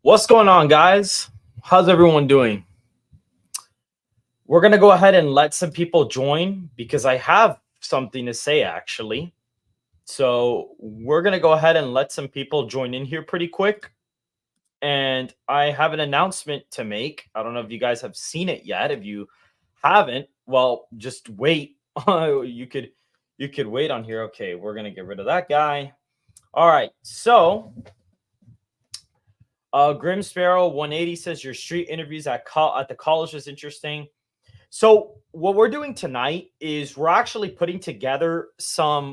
What's going on, guys? How's everyone doing? We're going to go ahead and let some people join because I have something to say, actually. So, we're going to go ahead and let some people join in here pretty quick. And I have an announcement to make. I don't know if you guys have seen it yet. If you haven't, well, just wait. You could wait on here. Okay, we're going to get rid of that guy. All right. So, Grim Sparrow 180 says your street interviews at the college is interesting. So what we're doing tonight is we're actually putting together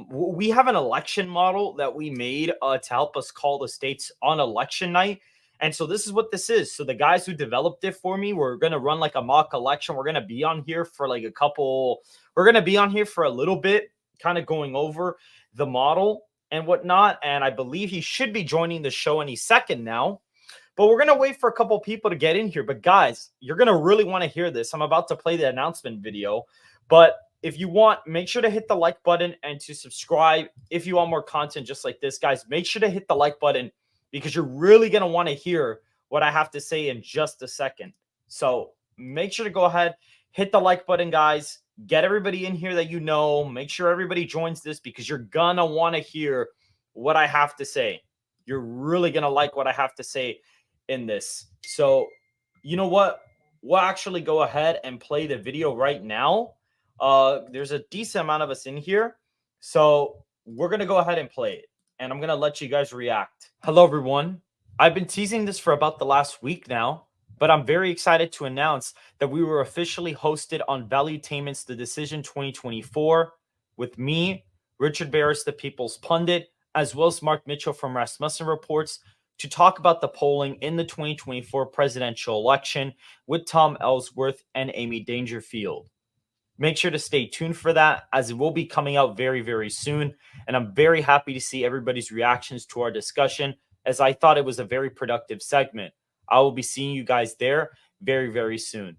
we have an election model that we made to help us call the states on election night. And so this is what this is. So the guys who developed it for me, we're going to run like a mock election. We're going to be on here for we're going to be on here for a little bit, kind of going over the model and whatnot. And I believe he should be joining the show any second now. But we're going to wait for a couple people to get in here. But guys, you're going to really want to hear this. I'm about to play the announcement video. But if you want, make sure to hit the like button and to subscribe if you want more content just like this. Guys, make sure to hit the like button because you're really going to want to hear what I have to say in just a second. So make sure to go ahead, hit the like button, guys. Get everybody in here that you know. Make sure everybody joins this because you're going to want to hear what I have to say. You're really going to like what I have to say in this. So, you know what? We'll actually go ahead and play the video right now. There's a decent amount of us in here. So, we're going to go ahead and play it. And I'm going to let you guys react. Hello, everyone. I've been teasing this for about the last week now, but I'm very excited to announce that we were officially hosted on Valuetainment's The Decision 2024 with me, Richard Barris, the People's Pundit, as well as Mark Mitchell from Rasmussen Reports, to talk about the polling in the 2024 presidential election with Tom Ellsworth and Amy Dangerfield. Make sure to stay tuned for that, as it will be coming out very, very soon. And I'm very happy to see everybody's reactions to our discussion, as I thought it was a very productive segment. I will be seeing you guys there very, very soon.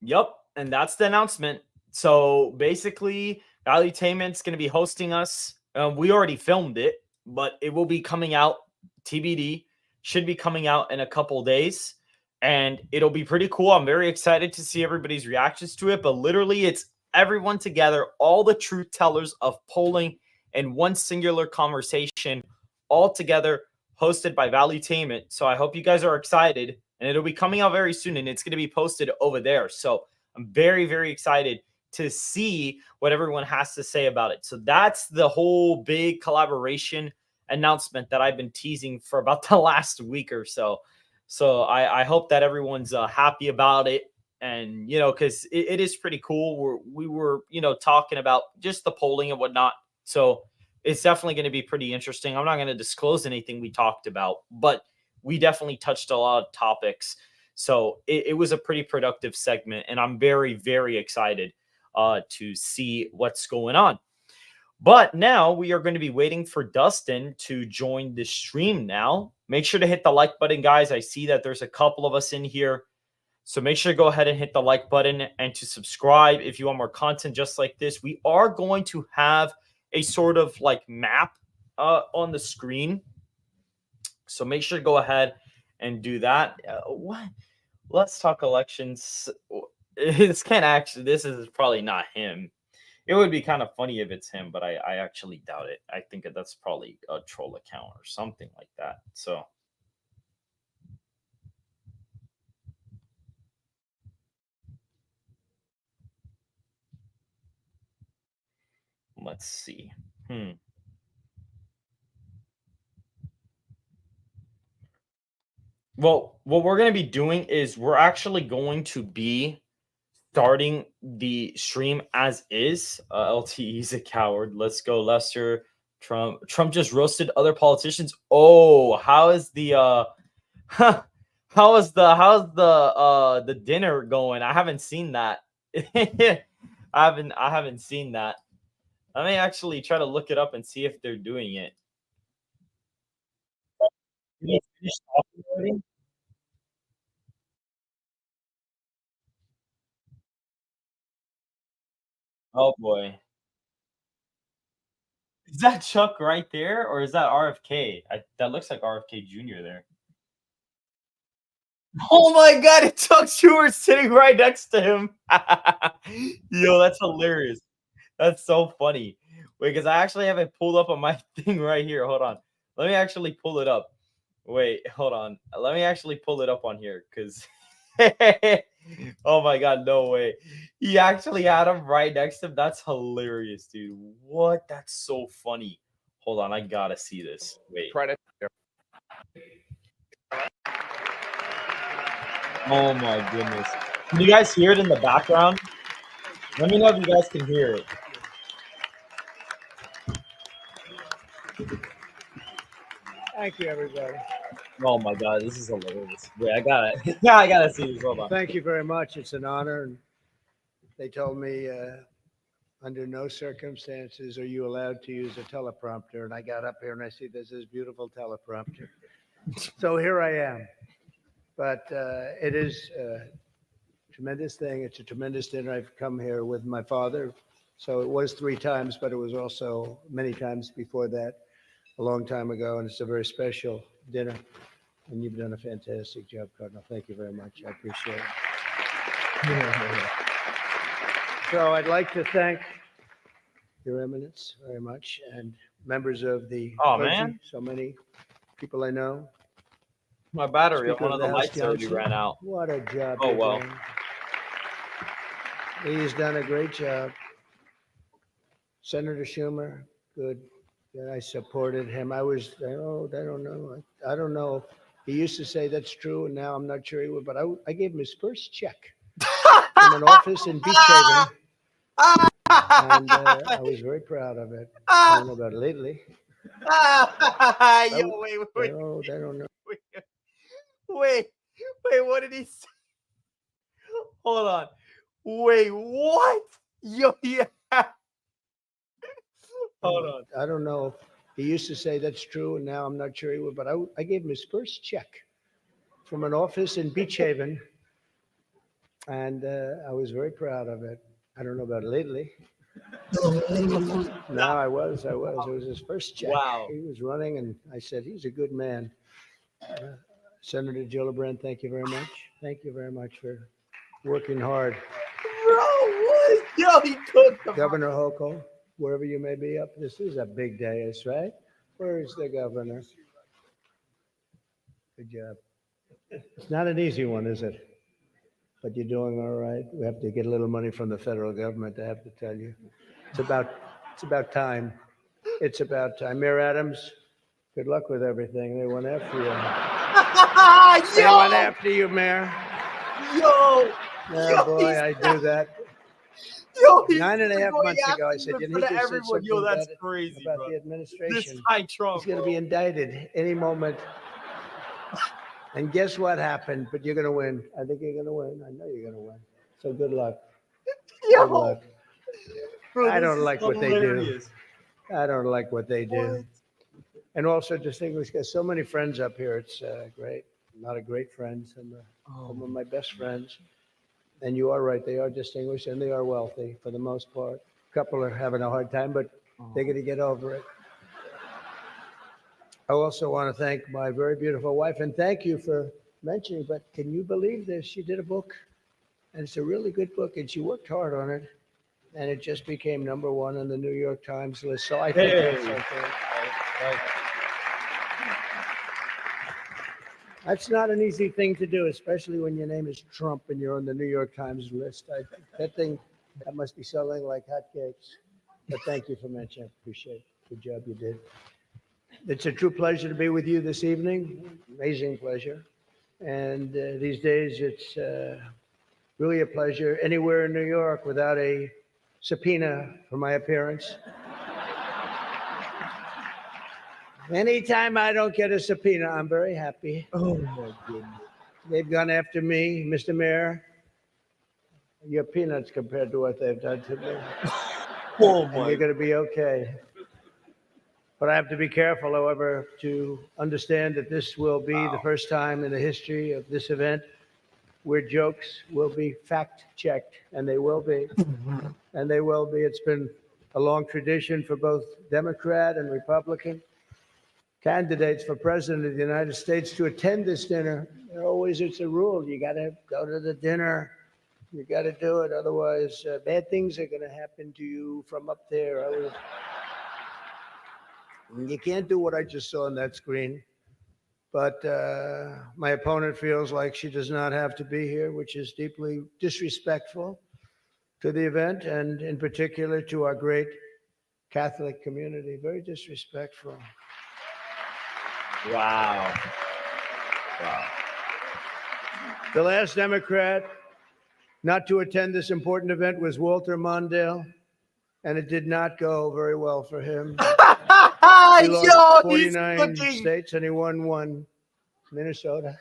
Yep, and that's the announcement. So basically, Valuetainment's going to be hosting us. We already filmed it, but it will be coming out TBD. Should be coming out in a couple days, and it'll be pretty cool. I'm very excited to see everybody's reactions to it. But literally, it's everyone together, all the truth tellers of polling in one singular conversation, all together, hosted by Valuetainment. So I hope you guys are excited, and it'll be coming out very soon, and it's going to be posted over there. So I'm very, very excited to see what everyone has to say about it. So that's the whole big collaboration announcement that I've been teasing for about the last week or so. So I hope that everyone's happy about it. And, you know, because it is pretty cool. We were, you know, talking about just the polling and whatnot. So it's definitely going to be pretty interesting. I'm not going to disclose anything we talked about, but we definitely touched a lot of topics. So it was a pretty productive segment, and I'm very, very excited to see what's going on. But now we are going to be waiting for Dustin to join the stream now. Make sure to hit the like button, guys. I see that there's a couple of us in here. So make sure to go ahead and hit the like button and to subscribe if you want more content just like this. We are going to have a sort of like map on the screen. So make sure to go ahead and do that. What? Let's talk elections. This is probably not him. It would be kind of funny if it's him, but I actually doubt it. I think that's probably a troll account or something like that. So let's see. Well, what we're going to be doing is we're actually going to be starting the stream as is. LTE's a coward. Let's go, Lester. Trump just roasted other politicians. Oh, how is the how's the dinner going? I haven't seen that. I haven't seen that. Let me actually try to look it up and see if they're doing it. Did you finish talking already? Oh boy. Is that Chuck right there, or is that RFK? That looks like RFK Jr. there. Oh my god, it took you were sitting right next to him. Yo, that's hilarious. That's so funny. Wait, because I actually have it pulled up on my thing right here. Hold on. Let me actually pull it up. Wait, hold on. Let me actually pull it up on here because oh my god, no way. He actually had him right next to him. That's hilarious, dude. What? That's so funny. Hold on, I gotta see this. Wait. Try to. Oh my goodness. Can you guys hear it in the background? Let me know if you guys can hear it. Thank you, everybody. Oh my god, this is hilarious. Wait, I gotta yeah, I gotta see this. Hold on. Thank you very much. It's an honor. And they told me under no circumstances are you allowed to use a teleprompter. And I got up here and I see there's this beautiful teleprompter. So here I am. But it is a tremendous thing. It's a tremendous dinner. I've come here with my father. So it was 3 times, but it was also many times before that, a long time ago. And it's a very special dinner. And you've done a fantastic job, Cardinal. Thank you very much. I appreciate it. So I'd like to thank Your Eminence very much and members of the Oh, clergy, man. so many people I know. My battery on Speaker one of of the the House, lights already Johnson. ran out. What a job Oh, you're well. doing. He's done a great job. Senator Schumer, good. Yeah, I supported him. I don't know. I don't know. He used to say that's true, and now I'm not sure he would, but I gave him his first check from an office in Beach Haven, and I was very proud of it. I don't know about lately. Yo, wait, I don't know. wait, what did he say? Hold on. Wait, what? Yo, yeah. Hold on. I don't know. He used to say that's true, and now I'm not sure he would, but I gave him his first check from an office in Beach Haven, and I was very proud of it. I don't know about lately. No, I was. It was his first check. Wow. He was running, and I said, he's a good man. Senator Gillibrand, thank you very much. Thank you very much for working hard. Bro, what? Yo, he cooked him. Governor Hochul, wherever you may be up, this is a big day, right? Where is the governor? Good job. It's not an easy one, is it? But you're doing all right. We have to get a little money from the federal government, I have to tell you. It's about time. It's about time. Mayor Adams, good luck with everything. They went after you. They went after you, Mayor. Yo, Yeah, boy, I do that. yo, 9.5 months ago, I said, you know, just said everyone. something Yo, that's about crazy, about bro. the This administration. high Trump. He's going to be indicted any moment. And guess what happened? But you're going to win. I think you're going to win. I know you're going to win. So good luck. Good luck. Bro, I don't like what they do. hilarious. I don't like what they do. What? And also distinguished guys. So many friends up here. It's great. A lot of great friends and some of my best friends. And you are right. They are distinguished and they are wealthy for the most part. A couple are having a hard time, but they're going to get over it. I also want to thank my very beautiful wife, and thank you for mentioning, but can you believe this? She did a book, and it's a really good book, and she worked hard on it, and it just became #1 on the New York Times list. So I think that's okay. That's not an easy thing to do, especially when your name is Trump and you're on the New York Times list. That must be selling like hotcakes. But thank you for mentioning. I appreciate it. Good job you did. It's a true pleasure to be with you this evening. Amazing pleasure. And these days, it's really a pleasure anywhere in New York without a subpoena for my appearance. Anytime I don't get a subpoena, I'm very happy. Oh my goodness. They've gone after me, Mr. Mayor. You're peanuts compared to what they've done to me. Oh And my. you're going to be okay. But I have to be careful, however, to understand that this will be the first time in the history of this event where jokes will be fact-checked, and they will be. And they will be. It's been a long tradition for both Democrat and Republican candidates for president of the United States to attend this dinner. It's a rule. You got to go to the dinner. You got to do it. Otherwise, bad things are going to happen to you from up there. You can't do what I just saw on that screen. But my opponent feels like she does not have to be here, which is deeply disrespectful to the event and in particular to our great Catholic community. Very disrespectful. Wow. Wow. The last Democrat not to attend this important event was Walter Mondale, and it did not go very well for him. He lost 49 states and he won one, Minnesota.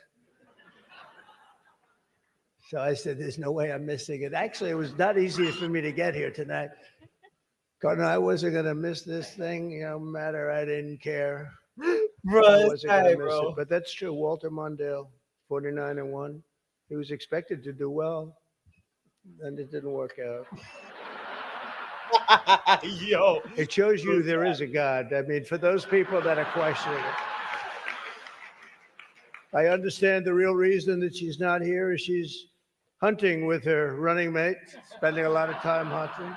So I said, there's no way I'm missing it. Actually, it was not easy for me to get here tonight. God, no, I wasn't going to miss this thing. No matter, I didn't care. Bro, I wasn't going to miss it. But that's true. Walter Mondale, 49-1. He was expected to do well, and it didn't work out. Yo. It shows you there is a God. I mean, for those people that are questioning it. I understand the real reason that she's not here is she's hunting with her running mate, spending a lot of time hunting.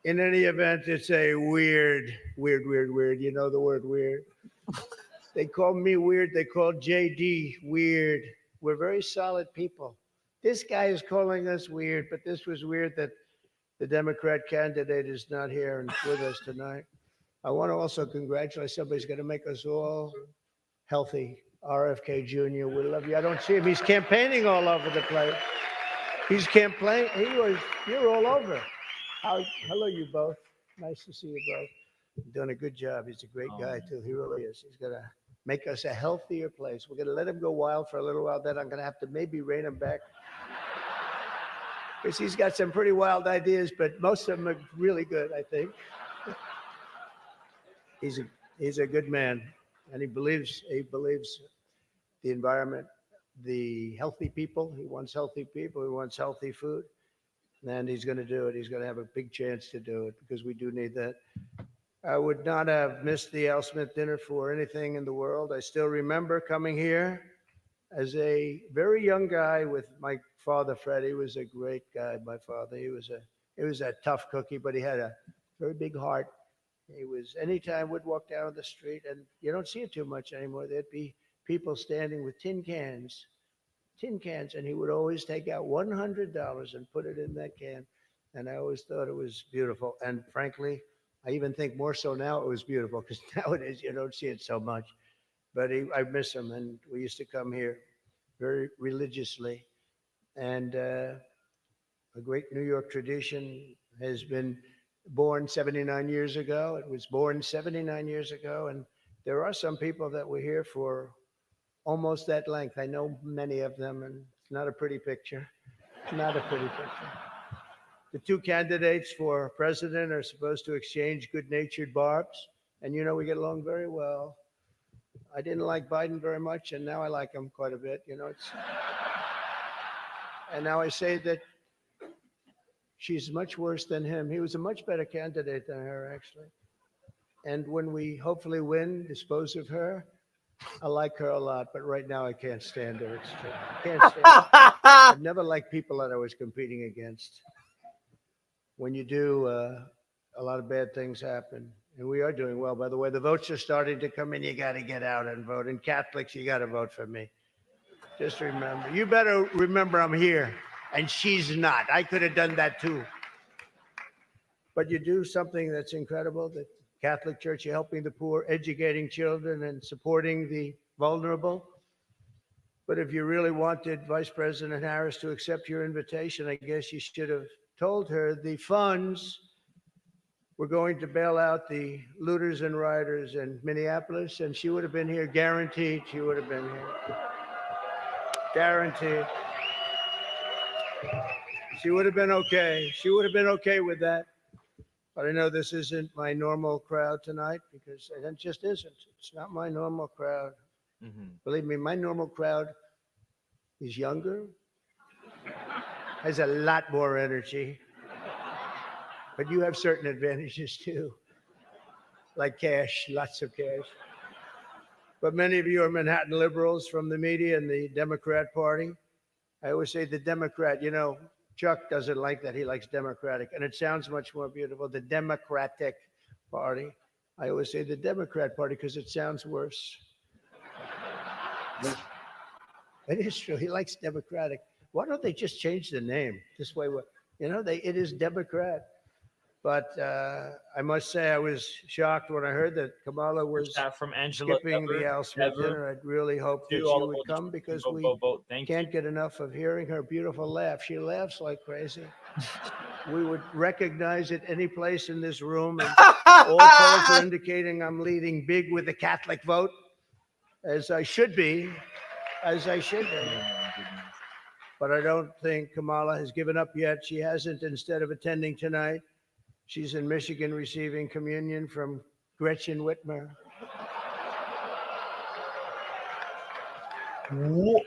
In any event, it's a weird. You know the word weird. They call me weird. They call JD weird. We're very solid people. This guy is calling us weird, but this was weird that the Democrat candidate is not here and with us tonight. I want to also congratulate somebody's going to make us all healthy. RFK Jr., we love you. I don't see him. He's campaigning all over the place. He's campaigning. You're all over. Hello, you both. Nice to see you both. You're doing a good job. He's a great guy, too. He really is. He's going to make us a healthier place. We're going to let him go wild for a little while. Then I'm going to have to maybe rein him back. Because he's got some pretty wild ideas, but most of them are really good, I think. He's a good man, and he believes the environment, the healthy people. He wants healthy people. He wants healthy food, and he's going to do it. He's going to have a big chance to do it because we do need that. I would not have missed the Al Smith dinner for anything in the world. I still remember coming here as a very young guy with my father, Fred. He was a great guy, my father. He was a tough cookie, but he had a very big heart. He was, anytime we'd walk down the street, and you don't see it too much anymore, there'd be people standing with tin cans, and he would always take out $100 and put it in that can. And I always thought it was beautiful. And frankly, I even think more so now it was beautiful because nowadays you don't see it so much. But I miss him, and we used to come here very religiously. And a great New York tradition has been born 79 years ago. It was born 79 years ago, and there are some people that were here for almost that length. I know many of them, and it's not a pretty picture. Not a pretty picture. The two candidates for president are supposed to exchange good-natured barbs, and you know we get along very well. I didn't like Biden very much, and now I like him quite a bit. You know, and now I say that she's much worse than him. He was a much better candidate than her, actually. And when we hopefully win, dispose of her, I like her a lot, but right now I can't stand her. It's true. I can't stand her. I've never liked people that I was competing against. When you do, a lot of bad things happen. And we are doing well. By the way, the votes are starting to come in. You got to get out and vote. And Catholics, you got to vote for me. Just remember. You better remember I'm here. And she's not. I could have done that too. But you do something that's incredible. The Catholic Church, you're helping the poor, educating children, and supporting the vulnerable. But if you really wanted Vice President Harris to accept your invitation, I guess you should have told her the funds were going to bail out the looters and rioters in Minneapolis, and she would have been here, guaranteed she would have been here. Guaranteed. She would have been okay. She would have been okay with that. But I know this isn't my normal crowd tonight because it just isn't. It's not my normal crowd. Mm-hmm. Believe me, my normal crowd is younger, has a lot more energy, but you have certain advantages too. like cash, lots of cash. But many of you are Manhattan liberals from the media and the Democrat Party. I always say the Democrat, you know, Chuck doesn't like that. He likes Democratic, and it sounds much more beautiful. The Democratic Party. I always say the Democrat Party because it sounds worse. It is true. He likes Democratic. Why don't they just change the name? This way, you know, it is Democrat. But I must say, I was shocked when I heard that Kamala was From Angela skipping the Al Smith dinner. I'd really hoped that she would come because we can't get enough of hearing her beautiful laugh. She laughs like crazy. We would recognize it any place in this room. And all polls are indicating I'm leading big with the Catholic vote, as I should be, But I don't think Kamala has given up yet. She hasn't. Instead of attending tonight, she's in Michigan receiving communion from Gretchen Whitmer. What?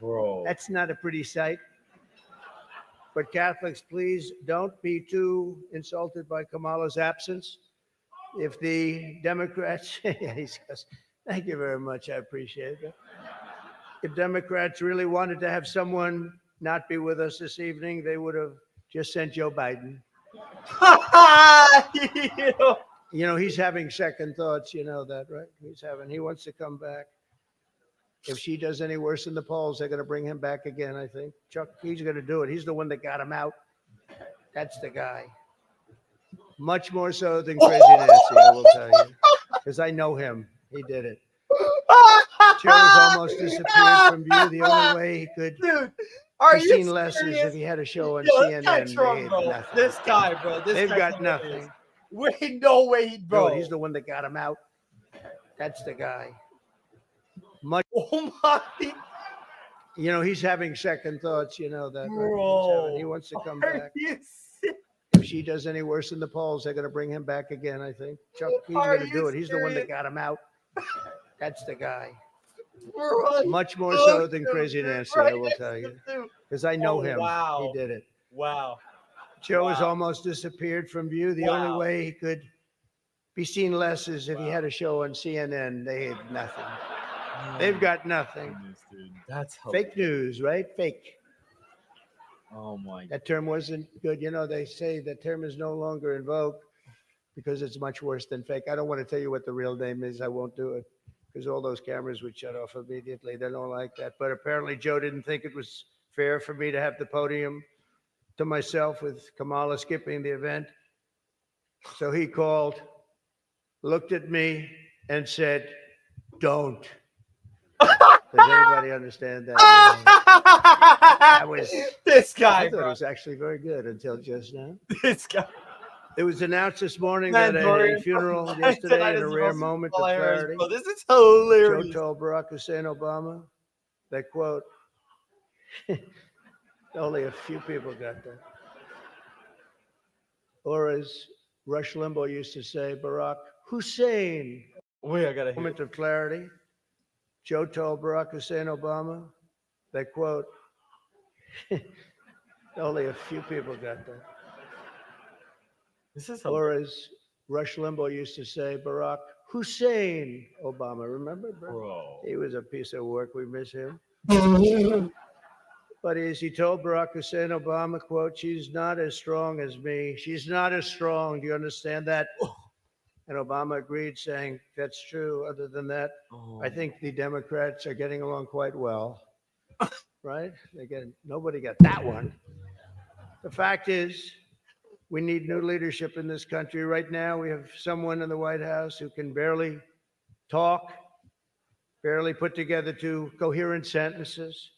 Bro. That's not a pretty sight. But Catholics, please don't be too insulted by Kamala's absence. If the Democrats, he says, thank you very much, I appreciate it. If Democrats really wanted to have someone not be with us this evening, they would have just sent Joe Biden. You know, he's having second thoughts, you know that, right? He wants to come back. If she does any worse in the polls, they're going to bring him back again, I think. Chuck, he's going to do it. He's the one that got him out. That's the guy. Much more so than Crazy Nancy, I will tell you. Because I know him. He did it. Joe has almost disappeared from view. The only way he could be seen less is if he had a show on CNN. This guy, bro. They've got nothing. Wait, no way, bro. He's the one that got him out. That's the guy. Oh my. You know, he's having second thoughts, you know that, right? Bro. He wants to come back. If she does any worse in the polls, they're going to bring him back again, I think. Chuck, he's going to do it. He's the one that got him out. That's the guy. Much more so than Crazy Nancy, I will tell you. Because I know him. Wow. He did it. Wow. Joe has almost disappeared from view. The only way he could be seen less is if he had a show on CNN. They had nothing. They've got nothing. That's fake news, right? Fake. Oh my. That term wasn't good. You know, they say that term is no longer in vogue because it's much worse than fake. I don't want to tell you what the real name is. I won't do it because all those cameras would shut off immediately. They don't like that. But apparently Joe didn't think it was fair for me to have the podium to myself with Kamala skipping the event. So he called, looked at me and said, don't. Does everybody understand that? That was this guy. I thought it was actually very good until just now. This guy. It was announced this morning that at a funeral yesterday in a rare moment of clarity, bro, this is hilarious. Joe told Barack Hussein Obama that, quote, only a few people got that. Or as Rush Limbaugh used to say, Barack Hussein. Wait, I gotta hear. Moment of clarity. Joe told Barack Hussein Obama that, quote, only a few people got that. This is or as Rush Limbaugh used to say, Barack Hussein Obama. Remember, bro? He was a piece of work. We miss him. But as he told Barack Hussein Obama, quote, she's not as strong as me. She's not as strong. Do you understand that? And Obama agreed, saying, that's true. Other than that, I think the Democrats are getting along quite well. Right? Nobody got that one. The fact is, we need new leadership in this country. Right now, we have someone in the White House who can barely talk, barely put together two coherent sentences,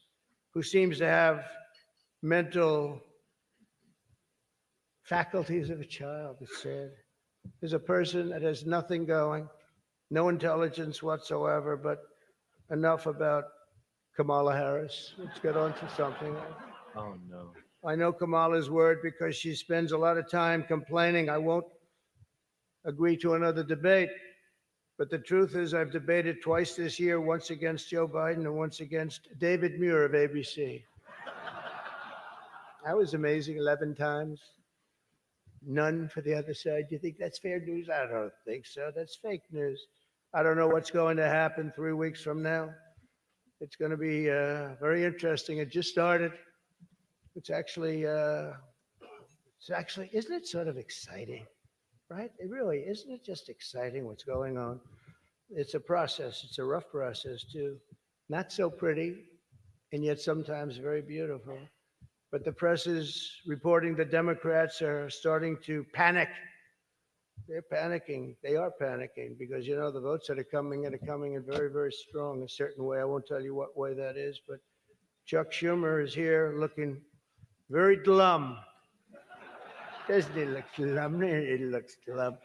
who seems to have mental faculties of a child, it's said. There's a person that has nothing going, no intelligence whatsoever, but enough about Kamala Harris. Let's get on to something else. Oh, no. I know Kamala's word because she spends a lot of time complaining. I won't agree to another debate. But the truth is I've debated twice this year, once against Joe Biden and once against David Muir of ABC. That was amazing, 11 times. none for the other side. Do you think that's fair news? I don't think so. That's fake news. I don't know what's going to happen 3 weeks from now. It's going to be very interesting. It just started. It's actually, isn't it sort of exciting, right? It really, isn't it just exciting what's going on? It's a process. It's a rough process too. Not so pretty, and yet sometimes very beautiful. But the press is reporting the Democrats are starting to panic. They're panicking. They are panicking because, you know, the votes that are coming in very, very strong a certain way. I won't tell you what way that is, but Chuck Schumer is here looking very glum. Doesn't he look glum? He looks glum.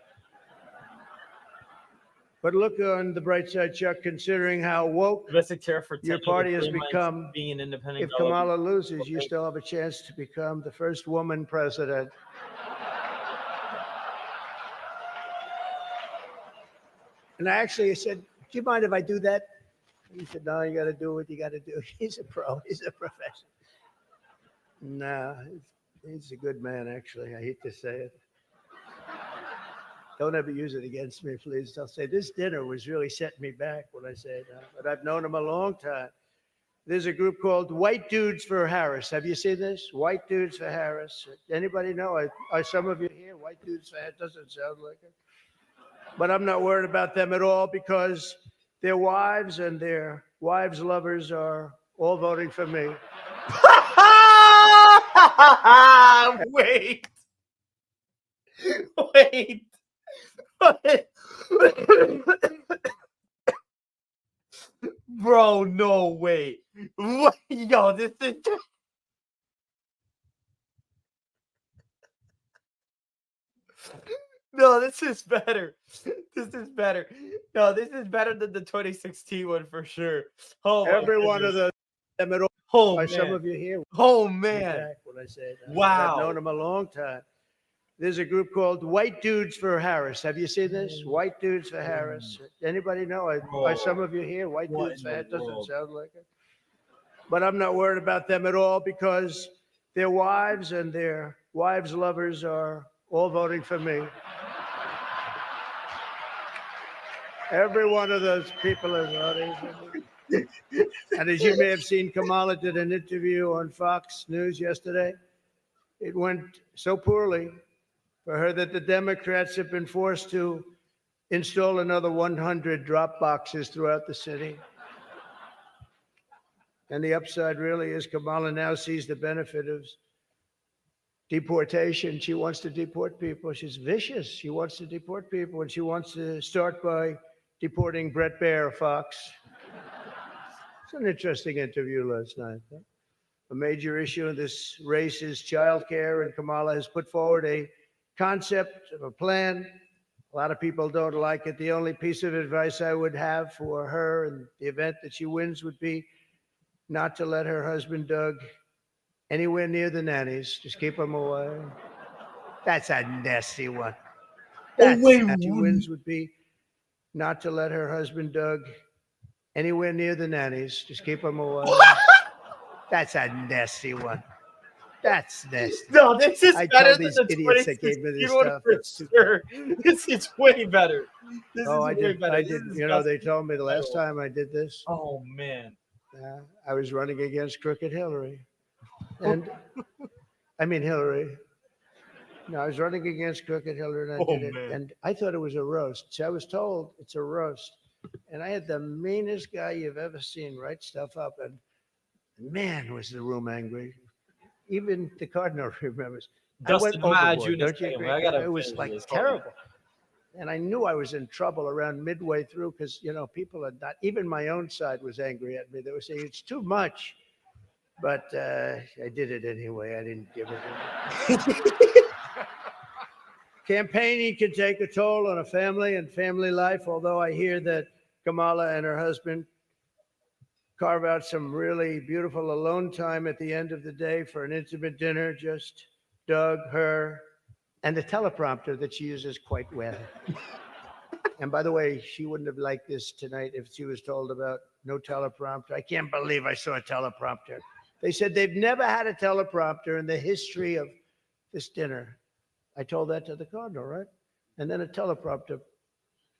But look on the bright side, Chuck, considering how woke Domestic tariff for 10 your years, party has 3 months become. being an independent If delegate. Kamala loses, you still have a chance to become the first woman president. And I actually said, do you mind if I do that? He said, no, you got to do what you got to do. He's a pro. He's a professional. No, he's a good man, actually. I hate to say it. Don't ever use it against me, please. I'll say this dinner was really setting me back when I say that. But I've known him a long time. There's a group called White Dudes for Harris. Have you seen this? White Dudes for Harris. Anybody know? Are some of you here? White Dudes for Harris doesn't sound like it. But I'm not worried about them at all because their wives and their wives' lovers are all voting for me. Wait. Wait. Bro, no way. What? Yo, this is. No, this is better. This is better. No, this is better than the 2016 one for sure. Oh, every one of them at all. Oh, Are some man. of you here? Oh, man. Back when I say that. Wow. I've known them a long time. There's a group called White Dudes for Harris. Have you seen this? White Dudes for Harris. Anybody know? Are some of you here? White Dudes for Harris doesn't sound like it. But I'm not worried about them at all because their wives and their wives' lovers are all voting for me. Every one of those people is voting for me. And as you may have seen, Kamala did an interview on Fox News yesterday. It went so poorly for her that the Democrats have been forced to install another 100 drop boxes throughout the city. And the upside really is Kamala now sees the benefit of deportation. She wants to deport people. She's vicious. She wants to deport people, and she wants to start by deporting Brett Baer, Fox. It's an interesting interview last night. Huh? A major issue in this race is childcare, and Kamala has put forward a concept of a plan. A lot of people don't like it. The only piece of advice I would have for her in the event that she wins would be not to let her husband, Doug, anywhere near the nannies. Just keep them away. That's a nasty one. That's how she wins would be not to let her husband, Doug, anywhere near the nannies. Just keep them away. That's a nasty one. That's nasty. No, this is I better told than these the idiots that gave me this 2016 one stuff. for It's too sure. This is way better. This Oh, is way better. I This did. is You know, they disgusting. told me the last time I did this, Oh, man. I was running against Crooked Hillary. And I mean, Hillary. No, I was running against Crooked Hillary, and I did it. Man. And I thought it was a roast. See, I was told it's a roast. And I had the meanest guy you've ever seen write stuff up. And man, was the room angry. Even the cardinal remembers. I went Dustin, I'm gonna add overboard. you in a Don't you second, agree? but I gotta It was finish like this. Hold on. terrible. And I knew I was in trouble around midway through because, you know, people had not, even my own side was angry at me. They were saying it's too much. But I did it anyway. I didn't give it. Campaigning can take a toll on a family and family life, although I hear that Kamala and her husband carve out some really beautiful alone time at the end of the day for an intimate dinner, just Doug, her, and the teleprompter that she uses quite well. And by the way, she wouldn't have liked this tonight if she was told about no teleprompter. I can't believe I saw a teleprompter. They said they've never had a teleprompter in the history of this dinner. I told that to the cardinal, right? And then a teleprompter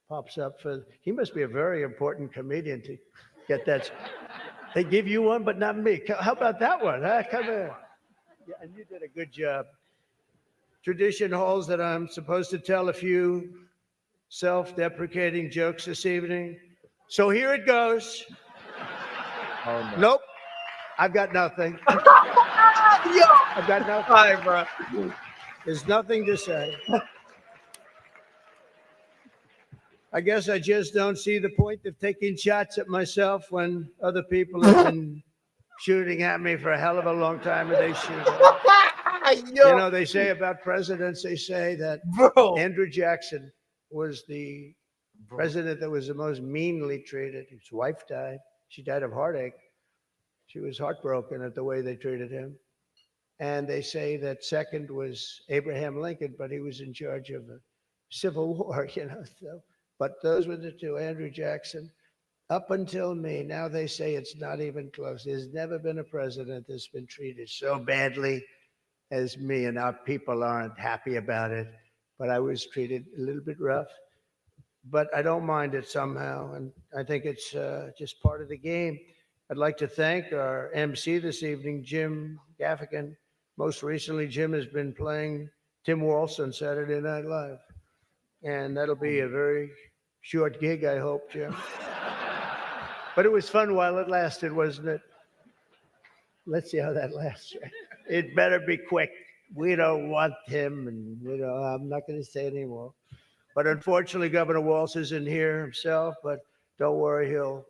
pops up he must be a very important comedian to get that. They give you one, but not me. How about that one? Huh? Come here. Yeah, and you did a good job. Tradition holds that I'm supposed to tell a few self-deprecating jokes this evening. So here it goes. Oh, no. Nope. I've got nothing. Yo, I've got nothing. hi, bro. There's nothing to say. I guess I just don't see the point of taking shots at myself when other people have been shooting at me for a hell of a long time, and they shoot at me. Yo, You know, they say about presidents, they say that bro. Andrew Jackson was the president that was the most meanly treated. His wife died. She died of heartache. She was heartbroken at the way they treated him. And they say that second was Abraham Lincoln, but he was in charge of the Civil War, you know. So, but those were the two, Andrew Jackson. Up until me, now they say it's not even close. There's never been a president that's been treated so badly as me, and our people aren't happy about it. But I was treated a little bit rough. But I don't mind it somehow, and I think it's just part of the game. I'd like to thank our MC this evening, Jim Gaffigan. Most recently, Jim has been playing Tim Walsh on Saturday Night Live. And that'll be a very short gig, I hope, Jim. But it was fun while it lasted, wasn't it? Let's see how that lasts. It better be quick. We don't want him, and I'm not going to say anymore. But unfortunately, Governor Walsh isn't here himself, but don't worry, he'll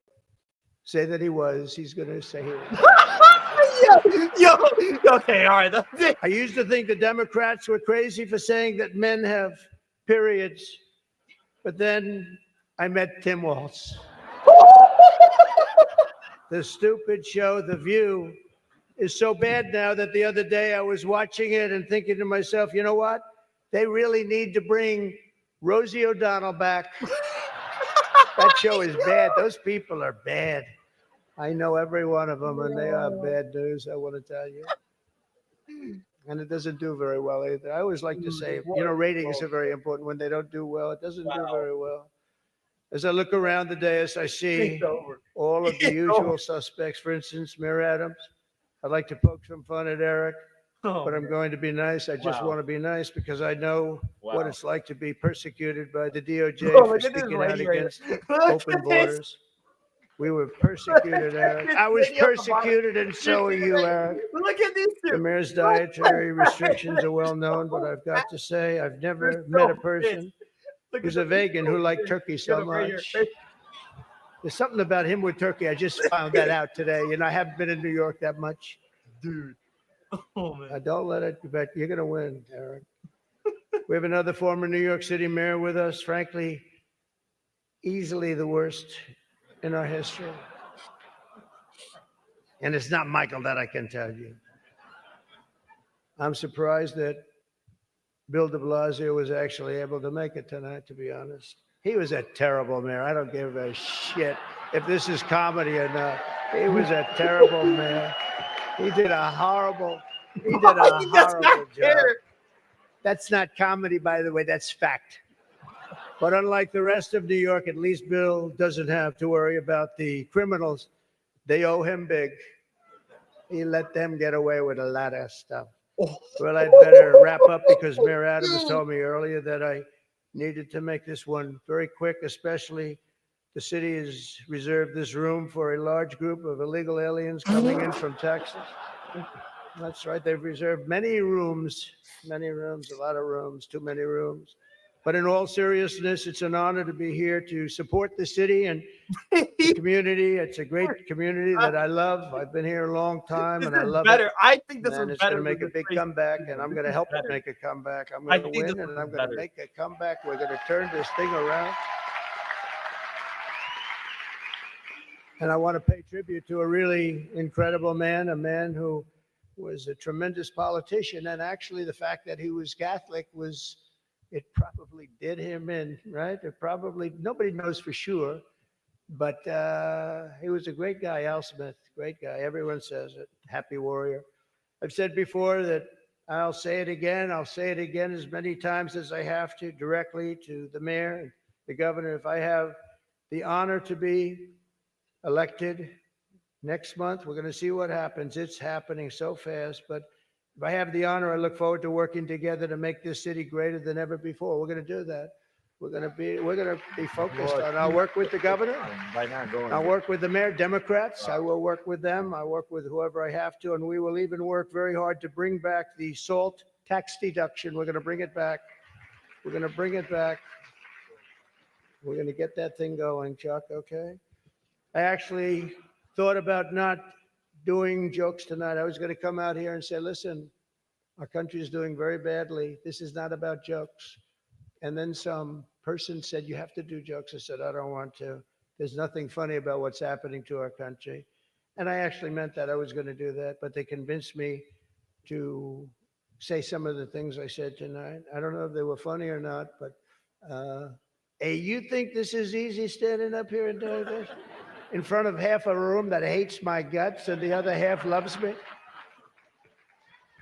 say that he was. He's going to say he was. Yo, okay, all right. That's it. I used to think the Democrats were crazy for saying that men have periods, but then I met Tim Walsh. The stupid show, The View, is so bad now that the other day I was watching it and thinking to myself, you know what? They really need to bring Rosie O'Donnell back. That show is bad. Those people are bad. I know every one of them, and they are bad news, I want to tell you. And it doesn't do very well either. I always like to say, ratings are very important. When they don't do well, it doesn't do very well. As I look around the dais, I see all of the usual suspects. For instance, Mayor Adams. I'd like to poke some fun at Eric, but I'm going to be nice. I just want to be nice because I know what it's like to be persecuted by the DOJ for speaking out against open borders. We were persecuted, Eric. I was persecuted, and so are you, Eric. Look at these two. The mayor's dietary restrictions are well known, but I've got to say, I've never met a person who's a vegan who liked turkey so much. There's something about him with turkey. I just found that out today. I haven't been in New York that much. Dude. Oh, man. Don't let it, but you're going to win, Eric. We have another former New York City mayor with us, frankly, easily the worst in our history. And it's not Michael, that I can tell you. I'm surprised that Bill de Blasio was actually able to make it tonight, to be honest. He was a terrible mayor. I don't give a shit if this is comedy or not. He was a terrible mayor. He did a horrible job. That's not comedy, by the way. That's fact. But unlike the rest of New York, at least Bill doesn't have to worry about the criminals. They owe him big. He let them get away with a lot of stuff. Well, I'd better wrap up because Mayor Adams told me earlier that I needed to make this one very quick, especially the city has reserved this room for a large group of illegal aliens coming in from Texas. That's right. They've reserved many rooms, a lot of rooms, too many rooms. But in all seriousness, it's an honor to be here to support the city and the community. It's a great community that I love. I've been here a long time, and I love it. I think this is And it's better. going to make a big comeback, and I'm going to help it make a comeback. I'm going to win, and I'm going to make a comeback. We're going to turn this thing around. And I want to pay tribute to a really incredible man, a man who was a tremendous politician. And actually, the fact that he was Catholic it probably did him in, right? Nobody knows for sure, but he was a great guy, Al Smith, great guy. Everyone says it, happy warrior. I've said before that I'll say it again. I'll say it again as many times as I have to, directly to the mayor and the governor. If I have the honor to be elected next month, we're going to see what happens. It's happening so fast. But if I have the honor, I look forward to working together to make this city greater than ever before. We're going to do that. We're going to be focused on. I'll work with the governor. I'll work with the mayor, Democrats. I will work with them. I work with whoever I have to, and we will even work very hard to bring back the SALT tax deduction. We're going to bring it back. We're going to bring it back. We're going to get that thing going, Chuck. Okay. I actually thought about not doing jokes tonight. I was going to come out here and say, listen, our country is doing very badly. This is not about jokes. And then some person said, you have to do jokes. I said, I don't want to. There's nothing funny about what's happening to our country. And I actually meant that. I was going to do that. But they convinced me to say some of the things I said tonight. I don't know if they were funny or not, but hey, you think this is easy standing up here and doing this? In front of half a room that hates my guts and the other half loves me?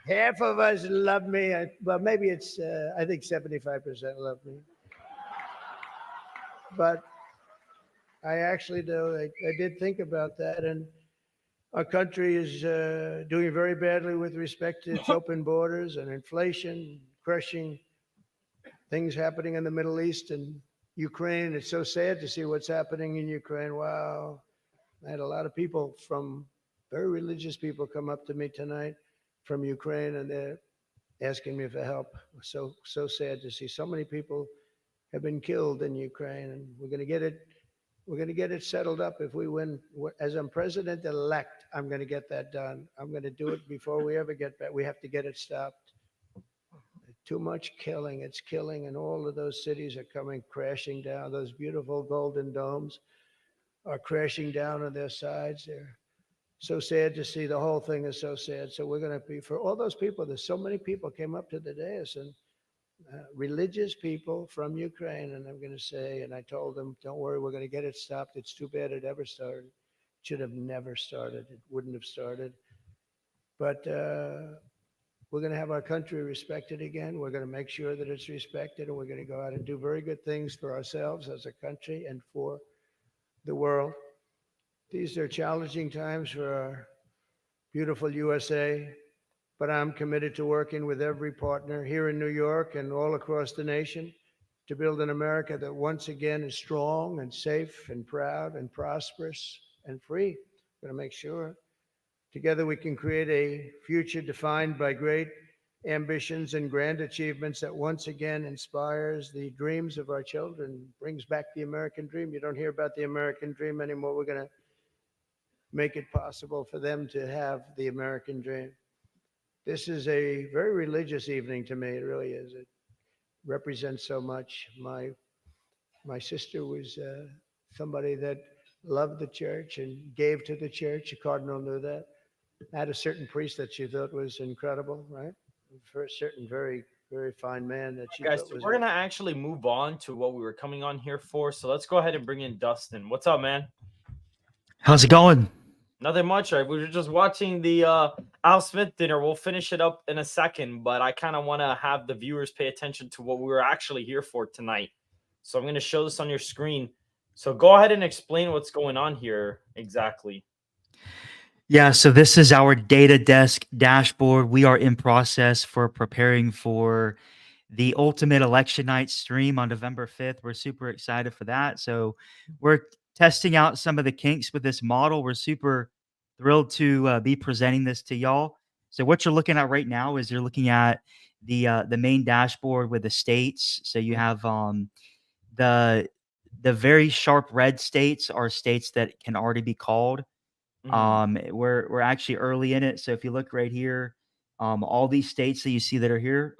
Half of us love me. Well, maybe it's, I think 75% love me. But I actually do. I did think about that. And our country is doing very badly with respect to its open borders and inflation, crushing things happening in the Middle East and Ukraine. It's so sad to see what's happening in Ukraine. Wow. I had a lot of people from very religious people come up to me tonight from Ukraine, and they're asking me for help. So sad to see so many people have been killed in Ukraine, and we're going to get it settled up if we win. As I'm president-elect, I'm going to get that done. I'm going to do it before we ever get back. We have to get it stopped. Too much killing. It's killing, and all of those cities are coming crashing down. Those beautiful golden domes are crashing down on their sides. They're so sad to see. The whole thing is so sad. So we're going to be, for all those people, there's so many people came up to the dais, and religious people from Ukraine. And I'm going to say, and I told them, don't worry, we're going to get it stopped. It's too bad it ever started. It should have never started. It wouldn't have started. But we're going to have our country respected again. We're going to make sure that it's respected, and we're going to go out and do very good things for ourselves as a country and for the world. These are challenging times for our beautiful USA, but I'm committed to working with every partner here in New York and all across the nation to build an America that once again is strong and safe and proud and prosperous and free. We're going to make sure together we can create a future defined by great ambitions and grand achievements that once again inspires the dreams of our children, brings back the American dream. You don't hear about the American dream anymore. We're going to make it possible for them to have the American dream. This is a very religious evening to me. It really is. It represents so much. My sister was somebody that loved the church and gave to the church. The cardinal knew that. Had a certain priest that she thought was incredible, right? For a certain very, very fine man that she Guys, thought so was. we're gonna actually move on to what we were coming on here for. So let's go ahead and bring in Dustin. What's up, man? How's it going? Nothing much, right? We were just watching the Al Smith dinner. We'll finish it up in a second, but I kind of want to have the viewers pay attention to what we were actually here for tonight. So I'm going to show this on your screen. So go ahead and explain what's going on here exactly. Yeah, so this is our data desk dashboard. We are in process for preparing for the ultimate election night stream on November 5th. We're super excited for that. So we're testing out some of the kinks with this model. We're super thrilled to be presenting this to y'all. So what you're looking at right now is you're looking at the main dashboard with the states. So you have the very sharp red states are states that can already be called. We're actually early in it. So if you look right here, all these states that you see that are here,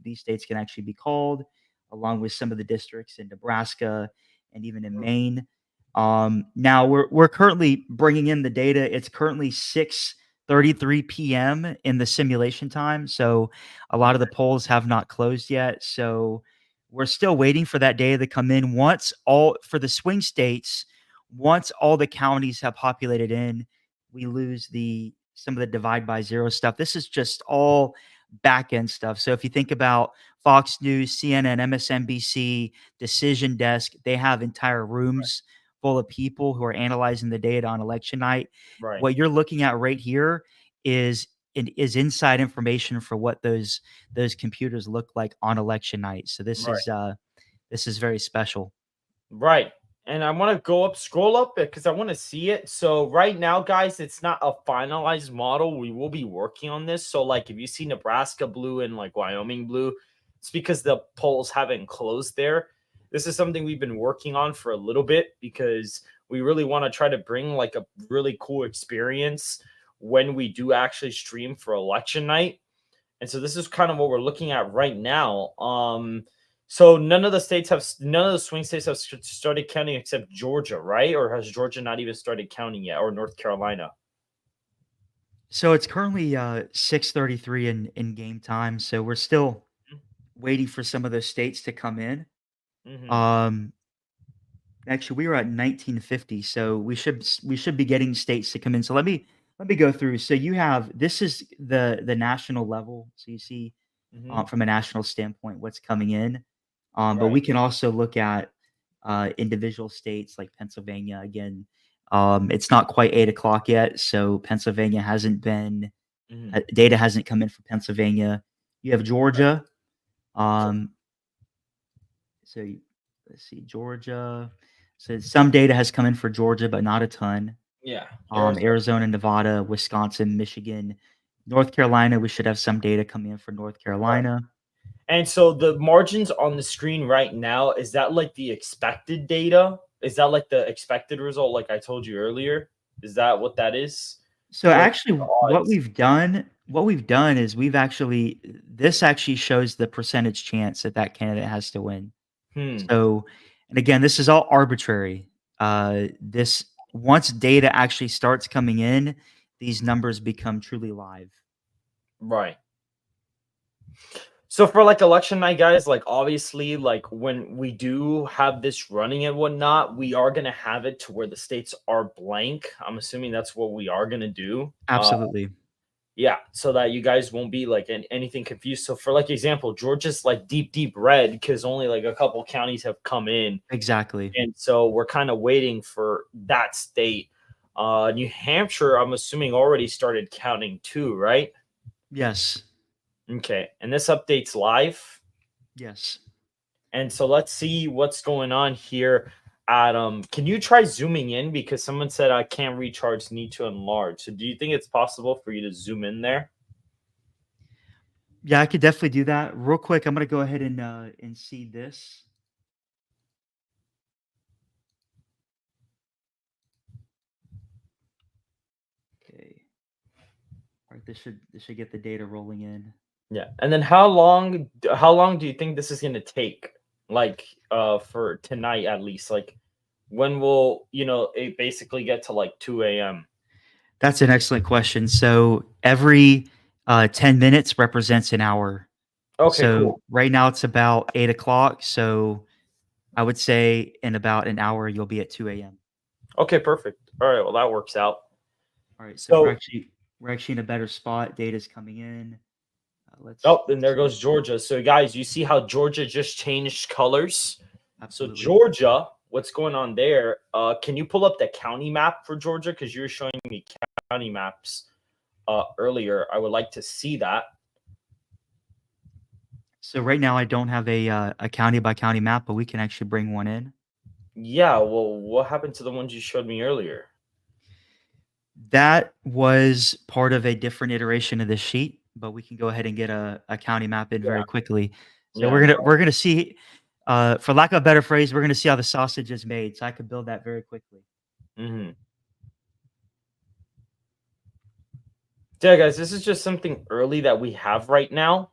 these states can actually be called, along with some of the districts in Nebraska and even in Maine. Now we're currently bringing in the data. It's currently 6:33 p.m. in the simulation time, so a lot of the polls have not closed yet. So we're still waiting for that data to come in. Once all for the swing states, once all the counties have populated in, we lose some of the divide by zero stuff. This is just all back end stuff. So if you think about Fox News, CNN, MSNBC, Decision Desk, they have entire rooms full of people who are analyzing the data on election night. Right. What you're looking at right here is is inside information for what those computers look like on election night. So this is very special. Right. And I want to go up, scroll up it because I want to see it. So right now, guys, it's not a finalized model. We will be working on this. So like if you see Nebraska blue and like Wyoming blue, it's because the polls haven't closed there. This is something we've been working on for a little bit because we really want to try to bring like a really cool experience when we do actually stream for election night. And so this is kind of what we're looking at right now. So none of the swing states have started counting except Georgia, right? Or has Georgia not even started counting yet, or North Carolina? So it's currently 6:33 in game time. So we're still waiting for some of those states to come in. Mm-hmm. Um, Actually, we were at 1950, so we should be getting states to come in. So let me go through. So you have this is the national level. So you see Mm-hmm. from a national standpoint what's coming in, but Right. we can also look at individual states like Pennsylvania. Again, it's not quite 8 o'clock yet, so Pennsylvania hasn't been Mm-hmm. data hasn't come in for Pennsylvania. You have Georgia. So Um, so let's see, Georgia. So some data has come in for Georgia, but not a ton. yeah, Arizona. Arizona, Nevada, Wisconsin, Michigan, North Carolina. We should have some data coming in for North Right. Carolina. And so the margins on the screen right now, is that like the expected data? Is that like the expected result, like I told you earlier? Is that what that is? So Or actually, the what odds? we've done is this actually shows the percentage chance that that candidate has to win. Hmm. So, and again, this is all arbitrary. This once data actually starts coming in, these numbers become truly live. Right. So for like election night, guys, like obviously, like when we do have this running and whatnot, we are gonna have it to where the states are blank. I'm assuming that's what we are gonna do. Absolutely, Yeah, so that you guys won't be like anything confused. So for like example, Georgia's like deep red because only like a couple counties have come in, exactly. and so we're kind of waiting for that state. New Hampshire, I'm assuming already started counting too, right? Yes, Okay, and this update's live. yes. And so let's see what's going on here. Adam, can you try zooming in? Because someone said I can't recharge, need to enlarge. So do you think it's possible for you to zoom in there? Yeah, I could definitely do that. Real quick, I'm gonna go ahead and see this. Okay. All right, this should get the data rolling in. Yeah. And then how long do you think this is going to take? Like for tonight at least. Like when will, it basically get to like 2 a.m.? That's an excellent question. So every 10 minutes represents an hour. Okay, So cool. right now it's about 8 o'clock. So I would say in about an hour you'll be at 2 a.m. Okay, perfect. All right, well that works out. All right, so we're So actually we're actually in a better spot. Data's coming in. oh, and Let's there see. goes Georgia. So, guys, you see how Georgia just changed colors? So, Absolutely. Georgia, what's going on there? Can you pull up the county map for Georgia? Because you were showing me county maps earlier. I would like to see that. So right now I don't have a county by county map, but we can actually bring one in. Yeah, well, what happened to the ones you showed me earlier? That was part of a different iteration of this sheet, but we can go ahead and get a county map in Yeah, very quickly. So yeah, we're gonna see, for lack of a better phrase, we're gonna see how the sausage is made. So I could build that very quickly. hmm yeah, guys, this is just something early that we have right now.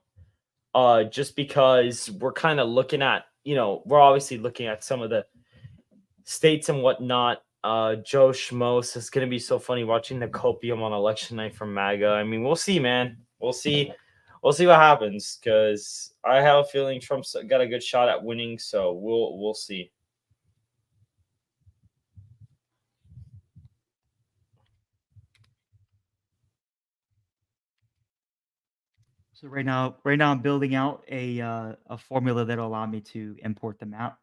Just because we're kind of looking at, we're obviously looking at some of the states and whatnot. Joe Schmo says it's gonna be so funny watching the copium on election night from MAGA. I mean, we'll see, man. We'll see. We'll see what happens because I have a feeling Trump's got a good shot at winning. So we'll see. So right now I'm building out a formula that'll allow me to import the map.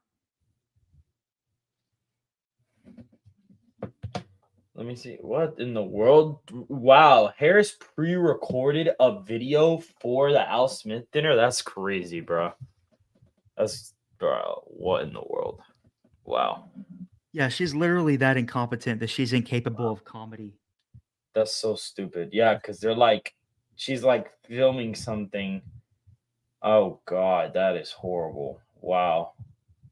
Let me see. What in the world? Wow. Harris pre-recorded a video for the Al Smith dinner. That's crazy, bro. Bro, what in the world? Wow. Yeah, she's literally that incompetent that she's incapable of comedy. That's so stupid. Yeah, because they're like, she's like filming something. Oh, God. That is horrible. Wow.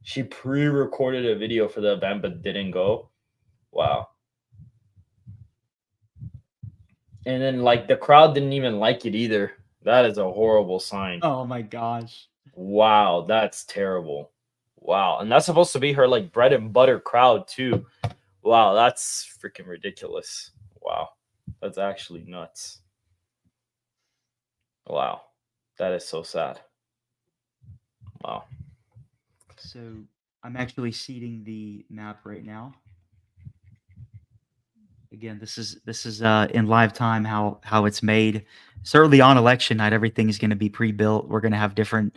She pre-recorded a video for the event but didn't go. Wow. And then like the crowd didn't even like it either. That is a horrible sign. Oh my gosh. Wow, that's terrible. Wow. And that's supposed to be her like bread and butter crowd too. Wow, that's freaking ridiculous. Wow. That's actually nuts. Wow. That is so sad. Wow. So I'm actually seeding the map right now. Again, this is in live time how it's made. Certainly on election night, everything is going to be pre-built. We're going to have different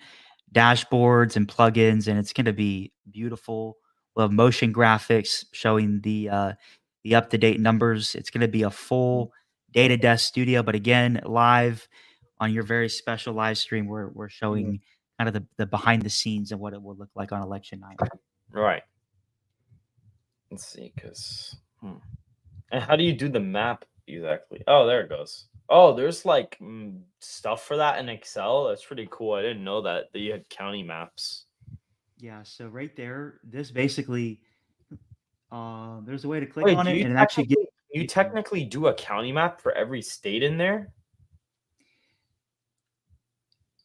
dashboards and plugins, and it's going to be beautiful. We'll have motion graphics showing the up-to-date numbers. It's going to be a full data desk studio, but again, live on your very special live stream, we're showing kind of the behind the scenes of what it will look like on election night. Right. Let's see, because and how do you do the map exactly? Oh, there it goes. Oh, there's like stuff for that in Excel. That's pretty cool. I didn't know that you had county maps. Yeah, so right there, this basically, there's a way to click Wait, on do it, you and it actually gives you technically do a county map for every state in there?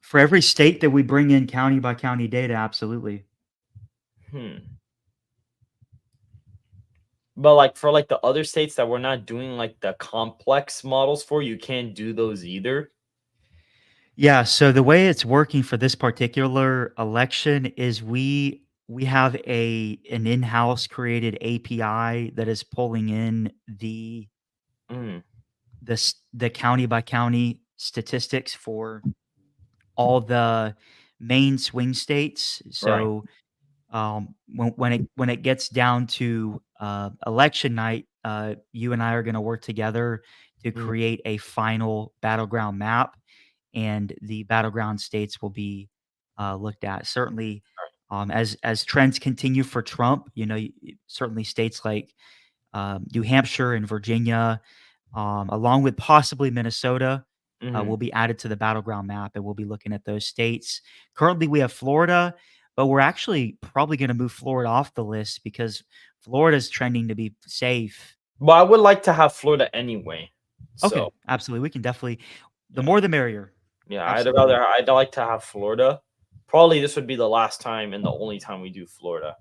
for every state that we bring in county by county data. Absolutely. But like for like the other states that we're not doing like the complex models for, you can't do those either. Yeah. So the way it's working for this particular election is we have an in-house created API that is pulling in Mm, the county by county statistics for all the main swing states. right. So when it gets down to election night, you and I are going to work together to Mm, create a final battleground map, and the battleground states will be looked at. Certainly, as trends continue for Trump, certainly states like New Hampshire and Virginia, along with possibly Minnesota, mhm. will be added to the battleground map, and we'll be looking at those states. Currently, we have Florida, but we're actually probably going to move Florida off the list because Florida is trending to be safe. But I would like to have Florida anyway. Okay, So absolutely. We can definitely, the yeah, more the merrier. yeah. Absolutely. I'd like to have Florida. Probably this would be the last time and the only time we do Florida.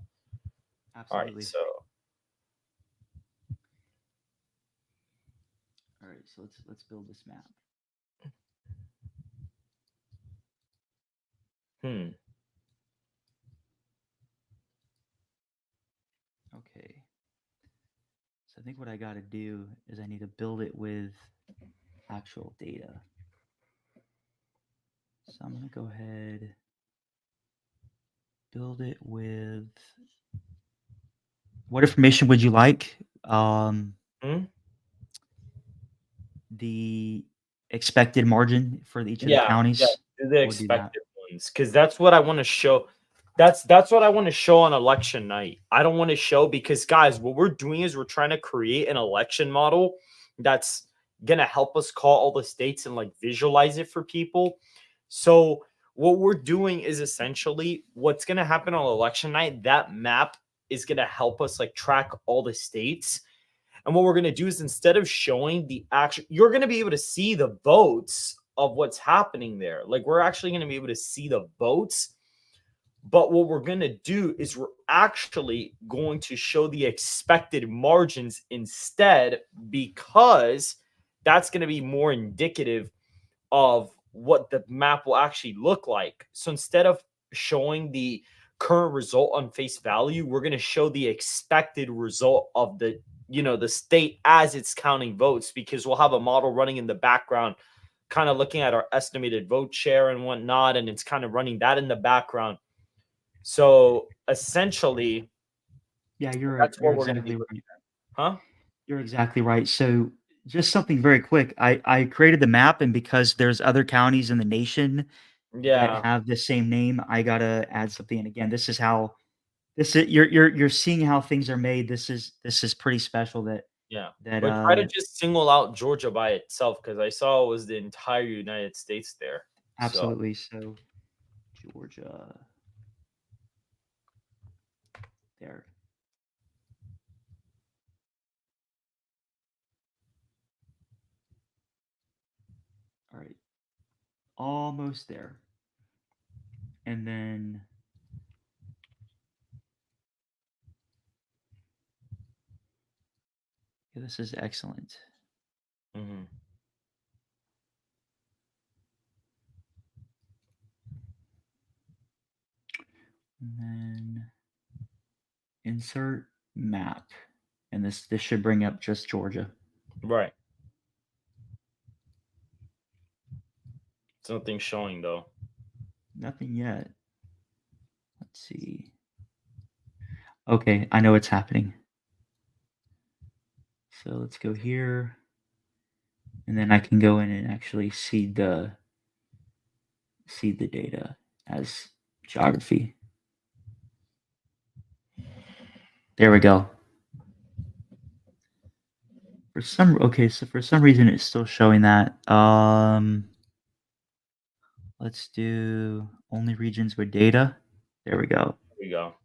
All right. Absolutely. So All right, so let's build this map. Okay. So I think what I got to do is I need to build it with actual data. So I'm going to go ahead, build it with, what information would you like? The expected margin for each of the yeah, counties. do the We'll do that. expected ones because that's what I want to show. That's what I want to show on election night. I don't want to show because guys, what we're doing is we're trying to create an election model that's gonna help us call all the states and like visualize it for people. So what we're doing is essentially what's gonna happen on election night. That map is gonna help us like track all the states. And what we're going to do is instead of showing the actual, you're going to be able to see the votes of what's happening there. Like we're actually going to be able to see the votes. But what we're going to do is we're actually going to show the expected margins instead because that's going to be more indicative of what the map will actually look like. So instead of showing the current result on face value, we're going to show the expected result of the state as it's counting votes because we'll have a model running in the background kind of looking at our estimated vote share and whatnot, and it's kind of running that in the background. So essentially, Yeah, that's you're what we're going to be exactly looking right. at. Huh? You're exactly right. So just something very quick. I created the map, and because there's other counties in the nation that Yeah. have the same name, I gotta add something. And again, this is how this is you're seeing how things are made. This is pretty special that Yeah. that But try to just single out Georgia by itself because I saw it was the entire United States there. So, absolutely. So Georgia there. All right. Almost there. And then yeah, this is excellent. mhm. And then insert map. And this should bring up just Georgia. Right. Something showing though. Nothing yet. Let's see. Okay, I know what's happening. So let's go here. And then I can go in and actually seed the data as geography. There we go. For some reason it's still showing that. Let's do only regions with data. There we go. There we go.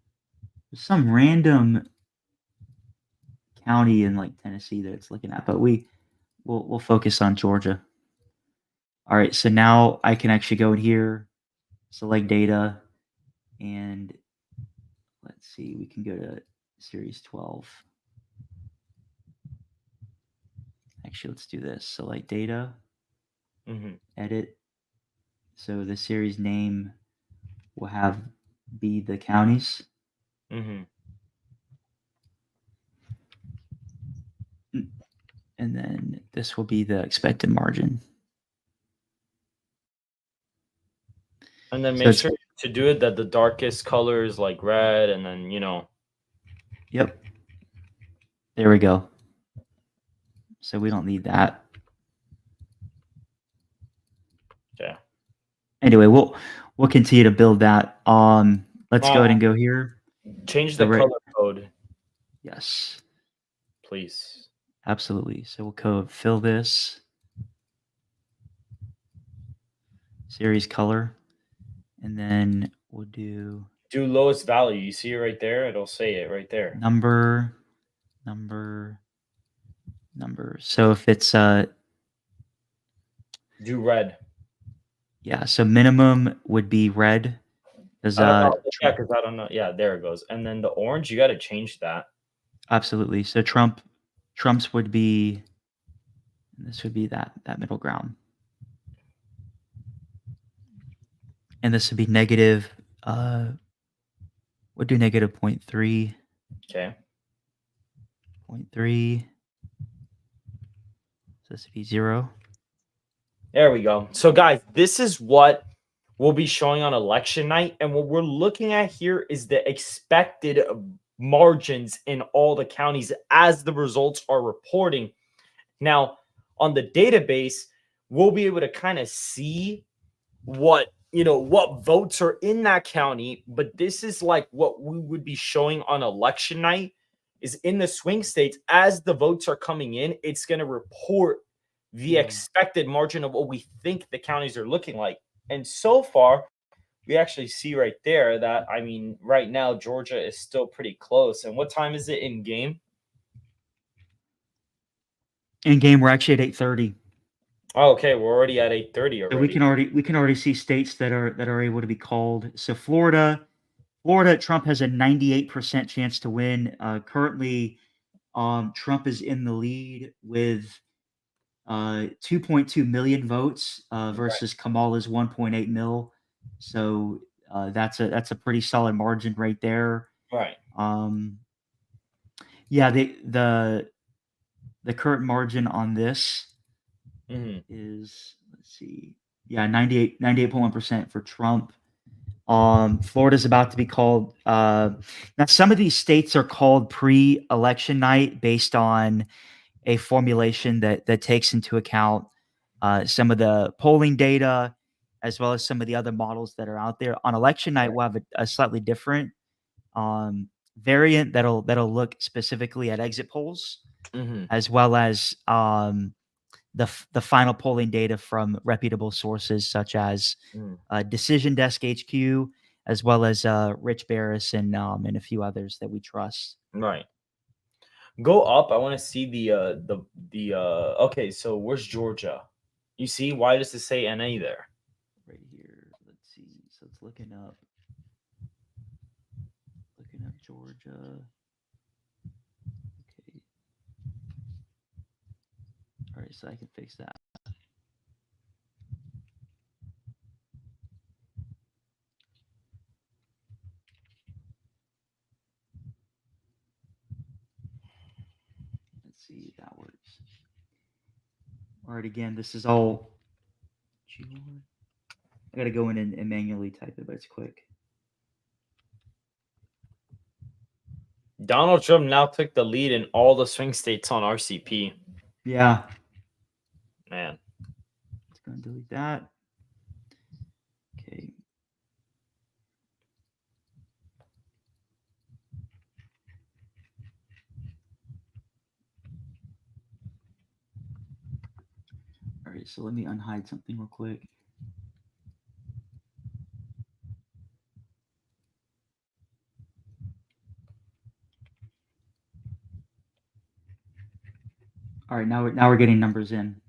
There's some random county in like Tennessee that it's looking at, but we'll focus on Georgia. All right, so now I can actually go in here, select data, and let's see, we can go to series 12. Actually, let's do this. Select data, edit. So the series name will be the counties. Mhm. And then this will be the expected margin. And then So make it's sure to do it that the darkest color is like red, and then yep. There we go. So we don't need that. Yeah. Anyway, we'll continue to build that. Let's go ahead and go here. Change the color code, Yes, please. absolutely. So we'll code fill this series color, and then we'll do lowest value. You see it right there? It'll say it right there. number. So if it's Do red. yeah, so minimum would be red. Because Yeah, because I don't know. Yeah, there it goes. And then the orange, you got to change that. absolutely. So Trump's would be, this would be that middle ground. And this would be negative, we'll do negative 0.3. Okay. 0.3. So this would be 0. There we go. So guys, this is what we'll be showing on election night. And what we're looking at here is the expected margins in all the counties as the results are reporting. Now, on the database, we'll be able to kind of see what votes are in that county, but this is like what we would be showing on election night is in the swing states as the votes are coming in, it's going to report the expected margin of what we think the counties are looking like. And so far, we actually see right there that right now Georgia is still pretty close. And what time is it in game? In game, we're actually at 8:30. Oh, okay, we're already at 8:30 So already. we can already see states that are able to be called. So Florida, Trump has a 98% chance to win. Currently, Trump is in the lead with 2.2 million votes versus Kamala's 1.8 mil. So that's a pretty solid margin right there. Right. Yeah, the current margin on this Mhm. is, let's let's see. Yeah, 98.1% for Trump. Florida's about to be called. Now, some of these states are called pre-election night based on a formulation that takes into account some of the polling data as well as some of the other models that are out there. On election night, we'll have a slightly different variant that'll look specifically at exit polls Mhm. as well as the final polling data from reputable sources such as Mm. Decision Desk HQ, as well as Rich Barris and a few others that we trust. Right. Go up. I want to see the okay, so where's Georgia? You see, why does it say NA there? Right here, let's see. So it's looking up Georgia. Okay. All right, so I can fix that. Let's see if that works. All right, again, this is all. I gotta go in and manually type it, but it's quick. Donald Trump now took the lead in all the swing states on RCP. Yeah. Man. Let's go and delete that. Okay. All right, so let me unhide something real quick. All right, now we're getting numbers in.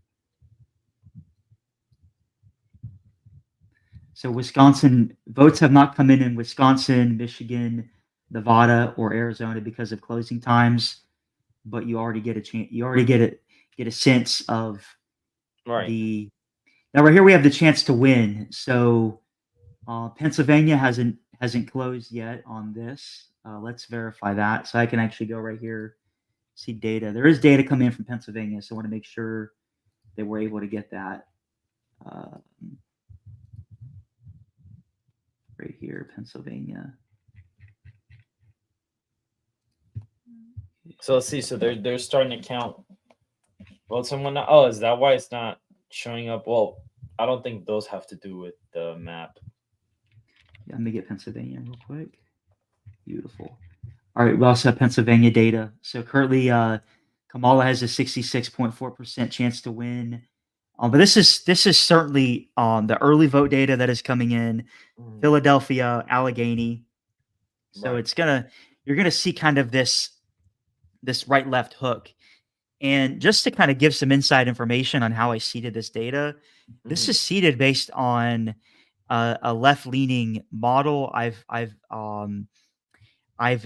So Wisconsin votes have not come in Wisconsin, Michigan, Nevada, or Arizona because of closing times, but you already get a chance. You already get a sense of Right. the. Now right here we have the chance to win. So Pennsylvania hasn't closed yet on this. Let's verify that. So I can actually go right here, see data. There is data coming in from Pennsylvania, so I want to make sure that we're able to get that. Right here, Pennsylvania. So let's see. So they're starting to count. Well, someone. Oh, is that why it's not showing up? Well, I don't think those have to do with the map. Yeah, let me get Pennsylvania real quick. Beautiful. All right, we also have Pennsylvania data. So currently, Kamala has a 66.4% chance to win. But this is certainly the early vote data that is coming in. Philadelphia, Allegheny. So Right. you're gonna see kind of this right left hook. And just to kind of give some inside information on how I seeded this data, this is seeded based on a left leaning model. I've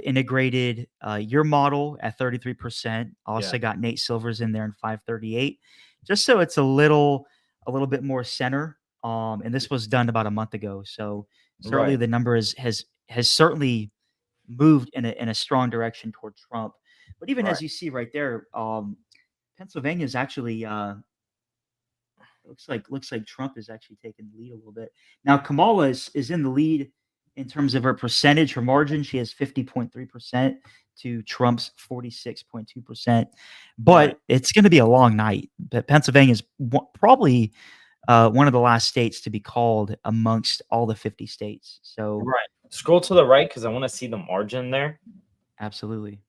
integrated your model at 33%. Also got Nate Silver's in there in 538, just so it's a little bit more center. And this was done about a month ago, so certainly Right. the number has certainly moved in a strong direction toward Trump. But even Right. as you see right there, Pennsylvania is actually looks like Trump is actually taking the lead a little bit. Now Kamala is in the lead in terms of her percentage, her margin. She has 50.3% to Trump's 46.2%. But Right. it's going to be a long night. But Pennsylvania is probably one of the last states to be called amongst all the 50 states. So Right. Scroll to the right because I want to see the margin there. absolutely.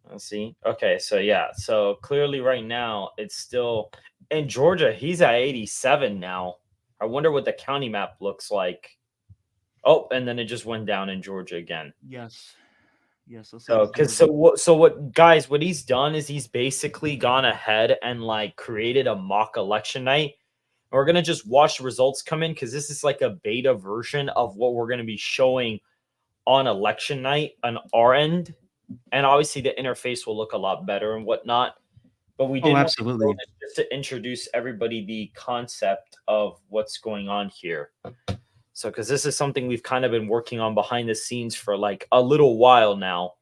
Let's see. Okay, so yeah, so clearly right now it's still in Georgia. He's at 87 now. I wonder what the county map looks like. Oh, and then it just went down in Georgia again. Yes. Yes. Looks like So, it's because Georgia. what guys? What he's done is he's basically gone ahead and like created a mock election night. We're gonna just watch the results come in because this is like a beta version of what we're gonna be showing on election night on our end. And obviously the interface will look a lot better and whatnot. But we did Oh, want to show absolutely. this just to introduce everybody the concept of what's going on here. So, because this is something we've kind of been working on behind the scenes for like a little while now.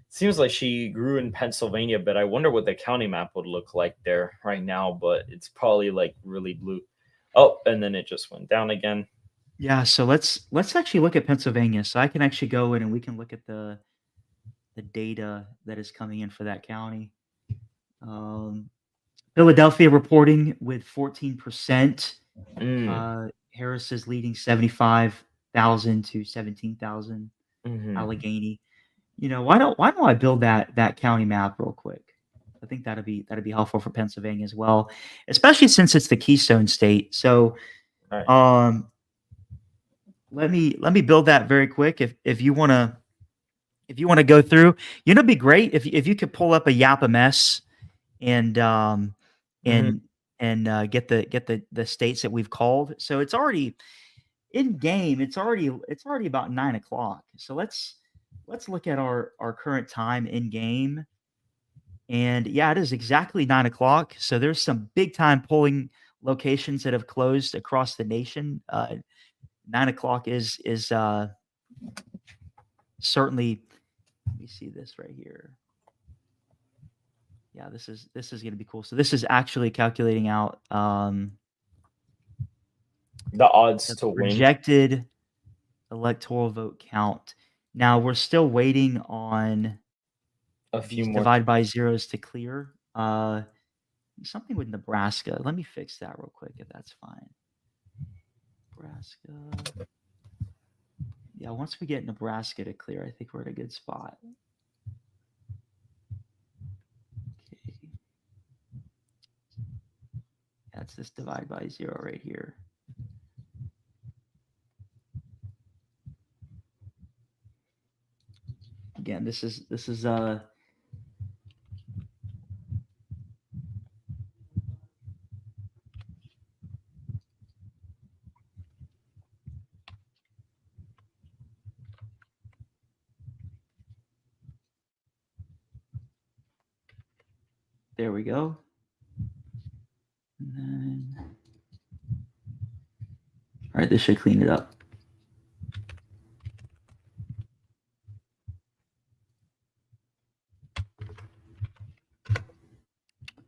Seems like she grew in Pennsylvania, but I wonder what the county map would look like there right now. But it's probably like really blue. Oh, and then it just went down again. Yeah, so let's actually look at Pennsylvania. So I can actually go in and we can look at the data that is coming in for that county. Philadelphia reporting with 14%. Harris is leading 75,000 to 17,000. Allegheny. Why don't I build that county map real quick? I think that'd be helpful for Pennsylvania as well, especially since it's the Keystone State. So, Right. let me build that very quick. If you wanna go through, it'd be great if you could pull up a Yap-MS and Mhm. get the states that we've called. So it's already in game. It's already about 9 o'clock. So let's look at our current time in game. And yeah, it is exactly 9 o'clock. So there's some big time polling locations that have closed across the nation. 9 o'clock is certainly. Let me see this right here. Yeah, this is going to be cool. So this is actually calculating out The odds the to win. projected electoral vote count. Now we're still waiting on A few these more. divide by zeros to clear. Something with Nebraska. Let me fix that real quick if that's fine. Nebraska. Yeah, once we get Nebraska to clear, I think we're at a good spot. Okay. That's this divide by zero right here. Again, this is there we go. And then, all right, this should clean it up.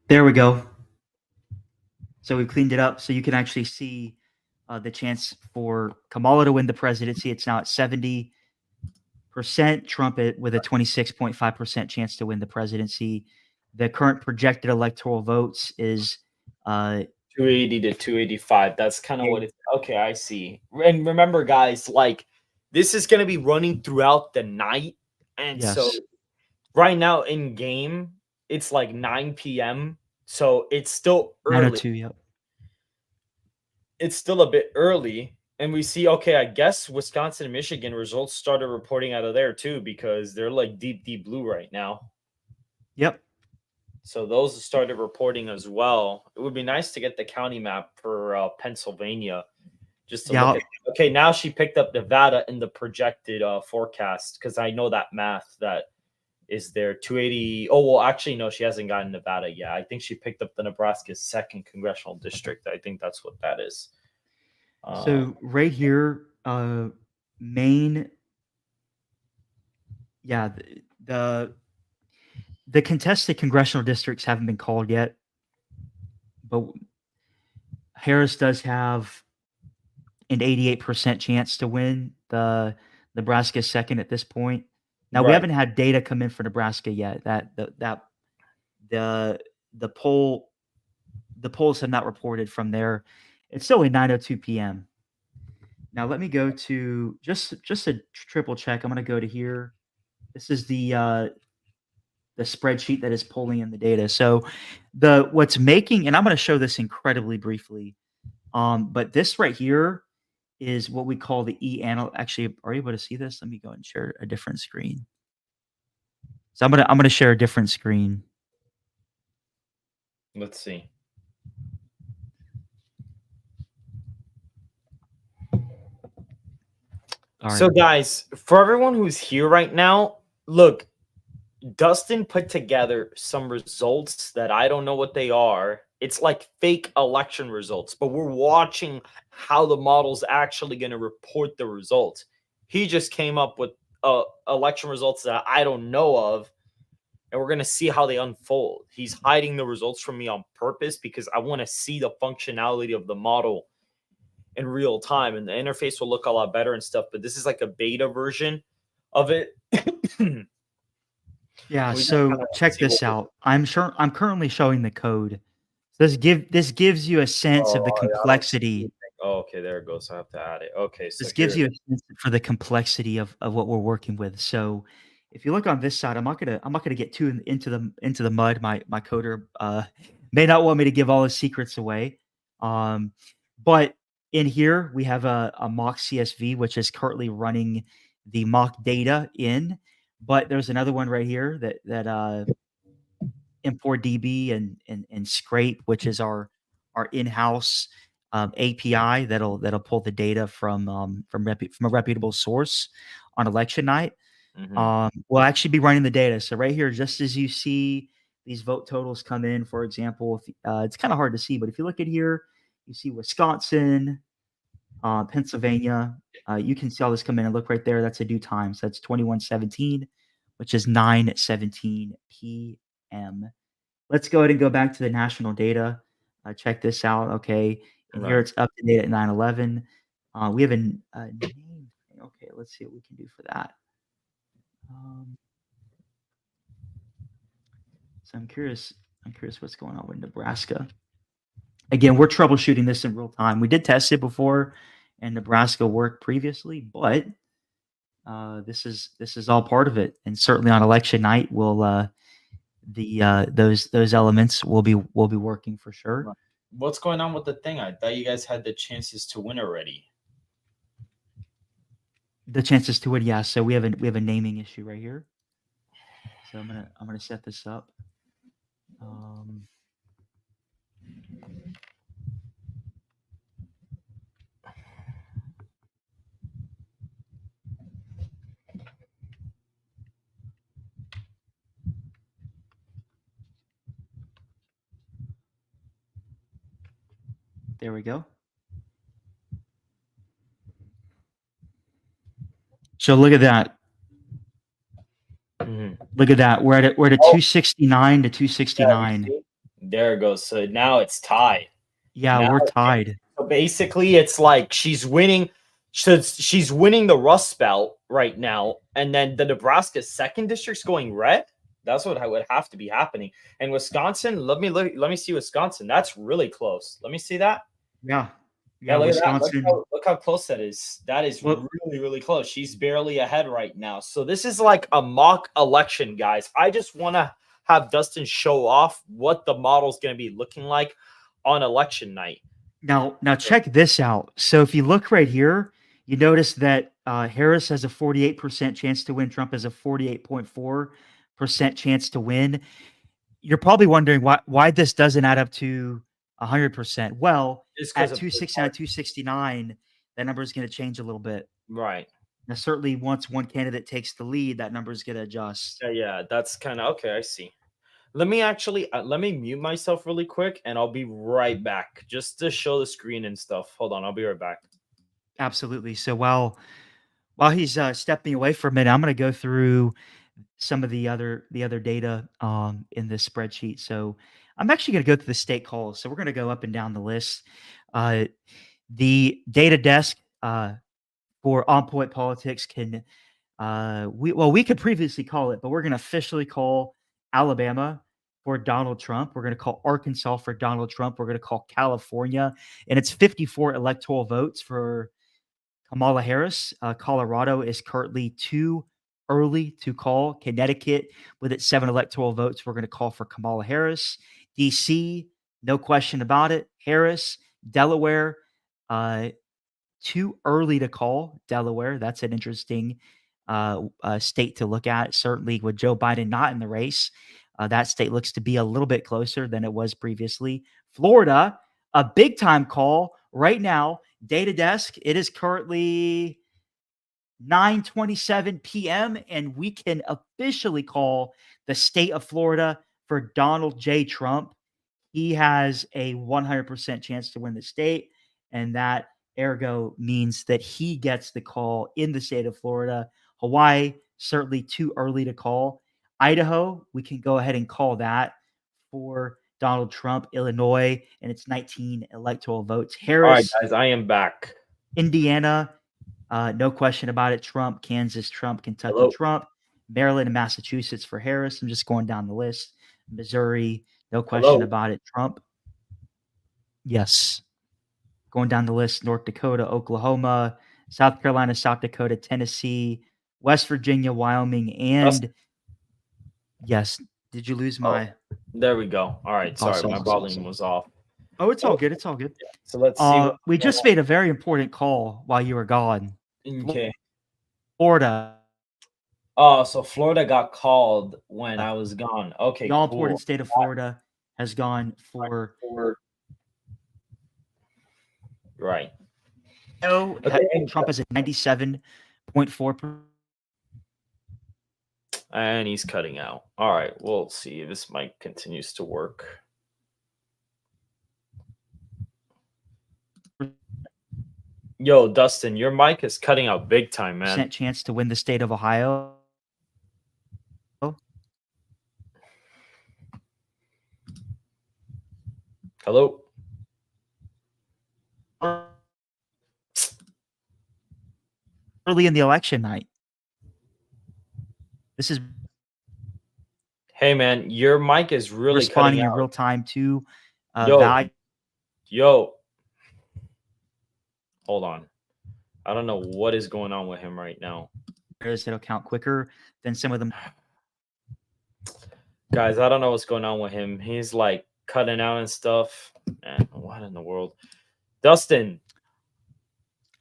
There we go. So we've cleaned it up so you can actually see the chance for Kamala to win the presidency. It's now at 70%. Trump with a 26.5% chance to win the presidency. The current projected electoral votes is 280 to 285. That's kind of what it's. Okay, I see. And remember, guys, like this is going to be running throughout the night. And so yes. right now in game, it's like 9 p.m. So it's still early. 902, yep. It's still a bit early. And we see, okay, I guess Wisconsin and Michigan results started reporting out of there too, because they're like deep, deep blue right now. Yep. So those started reporting as well. It would be nice to get the county map for Pennsylvania, just to look at. Okay, now she picked up Nevada in the projected forecast because I know that math that is there. 280. Oh well, actually no, she hasn't gotten Nevada yet. I think she picked up the Nebraska's 2nd congressional district. I think that's what that is. So right here, Maine. Yeah, the contested congressional districts haven't been called yet, but Harris does have an 88% chance to win the Nebraska 2nd at this point. Now we haven't had data come in for Nebraska yet. The polls have not reported from there. It's still a 9:02 p.m. Now let me go to just a triple check. I'm going to go to here. This is the spreadsheet that is pulling in the data. So what's making, and I'm going to show this incredibly briefly, but this right here is what we call the e-anal. Actually, are you able to see this? Let me go and share a different screen. So I'm gonna share a different screen. Let's see. So guys, for everyone who's here right now, look, Dustin put together some results that I don't know what they are. It's like fake election results, but we're watching how the model's actually going to report the results. He just came up with election results that I don't know of, and we're going to see how they unfold. He's hiding the results from me on purpose because I want to see the functionality of the model in real time, and the interface will look a lot better and stuff. But this is like a beta version of it. Yeah, We just so kinda check see what this we're out. I'm currently showing the code. This gives you a sense of the I don't see complexity. anything. Oh, okay, there it goes. I have to add it. Okay, so This here gives it you is. a sense for the complexity of what we're working with. So if you look on this side, I'm not gonna get too into the mud. My coder may not want me to give all his secrets away. Um, but in here we have a mock CSV which is currently running the mock data in. But there's another one right here that import DB and Scrape, which is our in-house API that'll pull the data from a reputable source on election night. Mhm. We'll actually be running the data. So right here, just as you see these vote totals come in, for example, if, it's kind of hard to see, but if you look at here, you see Wisconsin, Pennsylvania. You can see all this come in and look right there. That's a due time. So that's 21:17, which is 9:17 p.m. Let's go ahead and go back to the national data. Check this out, okay, and here Right. it's up to date at 9/11. We have a name thing. Okay, let's see what we can do for that. Um, so I'm curious what's going on with Nebraska. Again, we're troubleshooting this in real time. We did test it before, and Nebraska worked previously, but this is all part of it, and certainly on election night, those elements will be working for sure. Right. What's going on with the thing? I thought you guys had the chances to win already. The chances to win, yeah. So we have a naming issue right here. So I'm gonna set this up. Um, there we go. So look at that. Mhm. Look at that. We're at a Oh, 269 to yeah, you 269. see? There it goes. So now it's tied. Yeah, Now we're tied. so basically it's like she's winning. She's winning the Rust Belt right now, and then the Nebraska second district's going red. That's what would have to be happening. And Wisconsin, let me see Wisconsin. That's really close. Let me see that. Yeah. Yeah, Yeah, look at that. Wisconsin. Look how close that is. That is Well, really, really close. She's barely ahead right now. So this is like a mock election, guys. I just want to have Dustin show off what the model's going to be looking like on election night. now check this out. So if you look right here, you notice that Harris has a 48% chance to win. Trump has a 48.4% chance to win. You're probably wondering why this doesn't add up to 100%. Well, Just because at of third 269, party. 269, that number is going to change a little bit. Right. Now, certainly, once one candidate takes the lead, that number is going to adjust. Yeah, that's kind of okay. I see. Let me mute myself really quick and I'll be right back just to show the screen and stuff. Hold on, I'll be right back. Absolutely. So while he's stepping away for a minute, I'm going to go through some of the other data in this spreadsheet. So I'm actually going to go through the state calls. So we're going to go up and down the list. Uh, the data desk for On Point Politics can we could previously call it, but we're going to officially call Alabama for Donald Trump. We're going to call Arkansas for Donald Trump. We're going to call California, and it's 54 electoral votes for Kamala Harris. Colorado is currently too early to call. Connecticut, with its 7 electoral votes, we're going to call for Kamala Harris. DC, no question about it. Harris. Delaware, uh, too early to call. Delaware, that's an interesting state to look at. Certainly, with Joe Biden not in the race, that state looks to be a little bit closer than it was previously. Florida, a big time call right now. Data desk, it is currently 9:27 p.m. and we can officially call the state of Florida for Donald J. Trump. He has a 100% chance to win the state, and that ergo means that he gets the call in the state of Florida. Hawaii, certainly too early to call. Idaho, we can go ahead and call that for Donald Trump, Illinois, and it's 19 electoral votes. All right, Harris, guys, I am back. Indiana, no question about it. Trump, Kansas, Trump, Kentucky, Hello. Trump, Maryland and Massachusetts for Harris. I'm just going down the list. Missouri, no question Hello. about it. Trump. Yes. Going down the list, North Dakota, Oklahoma, South Carolina, South Dakota, Tennessee, West Virginia, Wyoming, and yes. Did you lose my? There we go. All right, sorry, Awesome, my awesome, volume awesome. was off. Oh, it's all good. It's all good. So let's see. We just made a very important call while you were gone. Okay. Florida. Oh, so Florida got called when I was gone. Okay, The cool. all-important state of Florida has gone for right. no. Trump has a 97.4%. And he's cutting out. All right, we'll see if this mic continues to work. Yo, Dustin, your mic is cutting out big time, man. Chance to win the state of Ohio. Hello. Early in the election night. This is Hey, man, your mic is really responding cutting in out. real time to Yo, yo. Hold on. I don't know what is going on with him right now. It'll count quicker than some of them. Guys, I don't know what's going on with him. He's like cutting out and stuff. Man, what in the world? Dustin.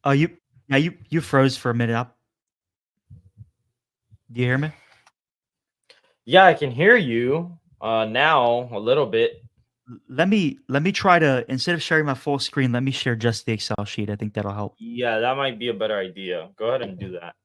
Oh, you froze for a minute. Do you hear me? Yeah, I can hear you now a little bit. Let me try to, instead of sharing my full screen, let me share just the Excel sheet. I think that'll help. Yeah, that might be a better idea. Go ahead and do that.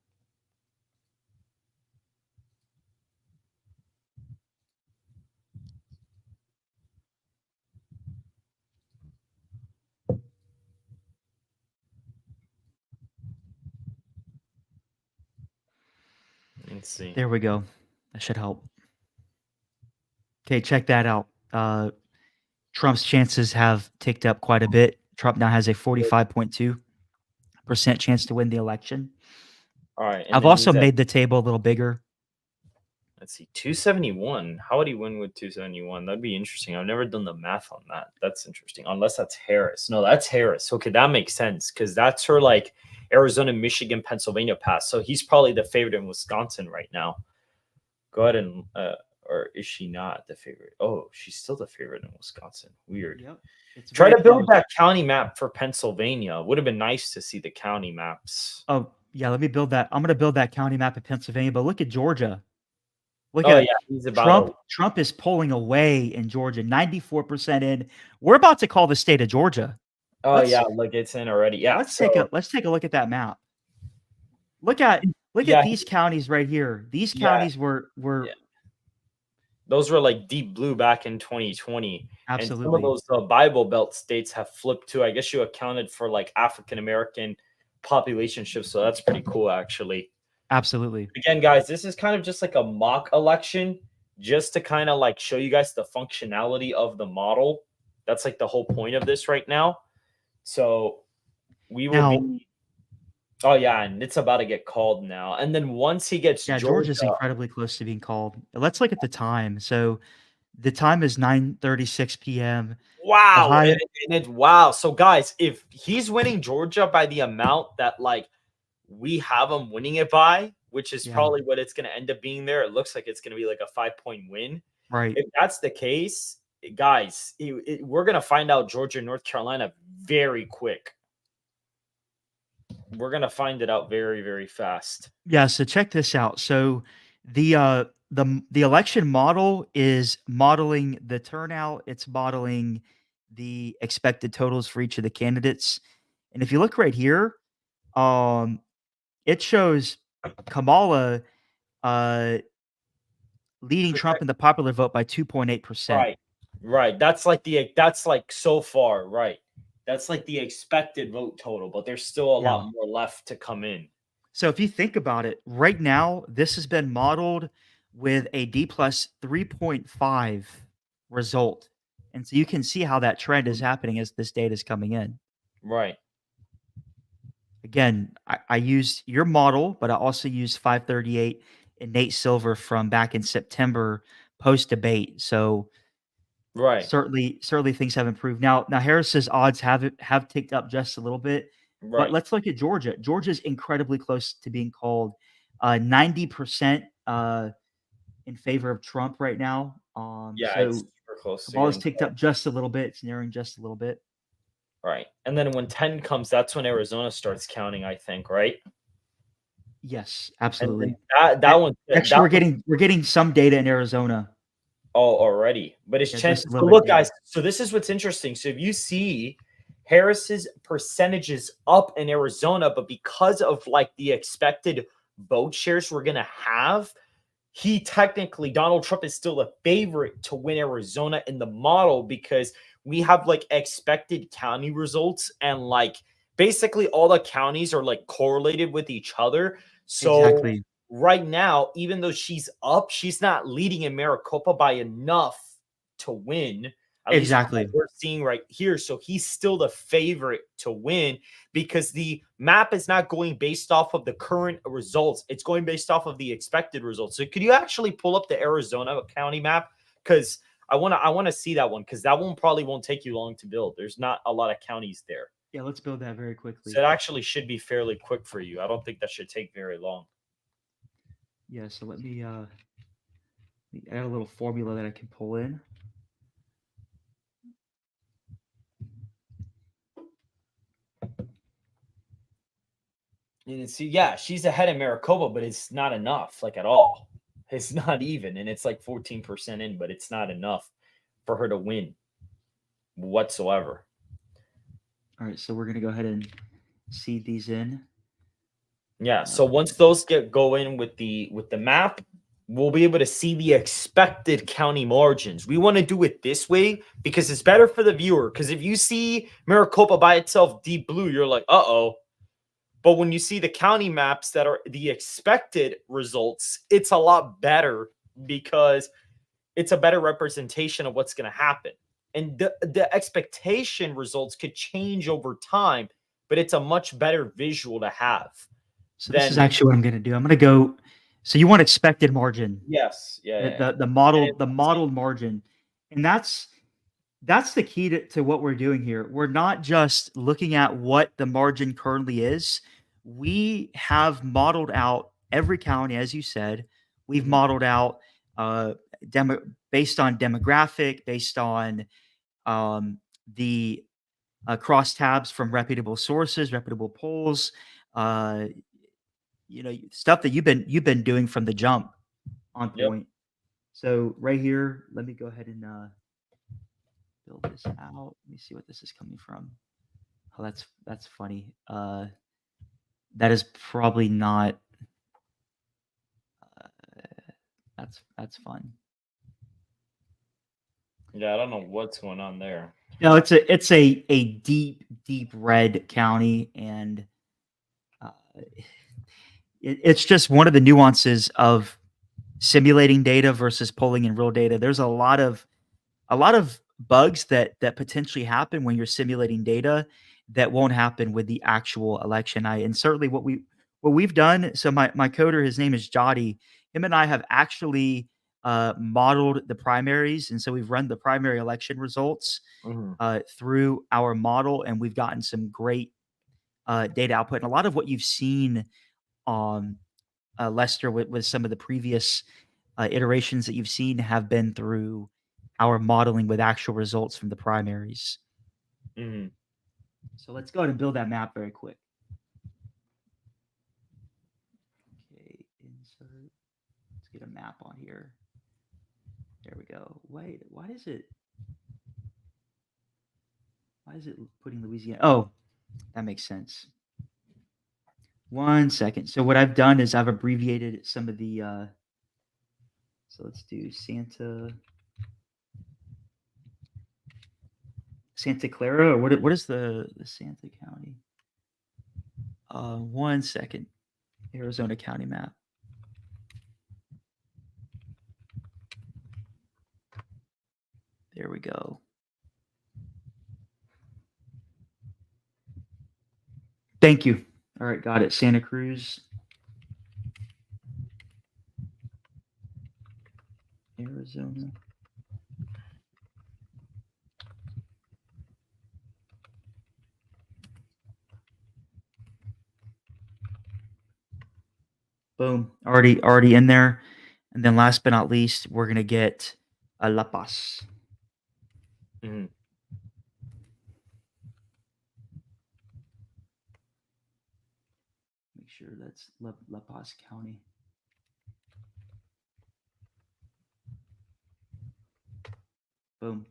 Let's see. There we go. That should help. Okay, check that out. Trump's chances have ticked up quite a bit. Trump now has a 45.2% chance to win the election. All right. I've also made the table a little bigger. Let's see, 271. How would he win with 271? That'd be interesting. I've never done the math on that. That's interesting. Unless that's Harris. No, that's Harris. Okay, that makes sense because that's her like Arizona, Michigan, Pennsylvania pass. So he's probably the favorite in Wisconsin right now. Go ahead and or is she not the favorite? Oh, she's still the favorite in Wisconsin. Weird. Yep. Try to build that county map for Pennsylvania. Would have been nice to see the county maps. Oh, yeah, let me build that. I'm going to build that county map of Pennsylvania, but look at Georgia. Look at he's about Trump is pulling away in Georgia, 94% in. We're about to call the state of Georgia. Look, it's in already. Yeah. Let's take a look at that map. Look at these counties right here. These counties were those were like deep blue back in 2020. Absolutely. And some of those Bible Belt states have flipped too. I guess you accounted for like African American population shifts, so that's pretty cool actually. Absolutely. Again, guys, this is kind of just like a mock election, just to kind of like show you guys the functionality of the model. That's like the whole point of this right now. So we will be. Oh yeah, and it's about to get called now. And then once he gets Georgia's incredibly close to being called. Let's look at the time. So the time is 9:36 p.m. Wow. Wow. So guys, if he's winning Georgia by the amount that like we have him winning it by, which is probably what it's going to end up being there. It looks like it's going to be like a 5-point win. Right. If that's the case, guys, we're going to find out Georgia and North Carolina very quick. We're going to find it out very, very fast. Yeah. So check this out. So the election model is modeling the turnout. It's modeling the expected totals for each of the candidates. And if you look right here, it shows Kamala leading Trump in the popular vote by 2.8%. Right. That's like so far, right. That's like the expected vote total, but there's still a lot more left to come in. So if you think about it, right now, this has been modeled with a D plus 3.5 result. And so you can see how that trend is happening as this data is coming in. Right. Again, I used your model, but I also used 538 and Nate Silver from back in September post debate. So Right. certainly things have improved. Now Harris's odds have ticked up just a little bit, but Right. let's look at Georgia. Georgia's incredibly close to being called 90% in favor of Trump right now. Yeah, it's So super close the to ball has getting ticked up just a little bit. It's narrowing just a little bit. right. And then when 10 comes, that's when Arizona starts counting, I think, right? Yes, And then absolutely. that one Actually, we're getting some data in Arizona. oh, already. But it's Yeah, chance. just a So little bit look, there. guys. So this is what's interesting. So if you see Harris's percentages up in Arizona, but because of like the expected vote shares we're gonna have, he technically Donald Trump is still a favorite to win Arizona in the model because we have like expected county results and like basically all the counties are like correlated with each other. So Exactly. right now, even though she's up, she's not leading in Maricopa by enough to win. At least from what Exactly. we're seeing right here. So he's still the favorite to win because the map is not going based off of the current results. It's going based off of the expected results. So could you actually pull up the Arizona County map? Because I want to see that one because that one probably won't take you long to build. There's not a lot of counties there. Yeah, let's build that very So quickly. it actually should be fairly quick for you. I don't think that should take very long. Yeah, so let me add a little formula that I can pull in. And see, yeah, she's ahead of Maricopa, but it's not enough, like at all. It's not even, and it's like 14% in, but it's not enough for her to win whatsoever. All right, so we're gonna go ahead and seed these in. Yeah. So once those go in with the map, we'll be able to see the expected county margins. We want to do it this way because it's better for the viewer. Because if you see Maricopa by itself deep blue, you're like, uh-oh. But when you see the county maps that are the expected results, it's a lot better because it's a better representation of what's going to happen. And the expectation results could change over time, but it's a much better visual to have. So this is actually what I'm gonna do. I'm gonna go. So you want expected margin, Yes. Yeah. the And modeled margin, and that's the key to what we're doing here. We're not just looking at what the margin currently is. We have modeled out every county, as you said. We've modeled out uh, based on demographic, based on the crosstabs from reputable sources, reputable polls. Uh, stuff that you've been doing from the jump on Yep. point. So right here, let me go ahead and build this out. Let me see what this is coming from. Oh, that's funny. That is probably not. That's fun. Yeah, I don't know what's going on there. No, it's a deep red county, and uh, it's just one of the nuances of simulating data versus pulling in real data. There's a lot of bugs that potentially happen when you're simulating data that won't happen with the actual election night. And certainly what we've done. So my coder, his name is Jody. Him and I have actually modeled the primaries, and so we've run the primary election results through our model, and we've gotten some great data output. And a lot of what you've seen on Lester with some of the previous iterations that you've seen have been through our modeling with actual results from the primaries. So let's go ahead and build that map very quick. Okay, insert. Let's get a map on here. There we go. Wait, why is it putting Louisiana? Oh, that makes sense. 1 second. So what I've done is I've abbreviated some of the so let's do Santa Clara, or what is the Santa County? 1 second. Arizona County map. There we go. Thank you. All right, got it. Santa Cruz, Arizona. Boom. Already in there. And then last but not least, we're gonna get La Paz. Mhm. Make sure that's La Paz County. Boom.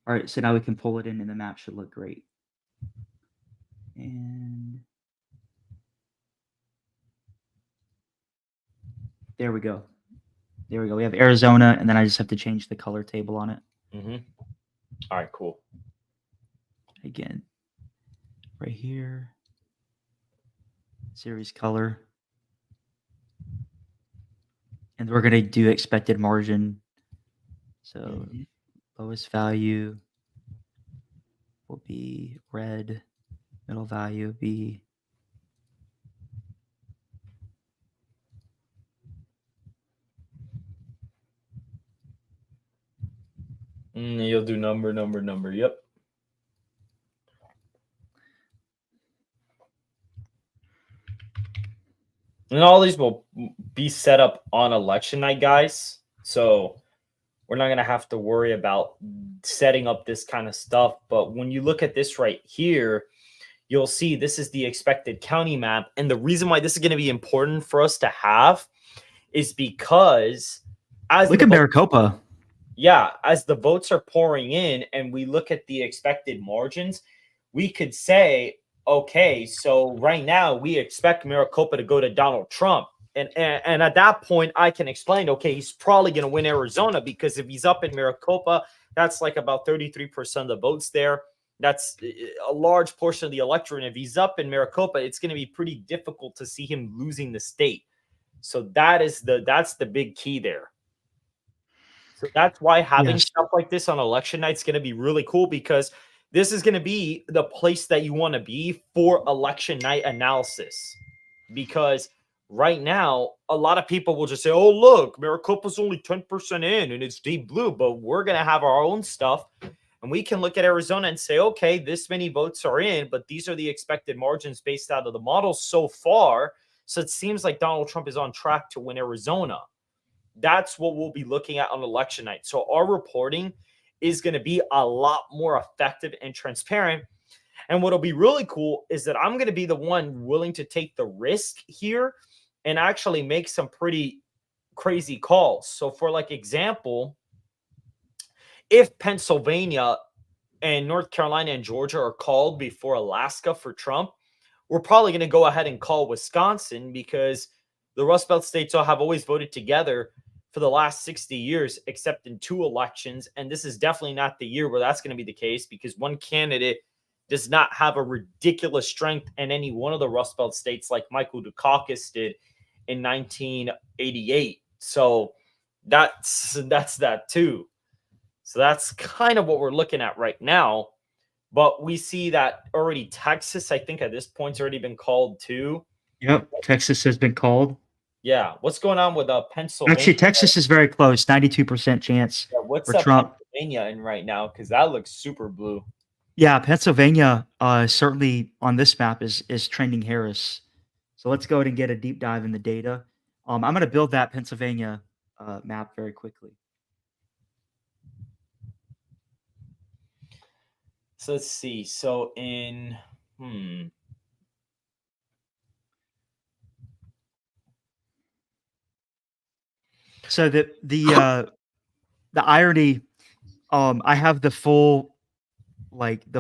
All right, so now we can pull it in and the map should look great. And there we go. There we go. We have Arizona, and then I just have to change the color table on it. All right, cool. Again, right here. Series color. And we're going to do expected margin. So lowest value will be red. Middle value will be You'll do number. Yep. And all these will be set up on election night, guys. So we're not going to have to worry about setting up this kind of stuff. But when you look at this right here, you'll see this is the expected county map. And the reason why this is going to be important for us to have is because as look at Maricopa. Yeah, as the votes are pouring in and we look at the expected margins, we could say, okay, so right now we expect Maricopa to go to Donald Trump. And at that point, I can explain, okay, he's probably going to win Arizona because if he's up in Maricopa, that's like about 33% of the votes there. That's a large portion of the electorate. And if he's up in Maricopa, it's going to be pretty difficult to see him losing the state. So that's the big key there. So that's why having stuff like this on election night is going to be really cool, because this is going to be the place that you want to be for election night analysis. Because right now, a lot of people will just say, oh, look, Maricopa's only 10% in and it's deep blue, but we're going to have our own stuff. And we can look at Arizona and say, okay, this many votes are in, but these are the expected margins based out of the models so far. So it seems like Donald Trump is on track to win Arizona. That's what we'll be looking at on election night. So our reporting is going to be a lot more effective and transparent. And what'll be really cool is that I'm going to be the one willing to take the risk here and actually make some pretty crazy calls. So for like example, if Pennsylvania and North Carolina and Georgia are called before Alaska for Trump, we're probably going to go ahead and call Wisconsin, because the Rust Belt states all have always voted together for the last 60 years, except in 2 elections. And this is definitely not the year where that's going to be the case, because one candidate does not have a ridiculous strength in any one of the Rust Belt states like Michael Dukakis did in 1988. So that's that too. So that's kind of what we're looking at right now. But we see that already Texas, I think at this point, has already been called too. Yep, Texas has been called. Yeah. What's going on with Pennsylvania? Actually, Texas is very close, 92% chance what's for Trump. Pennsylvania in right now? Because that looks super blue. Yeah, Pennsylvania certainly on this map is trending Harris. So let's go ahead and get a deep dive in the data. I'm going to build that Pennsylvania map very quickly. So let's see. So in So the irony, I have the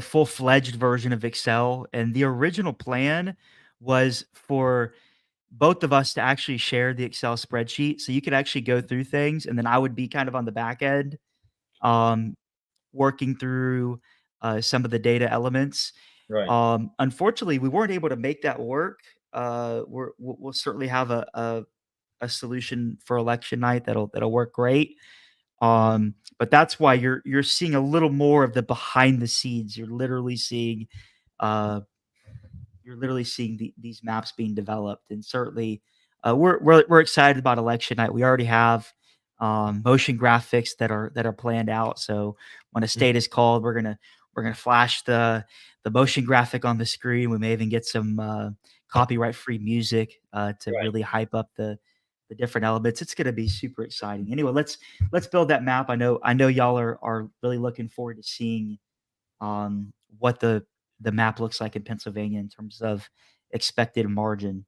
full-fledged version of Excel, and the original plan was for both of us to actually share the Excel spreadsheet, so you could actually go through things, and then I would be kind of on the back end, working through some of the data elements. right. Unfortunately, we weren't able to make that work. We'll certainly have a solution for election night that'll work great. But that's why you're seeing a little more of the behind the scenes. You're literally seeing you're literally seeing these maps being developed, and certainly we're excited about election night. We already have motion graphics that are planned out. So when a state is called, we're gonna flash the motion graphic on the screen. We may even get some copyright free music to Right. really hype up the different elements. It's gonna be super exciting. Anyway, let's build that map. I know y'all are really looking forward to seeing what the map looks like in Pennsylvania in terms of expected margin.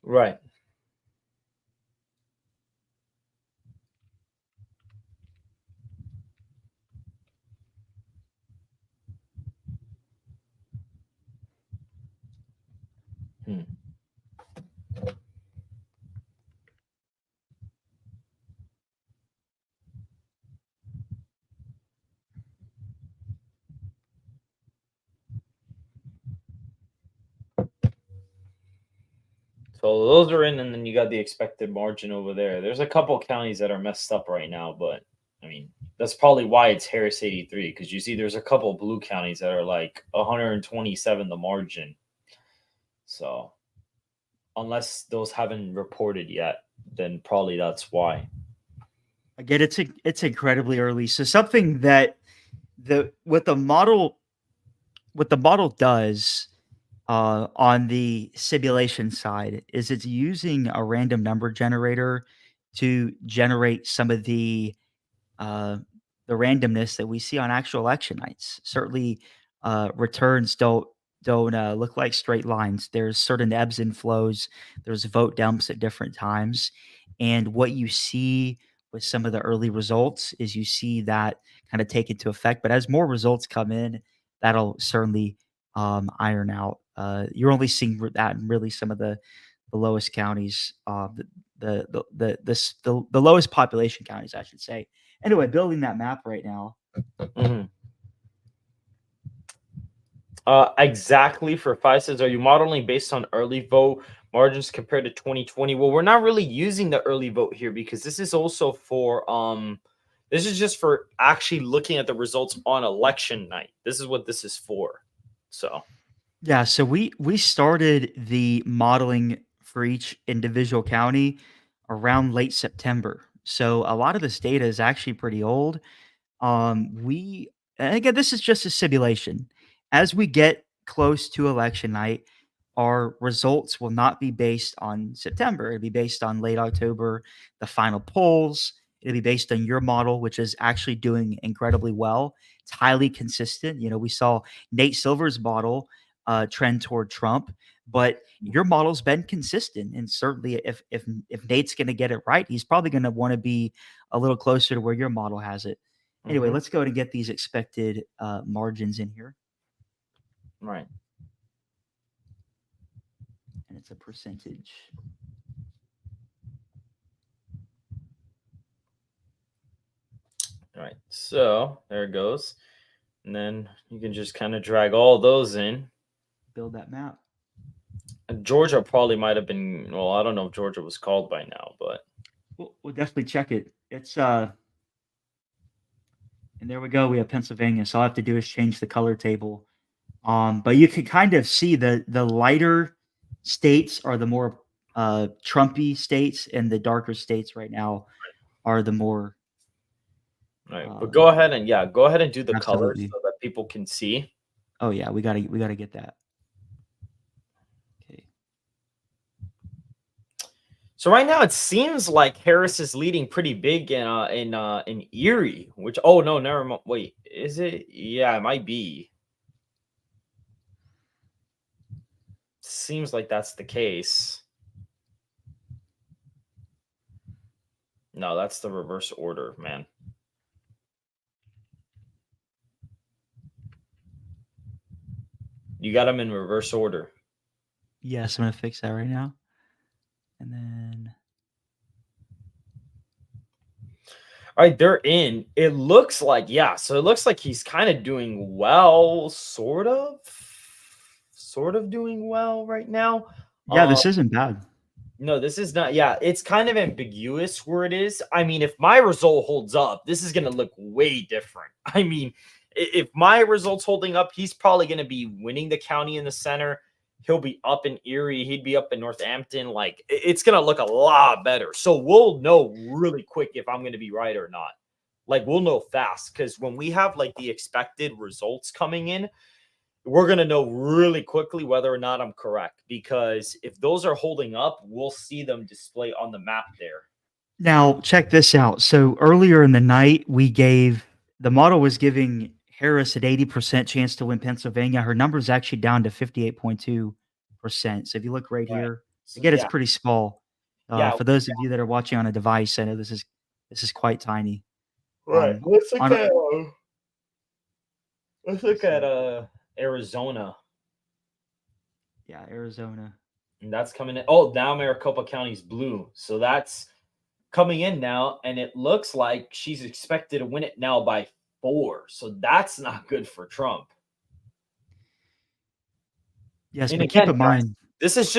Right. Hmm. So those are in, and then you got the expected margin over there. There's a couple counties that are messed up right now, but I mean, that's probably why it's Harris 83, because you see there's a couple blue counties that are like 127 the margin. So unless those haven't reported yet, then probably that's why. Again, it's incredibly early. So something that the what the model does on the simulation side is it's using a random number generator to generate some of uh, the randomness that we see on actual election nights. Certainly, returns don't look like straight lines. There's certain ebbs and flows. There's vote dumps at different times, and what you see with some of the early results is you see that kind of take into effect. But as more results come in, that'll certainly iron out. You're only seeing that in really some of the lowest counties, the lowest population counties, I should say. Anyway, building that map right now. Mhm. Exactly for five says, are you modeling based on early vote margins compared to 2020? Well, we're not really using the early vote here because this is also for this is just for actually looking at the results on election night. This is what this is for. So Yeah, so we started the modeling for each individual county around late September. So a lot of this data is actually pretty old. We and again, this is just a simulation. As we get close to election night, our results will not be based on September. It'll be based on late October, the final polls. It'll be based on your model, which is actually doing incredibly well. It's highly consistent. You know, we saw Nate Silver's model trend toward Trump, but your model's been consistent. And certainly, if Nate's going to get it right, he's probably going to want to be a little closer to where your model has it. Anyway, mhm, let's go and get these expected margins in here, right. and it's a percentage. All right. So there it goes. And then you can just kind of drag all those in. Build that map. And Georgia probably might have been, well, I don't know if Georgia was called by now, but We'll definitely check it. It's and there we go. We have Pennsylvania. So all I have to do is change the color table. But you can kind of see the lighter states are the more Trumpy states, and the darker states right now are the more all right. But uh, go ahead and yeah, go ahead and do the colors absolutely. so that people can see. Oh yeah, we gotta get that. Okay. So right now it seems like Harris is leading pretty big in Erie, which oh no, never mind. Wait, is it? Yeah, it might be. Seems like that's the case. No, that's the reverse order, man. You got them in reverse order. Yes, I'm gonna fix that right now. And then All right, they're in. It looks like, yeah. So it looks like he's kind of doing well, sort of doing well right now. yeah, this isn't bad. No, this is not. Yeah, it's kind of ambiguous where it is. I mean, if my result holds up, this is going to look way different. I mean, if my result's holding up, he's probably going to be winning the county in the center. He'll be up in Erie. He'd be up in Northampton. Like, it's going to look a lot better. So we'll know really quick if I'm going to be right or not. Like, we'll know fast, because when we have like the expected results coming in, we're going to know really quickly whether or not I'm correct, because if those are holding up, we'll see them display on the map there. Now, check this out. So earlier in the night, the model was giving Harris an 80% chance to win Pennsylvania. Her number is actually down to 58.2%. So if you look right Right. here, So, again, it's yeah. pretty small. Yeah. For those of you that are watching on a device, I know this is quite tiny. Right. Let's look on- at Arizona. Yeah, Arizona. And that's coming in. Oh, now Maricopa County's blue. So that's coming in now. And it looks like she's expected to win it now by 4. So that's not good for Trump. Yes, And but keep again, in mind, this is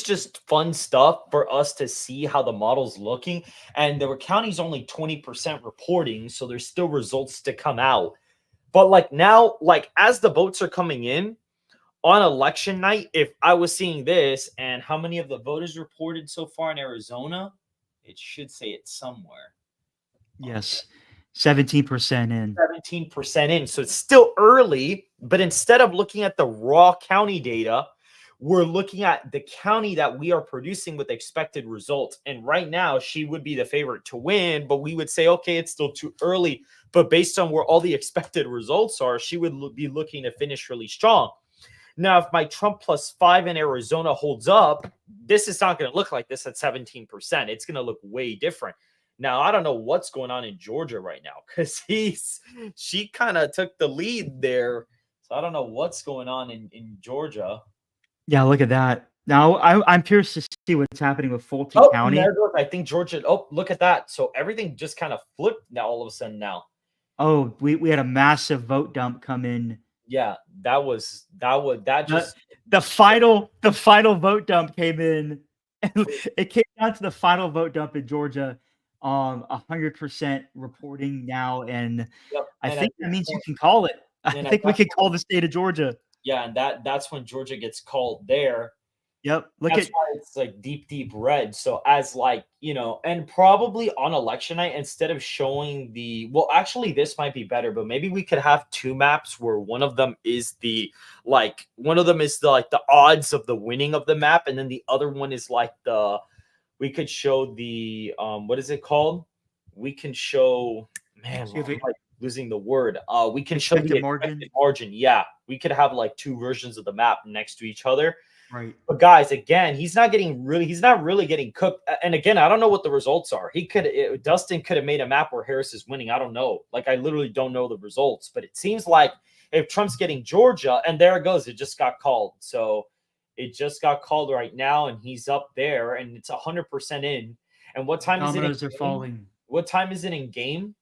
just fun stuff for us to see how the model's looking. And the county's only 20% reporting, so there's still results to come out. But like now, like as the votes are coming in on election night, if I was seeing this and how many of the voters reported so far in Arizona, it should say it somewhere. yes, 17% in. 17% in. So it's still early, but instead of looking at the raw county data, we're looking at the county that we are producing with expected results. And right now, she would be the favorite to win, but we would say, okay, it's still too early. But based on where all the expected results are, she would be looking to finish really strong. Now, if my Trump +5 in Arizona holds up, this is not going to look like this at 17%. It's going to look way different. Now, I don't know what's going on in Georgia right now, because she kind of took the lead there. So I don't know what's going on in Georgia. Yeah, look at that. Now, I'm curious to see what's happening with Fulton Oh, County. there goes, I think Georgia. Oh, look at that. So everything just kind of flipped now all of a sudden now. Oh, we had a massive vote dump come in. Yeah, that just The final vote dump came in. It came down to the final vote dump in Georgia. 100% reporting now, and yep. I And think at that this means you point- can call it. I and at think we that can point- call the state of Georgia. Yeah, and that's when Georgia gets called there. Yep. That's why it's like deep red. So as like, and probably on election night, instead of showing actually this might be better, but maybe we could have 2 maps where one of them is the odds of the winning of the map, and then the other one is like we could show the what is it called? We can show, man, I'm like losing the word. We can show the expected margin. Yeah, we could have like 2 versions of the map next to each other. Right. But guys, again, he's not really getting cooked. And again, I don't know what the results are. Dustin could have made a map where Harris is winning. I don't know. Like, I literally don't know the results, but it seems like if Trump's getting Georgia, and there it goes, it just got called. So it just got called right now, and he's up there, and it's 100% in. And what time is it? Dominoes are falling. What time is it in game?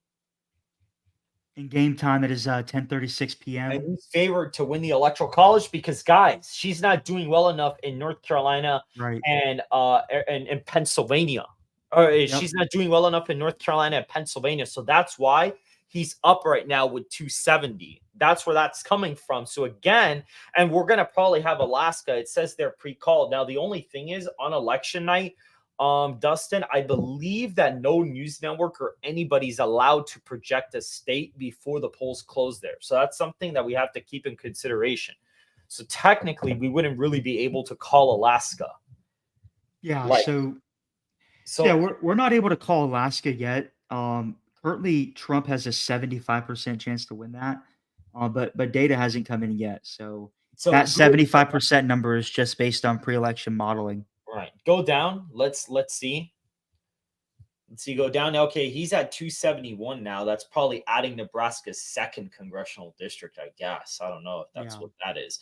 In game time, it is 10:36 p.m. And he's favored to win the electoral college because, guys, she's not doing well enough in North Carolina, right, and Pennsylvania. She's not doing well enough in North Carolina and Pennsylvania, so that's why he's up right now with 270. That's where that's coming from. So again, and we're gonna probably have Alaska. It says they're pre-called. Now the only thing is on election night, Dustin, I believe that no news network or anybody's allowed to project a state before the polls close there. So that's something that we have to keep in consideration. So technically, we wouldn't really be able to call Alaska. Yeah. So yeah, we're not able to call Alaska yet. Currently, Trump has a 75% chance to win that, but data hasn't come in yet. So that 75% number is just based on pre-election modeling. Right. Go down. Let's see. Let's see. Go down. Okay, he's at 271 now. That's probably adding Nebraska's 2nd congressional district, I guess. I don't know if that's what that is.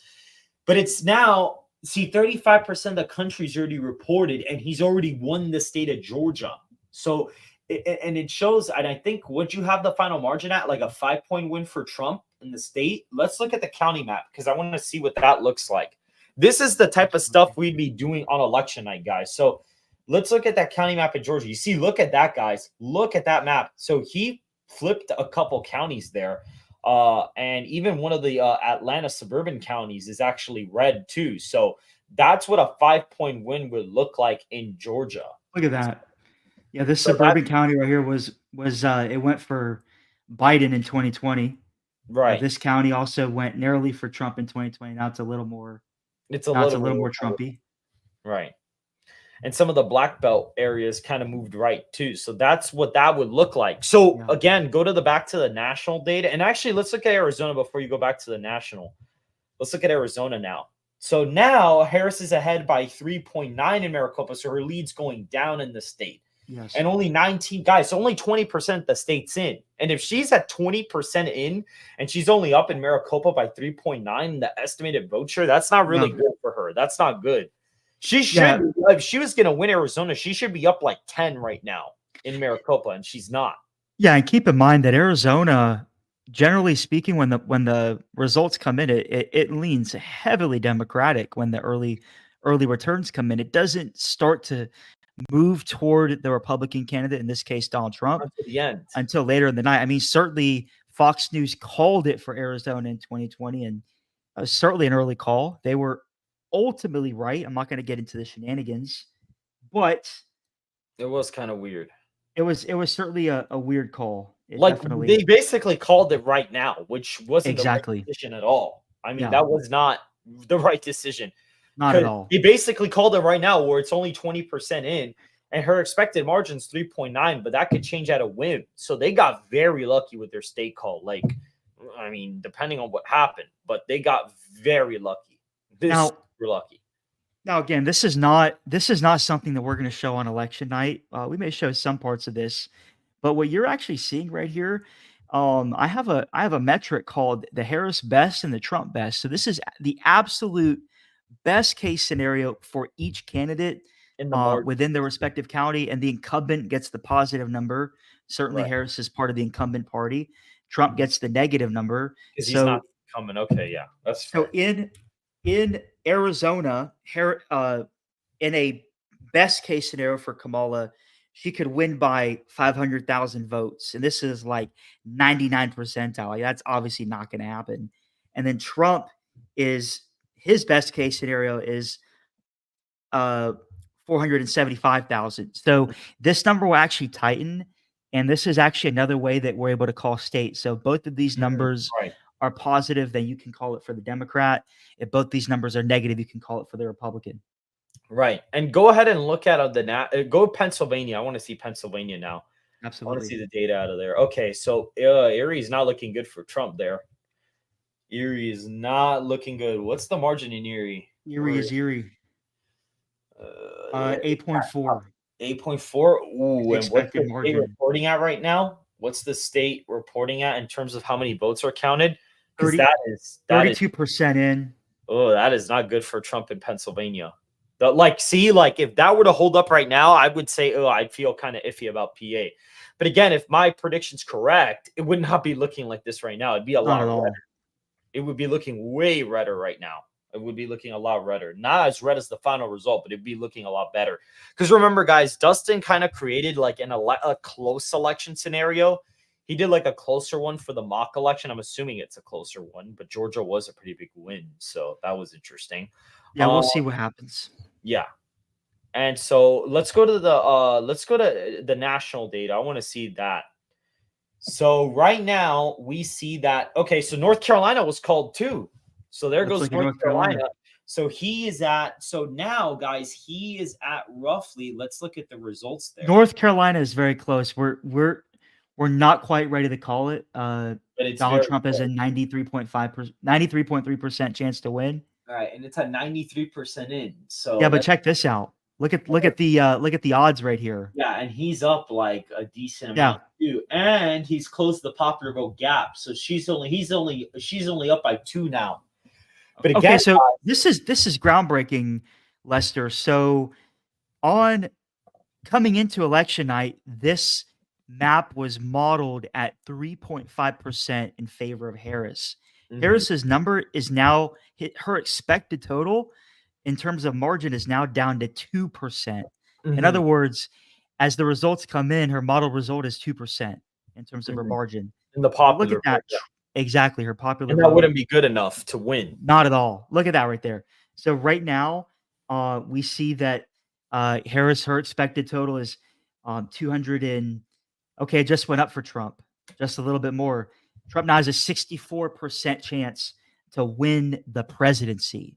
But it's now, see, 35% of the country's already reported, and he's already won the state of Georgia. So, and it shows, and I think, would you have the final margin at like a 5-point win for Trump in the state? Let's look at the county map because I want to see what that looks like. This is the type of stuff we'd be doing on election night, guys. So let's look at that county map in Georgia. You see, look at that, guys. Look at that map. So he flipped a couple counties there. And even one of the Atlanta suburban counties is actually red too. So that's what a 5-point win would look like in Georgia. Look at that. Yeah, this So suburban county right here was it went for Biden in 2020. right. This county also went narrowly for Trump in 2020. Now it's a little more It's a now it's a little little more more Trumpy. right. And some of the black belt areas kind of moved right too. So that's what that would look like. So Yeah. again, go to the back to the national data. And actually, let's look at Arizona before you go back to the national. Let's look at Arizona now. So now Harris is ahead by 3.9 in Maricopa. So her lead's going down in the state. Yes. And only 19 guys, so only 20% the state's in. And if she's at 20% in and she's only up in Maricopa by 3.9, the estimated vote share, that's not really good for her. That's not good. She should, if she was going to win Arizona, she should be up like 10 right now in Maricopa, and she's not. Yeah, and keep in mind that Arizona, generally speaking, when the results come in, it leans heavily Democratic when the early returns come in. It doesn't start to move toward the Republican candidate, in this case, Donald Trump, Until the end. until later in the night. I mean, certainly Fox News called it for Arizona in 2020, and certainly an early call. They were ultimately right. I'm not going to get into the shenanigans, but It was kind of weird. it was certainly a weird call. They basically called it right now, which wasn't the right Exactly. decision at all. I mean, Yeah. that was not the right decision. Not at all. They basically called it right now where it's only 20% in, and her expected margin's 3.9, but that could change at a whim. So they got very lucky with their state call. Like, I mean, depending on what happened, but they got very lucky. Super lucky. Now, again, this is not something that we're going to show on election night. We may show some parts of this, but what you're actually seeing right here, I have a metric called the Harris best and the Trump best. So this is the absolute best case scenario for each candidate In the within their respective county, and the incumbent gets the positive number. Certainly, Right. Harris is part of the incumbent party. Trump gets the negative number. because he's not coming. Okay, yeah, that's fair. So in Arizona, in a best case scenario for Kamala, she could win by 500,000 votes, and this is like 99 percentile. That's obviously not going to happen. And then Trump is his best case scenario is 475,000. So this number will actually tighten, and this is actually another way that we're able to call states. So both of these numbers Right. are positive, then you can call it for the Democrat. If both these numbers are negative, you can call it for the Republican. Right. And go ahead and look at go Pennsylvania. I want to see Pennsylvania now. I want to Absolutely. see the data out of there. Okay, so Erie is not looking good for Trump there. Erie is not looking good. What's the margin in Erie? Erie is Erie. 8.4. 8.4. Ooh, and what's Expected the state margin. reporting at right now? What's the state reporting at in terms of how many votes are counted? 30 Because that is 32% in. oh, that is not good for Trump in Pennsylvania. If that were to hold up right now, I would say, I'd feel kind of iffy about PA. But again, if my prediction's correct, it would not be looking like this right now. It'd be a lot Not at all. redder. It would be looking way redder right now. It would be looking a lot redder. Not as red as the final result, but it'd be looking a lot better. Because remember, guys, Dustin kind of created like a close election scenario. He did like a closer one for the mock election. I'm assuming it's a closer one, but Georgia was a pretty big win. So that was interesting. Yeah, we'll see what happens. Yeah. And so let's go to the national data. I want to see that. So right now we see that, okay, so North Carolina was called too. So there goes North Carolina. So now, guys, he is at roughly, let's look at the results there. North Carolina is very close. We're not quite ready to call it. But it's Donald very Trump has a 93.3% chance to win. All right, and it's at 93% in. So Yeah, but check this out. Look at the odds right here. yeah, and he's up like a decent amount too, and he's closed the popular vote gap. So she's only up by 2 now. But again, Okay, so this is groundbreaking, Lester. So on coming into election night, this map was modeled at 3.5% in favor of Harris. Harris's number is now her expected total in terms of margin is now down to 2%. In other words, as the results come in, her model result is 2% in terms of her margin. in the popular Look at that. vote, exactly. Her popular And that vote, wouldn't be good enough to win. not at all. Look at that right there. So right now, we see that Harris, her expected total is 200 and okay, it just went up for Trump, just a little bit more. Trump now has a 64% chance to win the presidency.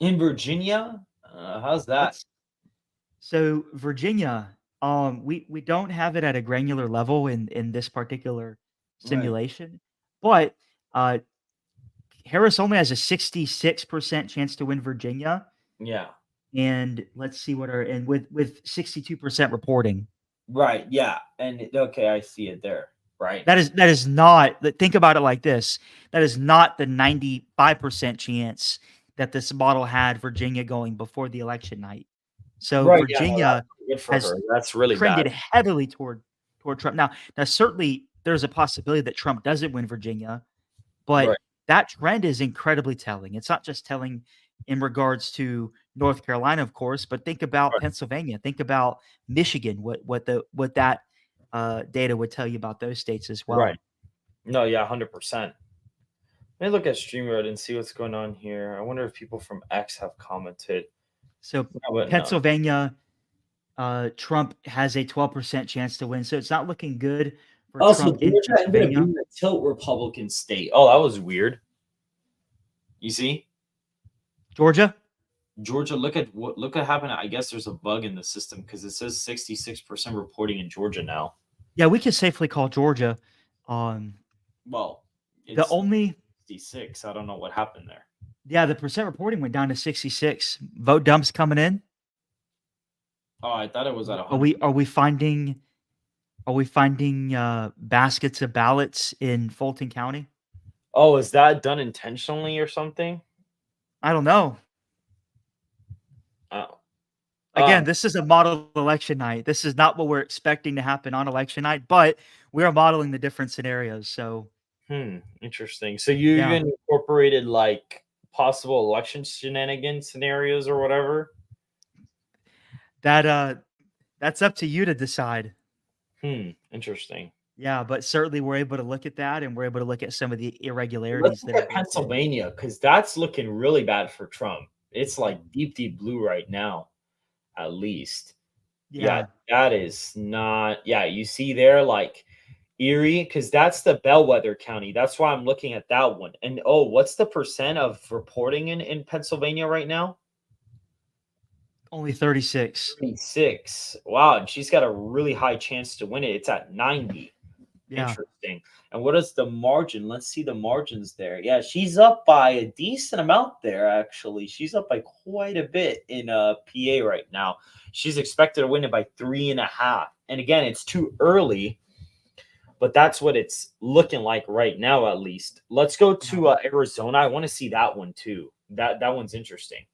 In Virginia, how's that? So Virginia, we don't have it at a granular level in this particular simulation, but uh, Harris only has a 66% chance to win Virginia, Yeah. and let's see what are and with 62% reporting. Right. Yeah. And okay, I see it there. Right. That is not. Think about it like this. That is not the 95% chance that this model had Virginia going before the election night. So Right. Yeah. No, Virginia that's good for has her. That's really trended bad. heavily toward Trump. Now certainly there's a possibility that Trump doesn't win Virginia, but Right. that trend is incredibly telling. It's not just telling in regards to North Carolina, of course, but think about Right. Pennsylvania. Think about Michigan. What that data would tell you about those states as well. Right. No. Yeah. 100%. Let me look at StreamYard and see what's going on here. I wonder if people from X have commented. So But no. Pennsylvania, Trump has a 12% chance to win. So it's not looking good for Oh, so Trump in Georgia ended up Pennsylvania. being a tilt Republican state. Oh, that was weird. You see, Georgia, Georgia. Look at what happened. I guess there's a bug in the system because it says 66% reporting in Georgia now. yeah, we can safely call Georgia. Um, Well, the it's only 66. I don't know what happened there. Yeah, the percent reporting went down to 66. Vote dumps coming in. Oh, I thought it was at Are 100. we finding baskets of ballots in Fulton County? Oh, is that done intentionally or something? I don't know. Oh. Again, this is a model election night. This is not what we're expecting to happen on election night, but we are modeling the different scenarios. So, Interesting. So you yeah, even incorporated like possible election shenanigans scenarios or whatever? that's up to you to decide. Interesting. Yeah, but certainly we're able to look at that, and we're able to look at some of the Let's irregularities look that are at built in. Pennsylvania because that's looking really bad for Trump. It's like deep blue right now, at least. Yeah, Yeah, that is not. Yeah, you see there, like Erie, because that's the bellwether county. That's why I'm looking at that one. And oh, what's the percent of reporting in Pennsylvania right now? only 36. 36. Wow, and she's got a really high chance to win it. It's at 90. Yeah, Interesting. And what is the margin? Let's see the margins there. Yeah, she's up by a decent amount there, actually. She's up by quite a bit in PA right now. She's expected to win it by 3.5. And again, it's too early, but that's what it's looking like right now, at least. Let's go to Arizona. I want to see that one too. That one's interesting.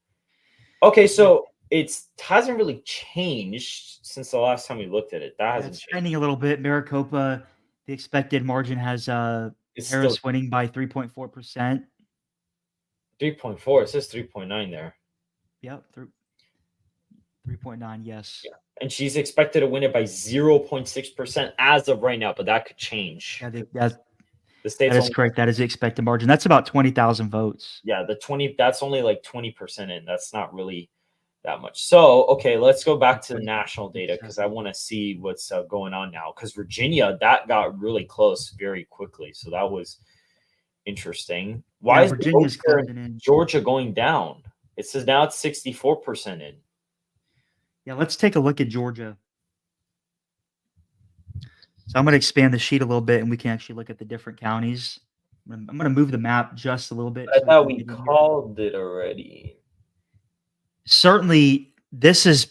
Okay, so it hasn't really changed since the last time we looked at it. That hasn't it's changed. trending a little bit. Maricopa, the expected margin has It's Harris still winning by 3.4%. 3.4. It says 3.9 there. Yep, 3.9. Yes. Yeah. And she's expected to win it by 0.6% as of right now, but that could change. Yeah, The that state's is only, correct. That is the expected margin. That's about 20,000 votes. yeah, that's only like 20% in. That's not really that much. So, okay, let's go back to the national data because I want to see what's going on now. Because Virginia, that got really close very quickly. So that was interesting. Why is Virginia's the vote share closing in? Georgia going down? It says now it's 64% in. Yeah, let's take a look at Georgia. So I'm going to expand the sheet a little bit, and we can actually look at the different counties. I'm going to move the map just a little bit. I so thought can we get in here. called it already. Certainly, this is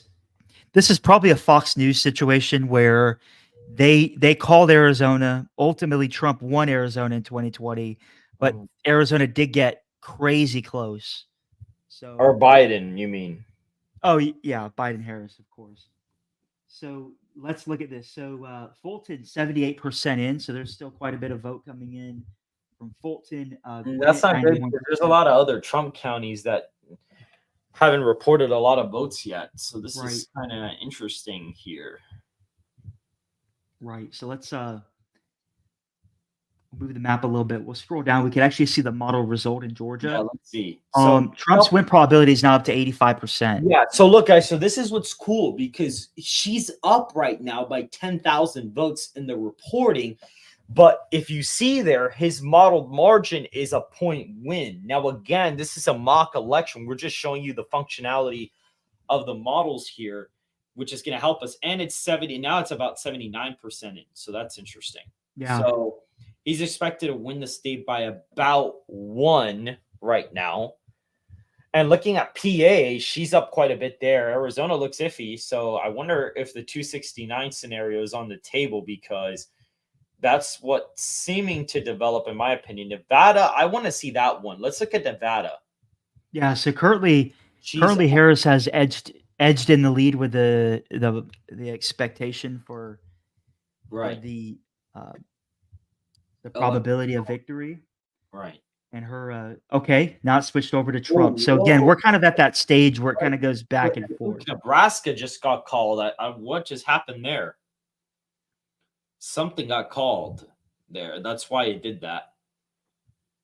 probably a Fox News situation where they called Arizona. Ultimately, Trump won Arizona in 2020, but Arizona did get crazy close. So, Or Biden, you mean? oh yeah, Biden Harris, of course. So let's look at this. So Fulton, 78% in. So there's still quite a bit of vote coming in from Fulton. That's Gwinnett, not good because there's a lot of other Trump counties that haven't reported a lot of votes yet. So this is kind of interesting here. Right. So let's move the map a little bit. We'll scroll down. We can actually see the model result in Yeah, Georgia. let's see. So Trump's win probability is now up to 85%. yeah, so look, guys, so this is what's cool because she's up right now by 10,000 votes in the reporting. But if you see there, his modeled margin is a point win. Now, again, this is a mock election. We're just showing you the functionality of the models here, which is going to help us. And it's 70. Now it's about 79% in. So that's interesting. Yeah. So he's expected to win the state by about 1 right now. And looking at PA, she's up quite a bit there. Arizona looks iffy. So I wonder if the 269 scenario is on the table because that's what's seeming to develop, in my opinion. Nevada, I want to see that one. Let's look at Nevada. Yeah. So currently She's Harris has edged in the lead with the expectation for right. the probability of victory. Right. And her okay, now it's switched over to Trump. So again, we're kind of at that stage where it kind of goes back and forth. Nebraska just got called. What just happened there? Something got called there. That's why it did that.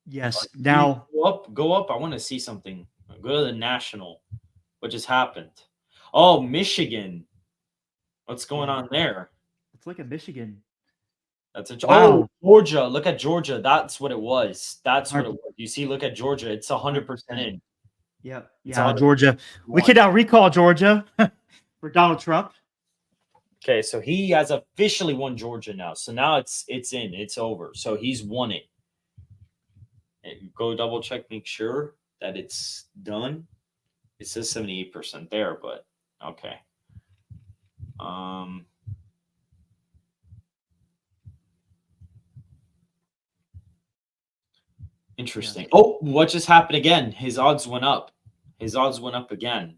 Yes. Now go up. I want to see something. Go to the national. What just happened? Oh, Michigan. What's going on there? Let's look at Michigan. That's a Wow. Oh, Georgia. Look at Georgia. That's what it was. That's what it was. You see, look at Georgia. It's 100% in. Yep. It's Yeah, Georgia. We can now recall Georgia for Donald Trump. Okay, so he has officially won Georgia now. So now it's in. It's over. So he's won it. And go double check, make sure that it's done. It says 78% there, but okay. Interesting. Yeah. Oh, what just happened again? His odds went up. His odds went up again.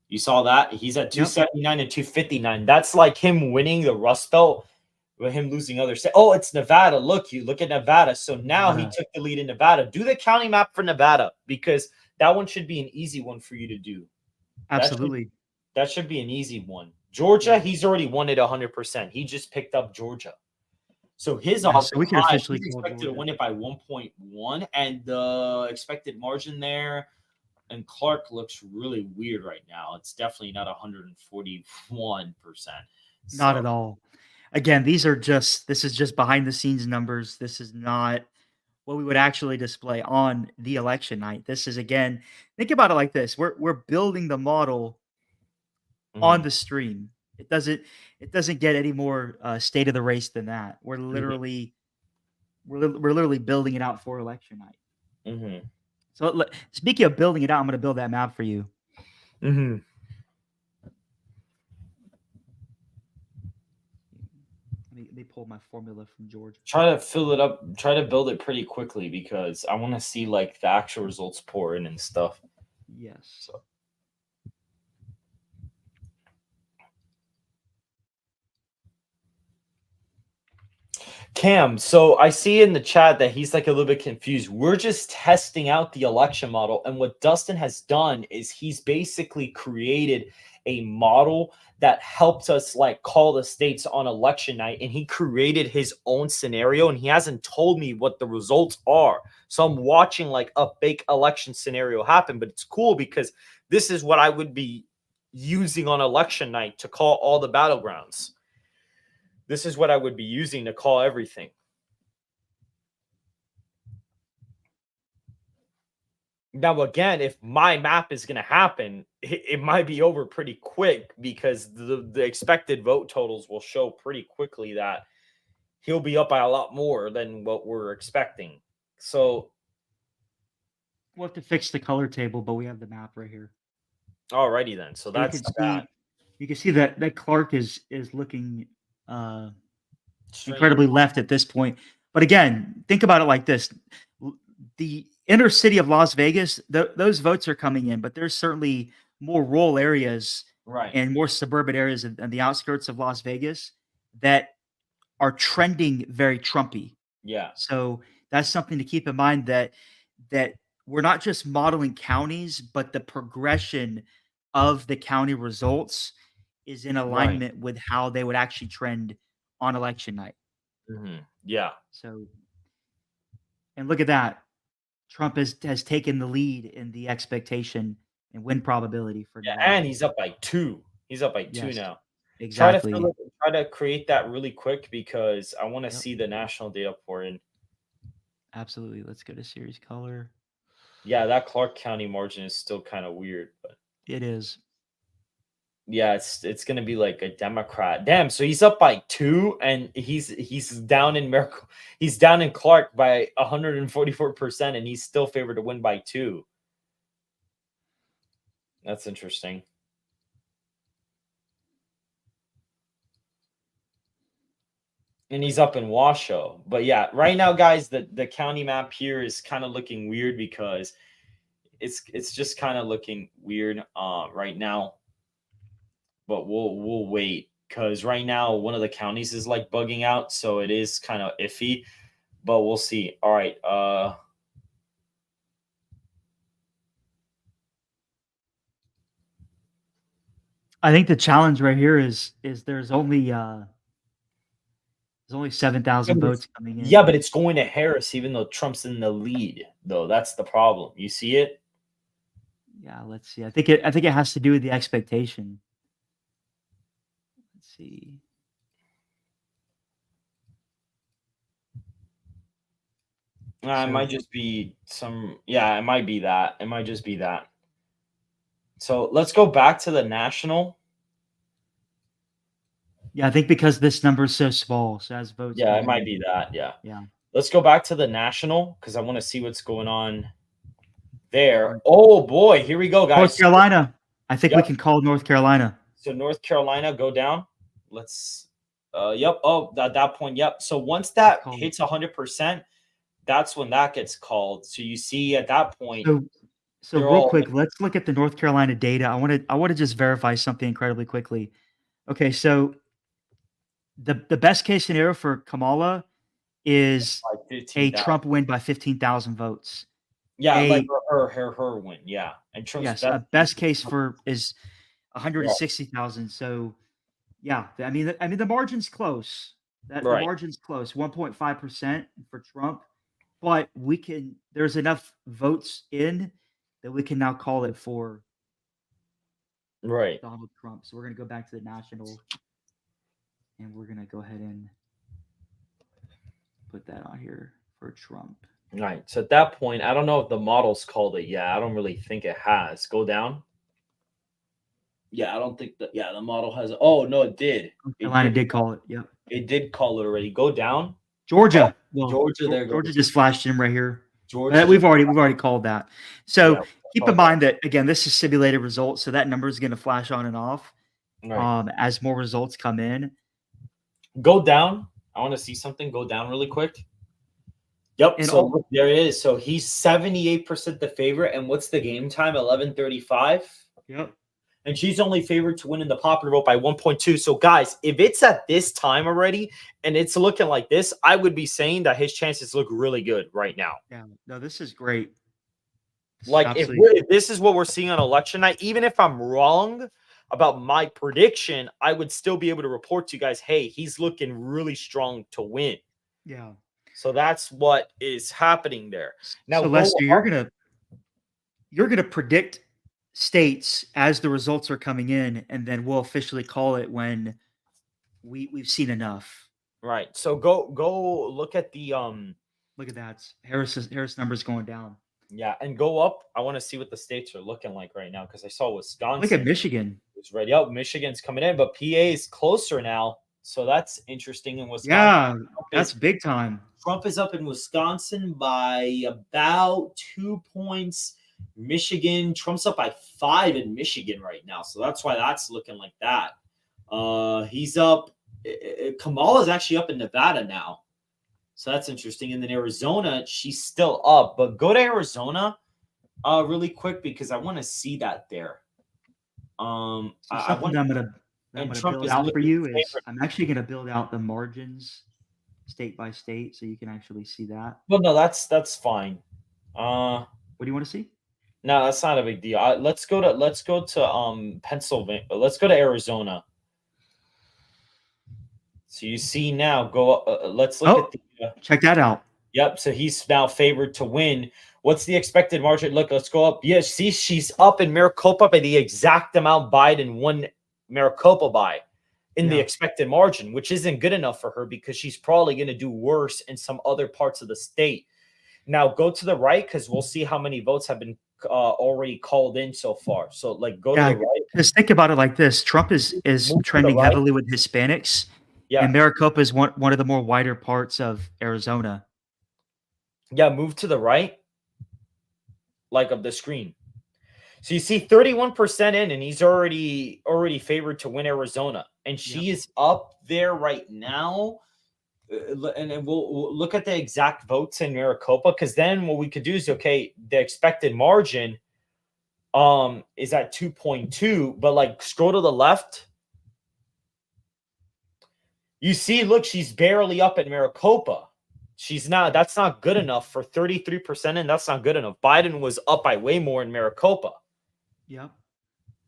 You saw that? He's at 279 and 259. That's like him winning the Rust Belt with him losing other states. Oh, it's Nevada. Look at Nevada. So now he took the lead in Nevada. Do the county map for Nevada because that one should be an easy one for you to do. Absolutely. That should be an easy one. Georgia, he's already won it 100%. He just picked up Georgia. So his odds so we can officially he's expected to win it by 1.1, and the expected margin there. And Clark looks really weird right now. It's definitely not 141%. Not at all. Again, this is just behind the scenes numbers. This is not what we would actually display on the election night. This is, again, think about it like this. We're building the model on the stream. It doesn't get any more state of the race than that. We're literally building it out for election night. So speaking of building it out, I'm going to build that map for you. Let me pull my formula from Georgia. Try to fill it up. Try to build it pretty quickly because I want to see like the actual results pour in and stuff. Yes. So. Cam, so I see in the chat that he's like a little bit confused. We're just testing out the election model. And what Dustin has done is he's basically created a model that helps us like call the states on election night. And he created his own scenario and he hasn't told me what the results are. So I'm watching like a fake election scenario happen, but it's cool because this is what I would be using on election night to call all the battlegrounds. This is what I would be using to call everything. Now, again, if my map is going to happen, it might be over pretty quick because the expected vote totals will show pretty quickly that he'll be up by a lot more than what we're expecting. So we'll have to fix the color table, but we have the map right here. Alrighty then. So that's that. You can see that Clark is looking incredibly left at this point. But again, think about it like this. The inner city of Las Vegas, those votes are coming in, but there's certainly more rural areas and more suburban areas and the outskirts of Las Vegas that are trending very Trumpy. Yeah. So that's something to keep in mind that we're not just modeling counties, but the progression of the county results is in alignment with how they would actually trend on election night. Yeah. So And look at that. Trump has taken the lead in the expectation and win probability for Yeah, Nevada. and he's up by 2. He's up by 2 Yes, now. exactly. Try to create that really quick because I want to Yep. see the national data pour in. Absolutely. Let's go to series color. Yeah, that Clark County margin is still kind of weird, but It is. yeah, it's gonna be like a Democrat. Damn, so he's up by 2, and he's down in Miracle. He's down in Clark by 144%, and he's still favored to win by 2. That's interesting. And he's up in Washoe. But yeah, right now, guys, the county map here is kind of looking weird because it's just kind of looking weird right now. But we'll wait because right now one of the counties is like bugging out, so it is kind of iffy. But we'll see. All right. I think the challenge right here is there's only 7,000 votes coming in. Yeah, but it's going to Harris, even though Trump's in the lead, though. That's the problem. You see it? Yeah, let's see. I think it has to do with the expectation. Let's see. It might just be some. Yeah, it might be that. It might just be that. So let's go back to the national. Yeah, I think because this number is so small, so as votes. Yeah, come it might in, be that. Yeah. Yeah. Let's go back to the national because I want to see what's going on there. Oh boy, here we go, guys. North Carolina. I think we Yep. can call North Carolina. So North Carolina, go down. Let's. Yep. Oh, at that point, yep. So once that hits 100%, that's when that gets called. So you see at that point. So real quick, let's look at the North Carolina data. I want to just verify something incredibly quickly. Okay, so the best case scenario for Kamala is a Trump win by 15,000 votes. Yeah, like her win. Yeah, and Trump's a best case is 160,000. So yeah, I mean the margin's close. The margin's close, 1.5% for Trump, but there's enough votes in that we can now call it for Donald Trump. So we're gonna go back to the national, and we're gonna go ahead and put that on here for Trump. Right. So at that point, I don't know if the model's called it. Yeah, I don't really think it has. Go down. Yeah, I don't think that. Yeah, the model has. Oh no, it did. Carolina did call it. Yep. It did call it already. Go down. Georgia. Georgia. There. Georgia just flashed in right here. Georgia. We've already called that. So keep in mind that again, this is simulated results, so that number is going to flash on and off as more results come in. Go down. I want to see something. Go down really quick. Yep. And so there it is. So he's 78% the favorite. And what's the game time? 11:35. Yep. And she's only favored to win in the popular vote by 1.2. So, guys, if it's at this time already and it's looking like this, I would be saying that his chances look really good right now. Yeah. No, this is great. Like, if this is what we're seeing on election night, even if I'm wrong about my prediction, I would still be able to report to you guys, hey, he's looking really strong to win. Yeah. So that's what is happening there. Now, so Lester, you're gonna predict states as the results are coming in, and then we'll officially call it when we've seen enough. Right. So go look at the look at that. Harris numbers going down. Yeah, and go up. I want to see what the states are looking like right now because I saw Wisconsin. Look at Michigan. It's ready up. Michigan's coming in, but PA is closer now. So that's interesting in Wisconsin. Yeah, that's big time. Trump is up in Wisconsin by about 2 points. Michigan, Trump's up by 5 in Michigan right now. So that's why that's looking like that. He's up. Kamala's actually up in Nevada now. So that's interesting. And then Arizona, she's still up. But go to Arizona really quick because I want to see that there. So something I'm gonna build out for you is I'm actually gonna build out the margins state by state so you can actually see that. Well, no, that's fine. What do you want to see? No, that's not a big deal. Let's go to Pennsylvania. Let's go to Arizona. So you see now, go. Let's look at the. Check that out. Yep. So he's now favored to win. What's the expected margin? Look, let's go up. Yeah, see, she's up in Maricopa by the exact amount Biden won Maricopa by in the Yeah. expected margin, which isn't good enough for her because she's probably going to do worse in some other parts of the state. Now go to the right because we'll see how many votes have been already called in so far. So like go to Yeah, the right. just think about it like this. Trump is Move to the trending right. heavily with Hispanics, Yeah. and Maricopa is one of the more wider parts of Arizona. Yeah. Move to the right, like of the screen. So you see 31% in, and he's already favored to win Arizona. And she is up there right now. And then we'll look at the exact votes in Maricopa, because then what we could do is, okay, the expected margin is at 2.2, but like scroll to the left. You see, look, she's barely up at Maricopa. She's not, that's not good enough for 33%, and that's not good enough. Biden was up by way more in Maricopa. Yep.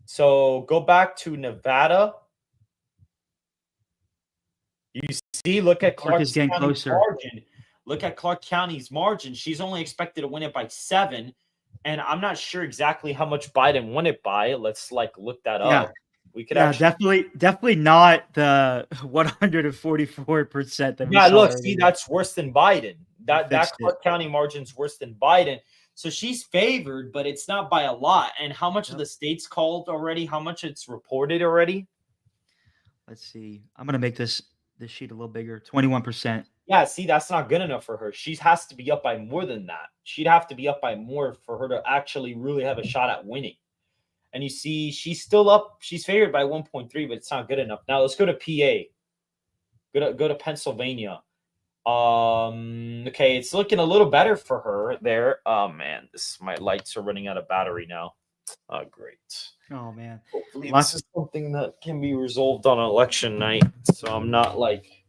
So go back to Nevada. You see, look at Clark is getting County's closer. margin. Look at Clark County's margin. She's only expected to win it by 7. And I'm not sure exactly how much Biden won it by. Let's like look that up. We could actually definitely not the 144% that we Yeah, saw look, earlier. see, that's worse than Biden. That fixed Clark County margin's worse than Biden. So she's favored, but it's not by a lot. And how much of the states called already? How much it's reported already? Let's see. I'm gonna make this sheet a little bigger. 21%. Yeah, see, that's not good enough for her. She has to be up by more than that. She'd have to be up by more for her to actually really have a shot at winning. And you see, she's still up. She's favored by 1.3, but it's not good enough. Now let's go to PA. Go to Pennsylvania. Okay, it's looking a little better for her there. Oh man, my lights are running out of battery now. Oh great. Oh man. Hopefully this is something that can be resolved on election night. So I'm not like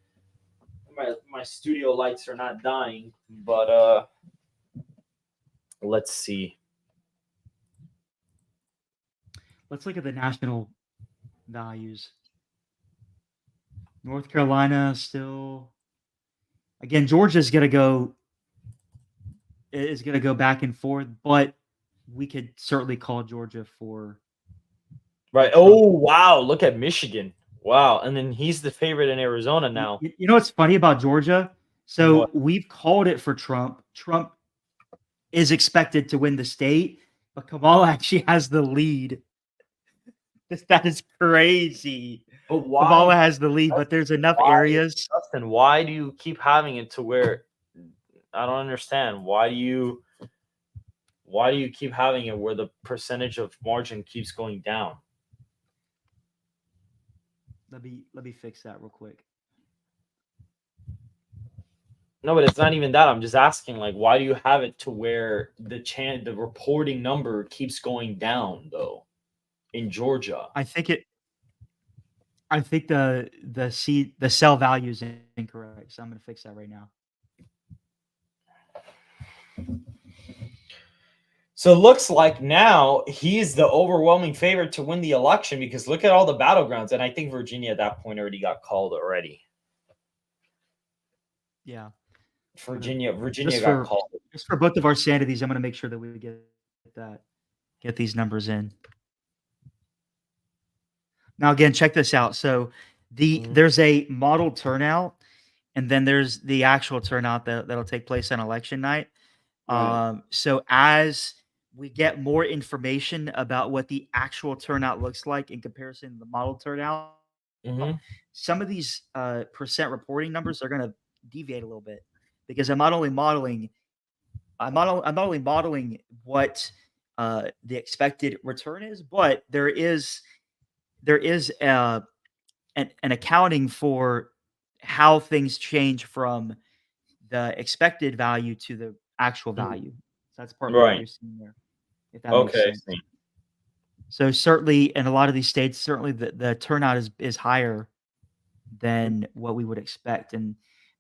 my studio lights are not dying, but let's see. Let's look at the national values. North Carolina still. Again, Georgia's gonna go back and forth, but we could certainly call Georgia for Right. Oh wow, look at Michigan. Wow. And then he's the favorite in Arizona now. You know what's funny about Georgia? So we've called it for Trump. Trump is expected to win the state, but Kamala actually has the lead. That is crazy. But why? Kamala has the lead, but there's enough areas. Justin, why do you keep having it to where I don't understand? Why do you keep having it where the percentage of margin keeps going down? Let me fix that real quick. No, but it's not even that. I'm just asking, like, why do you have it to where the reporting number keeps going down though in Georgia? I think the cell value is incorrect. So I'm going to fix that right now. So it looks like now he's the overwhelming favorite to win the election, because look at all the battlegrounds. And I think Virginia at that point already got called already. Yeah. Virginia just got called. Just for both of our sanities, I'm going to make sure that we get these numbers in. Now, again, check this out. So there's a model turnout, and then there's the actual turnout that'll take place on election night. Right. So as we get more information about what the actual turnout looks like in comparison to the model turnout, some of these percent reporting numbers are going to deviate a little bit, because I'm not only modeling what the expected return is, but there is an accounting for how things change from the expected value to the actual value. So that's part of what you're seeing there, if that makes sense. So certainly in a lot of these states, certainly the turnout is higher than what we would expect. And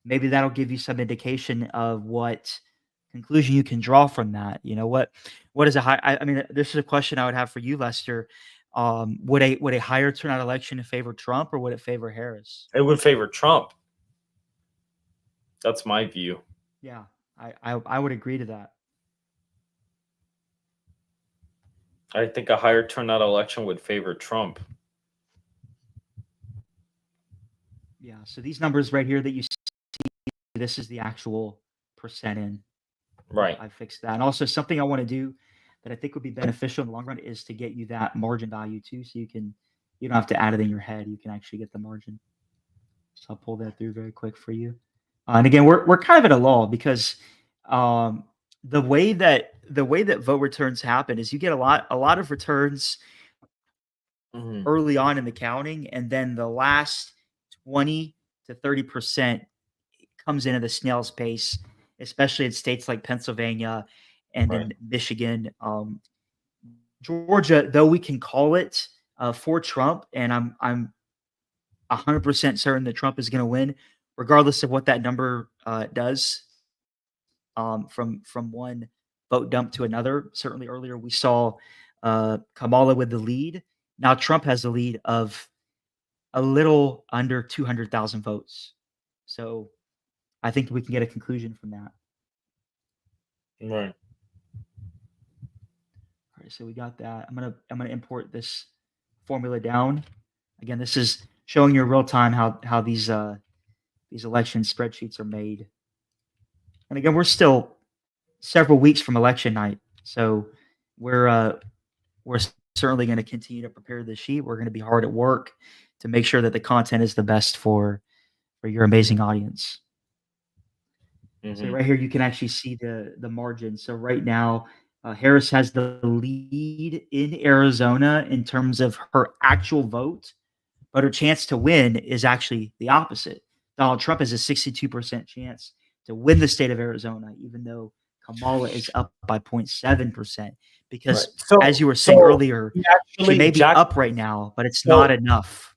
maybe that'll give you some indication of what conclusion you can draw from that. You know, what is a high, I mean, this is a question I would have for you, Lester. Would a higher turnout election favor Trump, or would it favor Harris? It would favor Trump. That's my view. Yeah. I would agree to that. I think a higher turnout election would favor Trump. Yeah. So these numbers right here that you see, this is the actual percent in. Right. I fixed that. And also something I want to do that I think would be beneficial in the long run is to get you that margin value too, so you don't have to add it in your head. You can actually get the margin. So I'll pull that through very quick for you. And again, we're kind of at a lull because um, the way that vote returns happen is you get a lot of returns Mhm. early on in the counting, and then the last 20 to 30% comes into the snail's pace, especially in states like Pennsylvania and Right. in Michigan. Georgia, though we can call it for Trump, and I'm 100% certain that Trump is going to win, regardless of what that number does from one vote dump to another. Certainly earlier we saw Kamala with the lead. Now Trump has the lead of a little under 200,000 votes. So I think we can get a conclusion from that. Right. All right, so we got that. I'm gonna import this formula down. Again, this is showing you real time how these election spreadsheets are made. And again, we're still several weeks from election night, so we're certainly going to continue to prepare this sheet. We're going to be hard at work to make sure that the content is the best for your amazing audience. So Mhm. right here, you can actually see the margin. So right now, Harris has the lead in Arizona in terms of her actual vote, but her chance to win is actually the opposite. Donald Trump has a 62% chance to win the state of Arizona, even though Kamala is up by 0.7%. Right. Because as you were saying earlier, he she actually may be Jack up right now, but it's so not enough.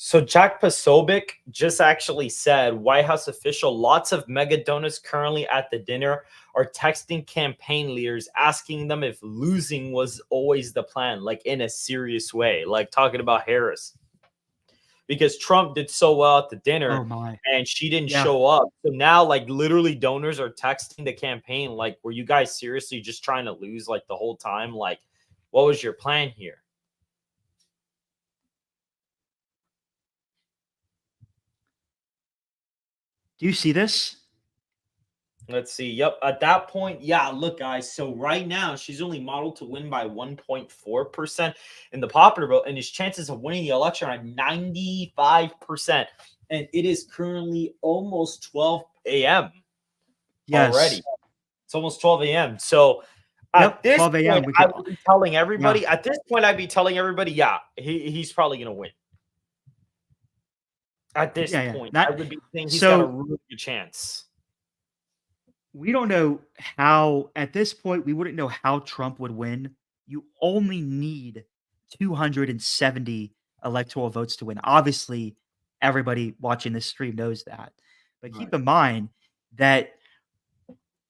So Jack Posobiec just actually said, White House official, lots of mega donors currently at the dinner are texting campaign leaders, asking them if losing was always the plan, like in a serious way, like talking about Harris. Because Trump did so well at the Oh dinner my. and she didn't Yeah. show up. So now, like, literally donors are texting the campaign, like, were you guys seriously just trying to lose like the whole time? Like, what was your plan here? Do you see this? Let's see. Yep. At that point, yeah, look, guys. So right now, she's only modeled to win by 1.4% in the popular vote, and his chances of winning the election are 95%. And it is currently almost 12 a.m. already. Yes. It's almost 12 a.m. So at Yep. this 12 a.m. point, We I could. would be telling Yeah. everybody, at this point, I'd be telling everybody, yeah, he's probably going to win. At this Yeah. point, I That. would be saying he's got a So really good chance. we don't know how. At this point, we wouldn't know how Trump would win. You only need 270 electoral votes to win. Obviously, everybody watching this stream knows that. But Right. keep in mind that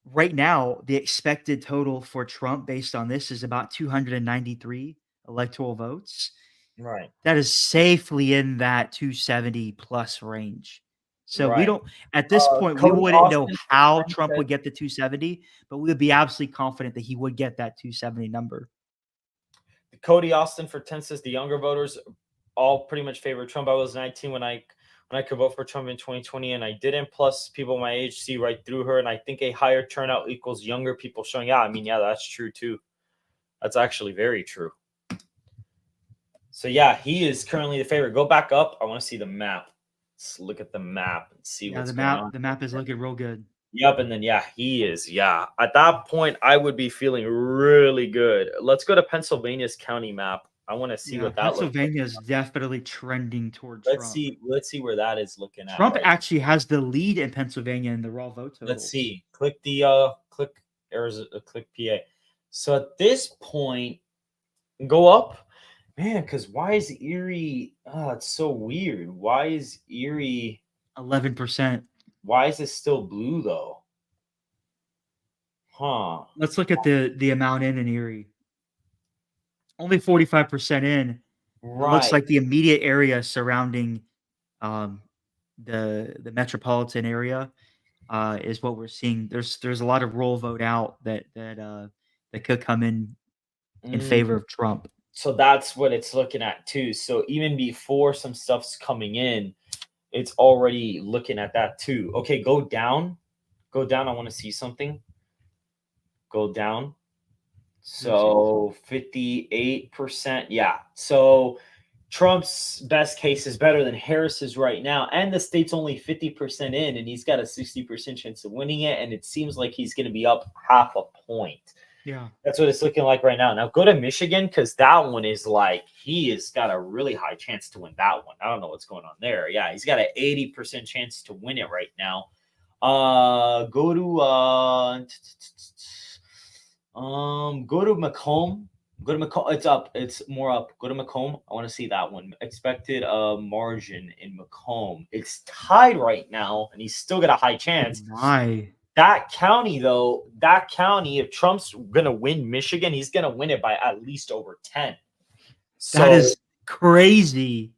right now, the expected total for Trump based on this is about 293 electoral votes. Right. That is safely in that 270 plus range. So we Right. don't at this point we Cody wouldn't know Austin how Trump would get the 270, but we would be absolutely confident that he would get that 270 number. Cody Austin for 10 says the younger voters all pretty much favor Trump. I was 19 when I could vote for Trump in 2020 and I didn't. Plus, people my age see right through her, and I think a higher turnout equals younger people showing. Yeah, I mean, yeah, that's true too. That's actually very true. So yeah, he is currently the favorite. Go back up. I want to see the map. Let's look at the map and see Yeah, what's the going map on. the map is looking real good. Yep, and then yeah, he is. Yeah, at that point, I would be feeling really good. Let's go to Pennsylvania's county map. I want to see Yeah, what that looks like. Pennsylvania is definitely trending toward Let's Trump. see. Let's see where that is looking at Trump right. actually has the lead in Pennsylvania in the raw vote totals. Let's see. Click click Arizona, click PA. So at this point, go up, man. Because why is Erie? Oh, it's so weird. Why is Erie? 11%. Why is it still blue though? Huh. Let's look at the amount in Erie. Only 45% in. It looks Right. like the immediate area surrounding um, the metropolitan area is what we're seeing. There's a lot of roll vote out that could come in favor of Trump. So that's what it's looking at too. So even before some stuff's coming in, it's already looking at that too. Okay, go down. Go down. I want to see something. Go down. So 58%. Yeah. So Trump's best case is better than Harris's right now. And the state's only 50% in, and he's got a 60% chance of winning it. And it seems like he's going to be up half a point. Yeah. That's what it's looking like right now. Now go to Michigan, because that one is like he has got a really high chance to win that one. I don't know what's going on there. Yeah, he's got an 80% chance to win it right now. Go to Macomb. Go to Macomb. It's up. It's more up. Go to Macomb. I want to see that one. Expected margin in Macomb. It's tied right now, and he's still got a high chance. My. That county, though, if Trump's going to win Michigan, he's going to win it by at least over 10. So, that is crazy.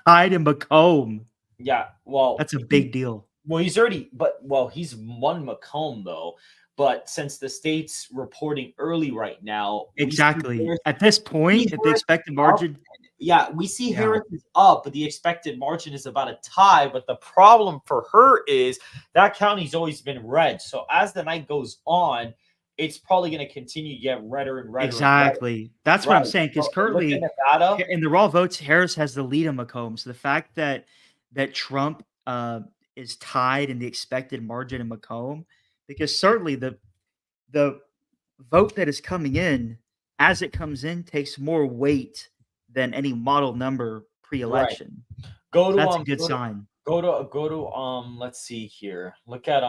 Tied in Macomb. Yeah, well, that's a big deal. Well, he's won Macomb, though. But since the state's reporting early right now. Exactly. At this point, at the expected margin. We see Harris is up, but the expected margin is about a tie. But the problem for her is that county's always been red. So as the night goes on, it's probably going to continue to get redder and redder. Exactly. And redder. That's what I'm saying. Because currently, in the raw votes, Harris has the lead in Macomb. So the fact that Trump is tied in the expected margin in Macomb, because certainly the vote that is coming in, as it comes in, takes more weight than any model number pre-election. Go to that's a good sign. Go to let's see here. Look at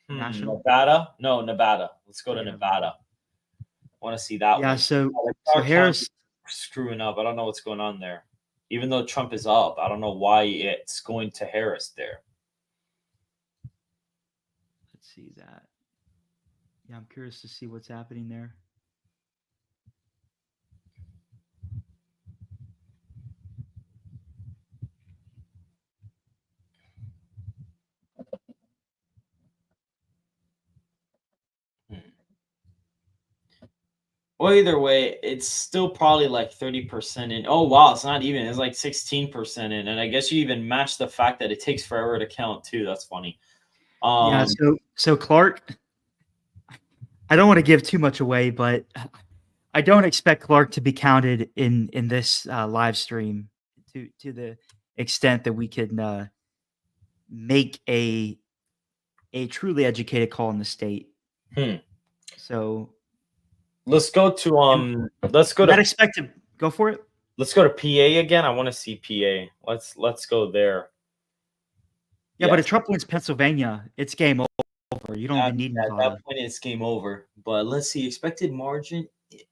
National? Nevada. No, Nevada. Let's go to Nevada. I want to see that one. Yeah, so Harris screwing up. I don't know what's going on there. Even though Trump is up, I don't know why it's going to Harris there. Let's see that. Yeah, I'm curious to see what's happening there. Well, either way, it's still probably like 30% in. Oh, wow, it's not even. It's like 16% in. And I guess you even match the fact that it takes forever to count, too. That's funny. Yeah, so Clark, I don't want to give too much away, but I don't expect Clark to be counted in this live stream to the extent that we could make a truly educated call in the state. So let's go to that expected. Go for it. Let's go to PA again. I want to see PA. Let's go there. Yeah, but if Trump wins Pennsylvania, it's game over. You don't even need Nevada. At that point, it's game over. But let's see. Expected margin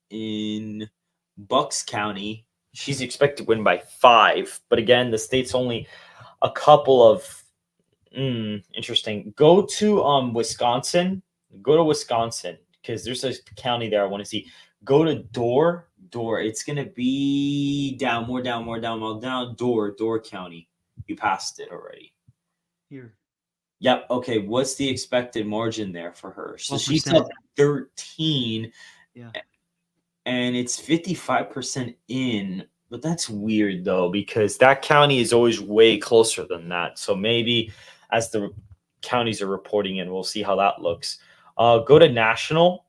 in Bucks County. She's expected to win by 5. But again, the state's only a couple of interesting. Go to Wisconsin. Go to Wisconsin, because there's a county there I want to see. Go to Door. It's going to be more down. Door County. You passed it already. Here. Yep. Okay. What's the expected margin there for her? So she's up 13. Yeah. And it's 55% in. But that's weird, though, because that county is always way closer than that. So maybe as the counties are reporting in, we'll see how that looks. Go to national.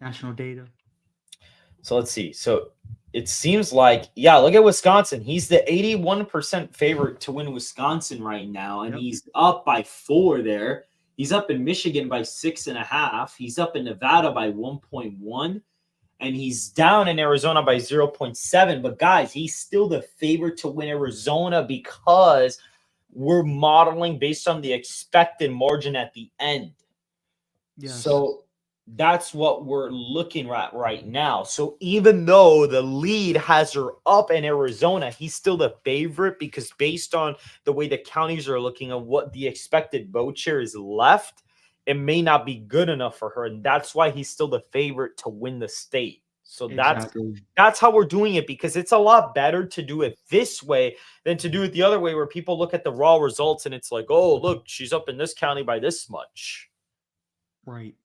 National data. So let's see. So it seems like, look at Wisconsin. He's the 81% favorite to win Wisconsin right now, and he's up by 4 there. He's up in Michigan by 6.5. He's up in Nevada by 1.1, and he's down in Arizona by 0.7. But guys, he's still the favorite to win Arizona because we're modeling based on the expected margin at the end. Yes. So that's what we're looking at right now. So even though the lead has her up in Arizona, he's still the favorite because based on the way the counties are looking at what the expected vote share is left, it may not be good enough for her. And that's why he's still the favorite to win the state. So Exactly. that's how we're doing it, because it's a lot better to do it this way than to do it the other way, where people look at the raw results and it's like, oh, look, she's up in this county by this much. Right.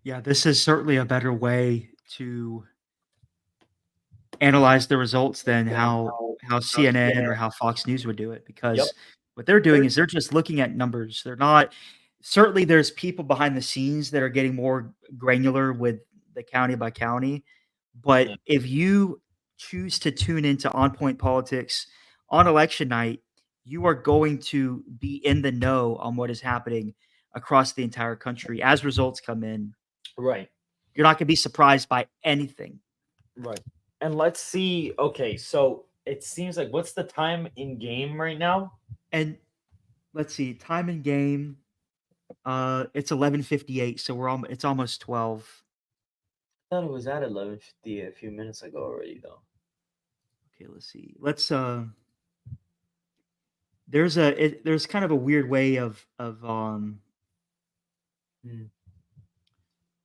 Yeah, this is certainly a better way to analyze the results than how CNN or how Fox News would do it, Yep. because what they're doing is they're just looking at numbers. They're not certainly there's people behind the scenes that are getting more granular with the county by county, but Yeah. if you choose to tune into On Point Politics on election night, you are going to be in the know on what is happening across the entire country as results come in. Right. You're not going to be surprised by anything. Right. And let's see. Okay, so it seems like, what's the time in game right now? And let's see, time in game. It's 11:58, so it's almost 12. I thought it was at 11:50 a few minutes ago already, though. Okay, let's see. There's kind of a weird way of let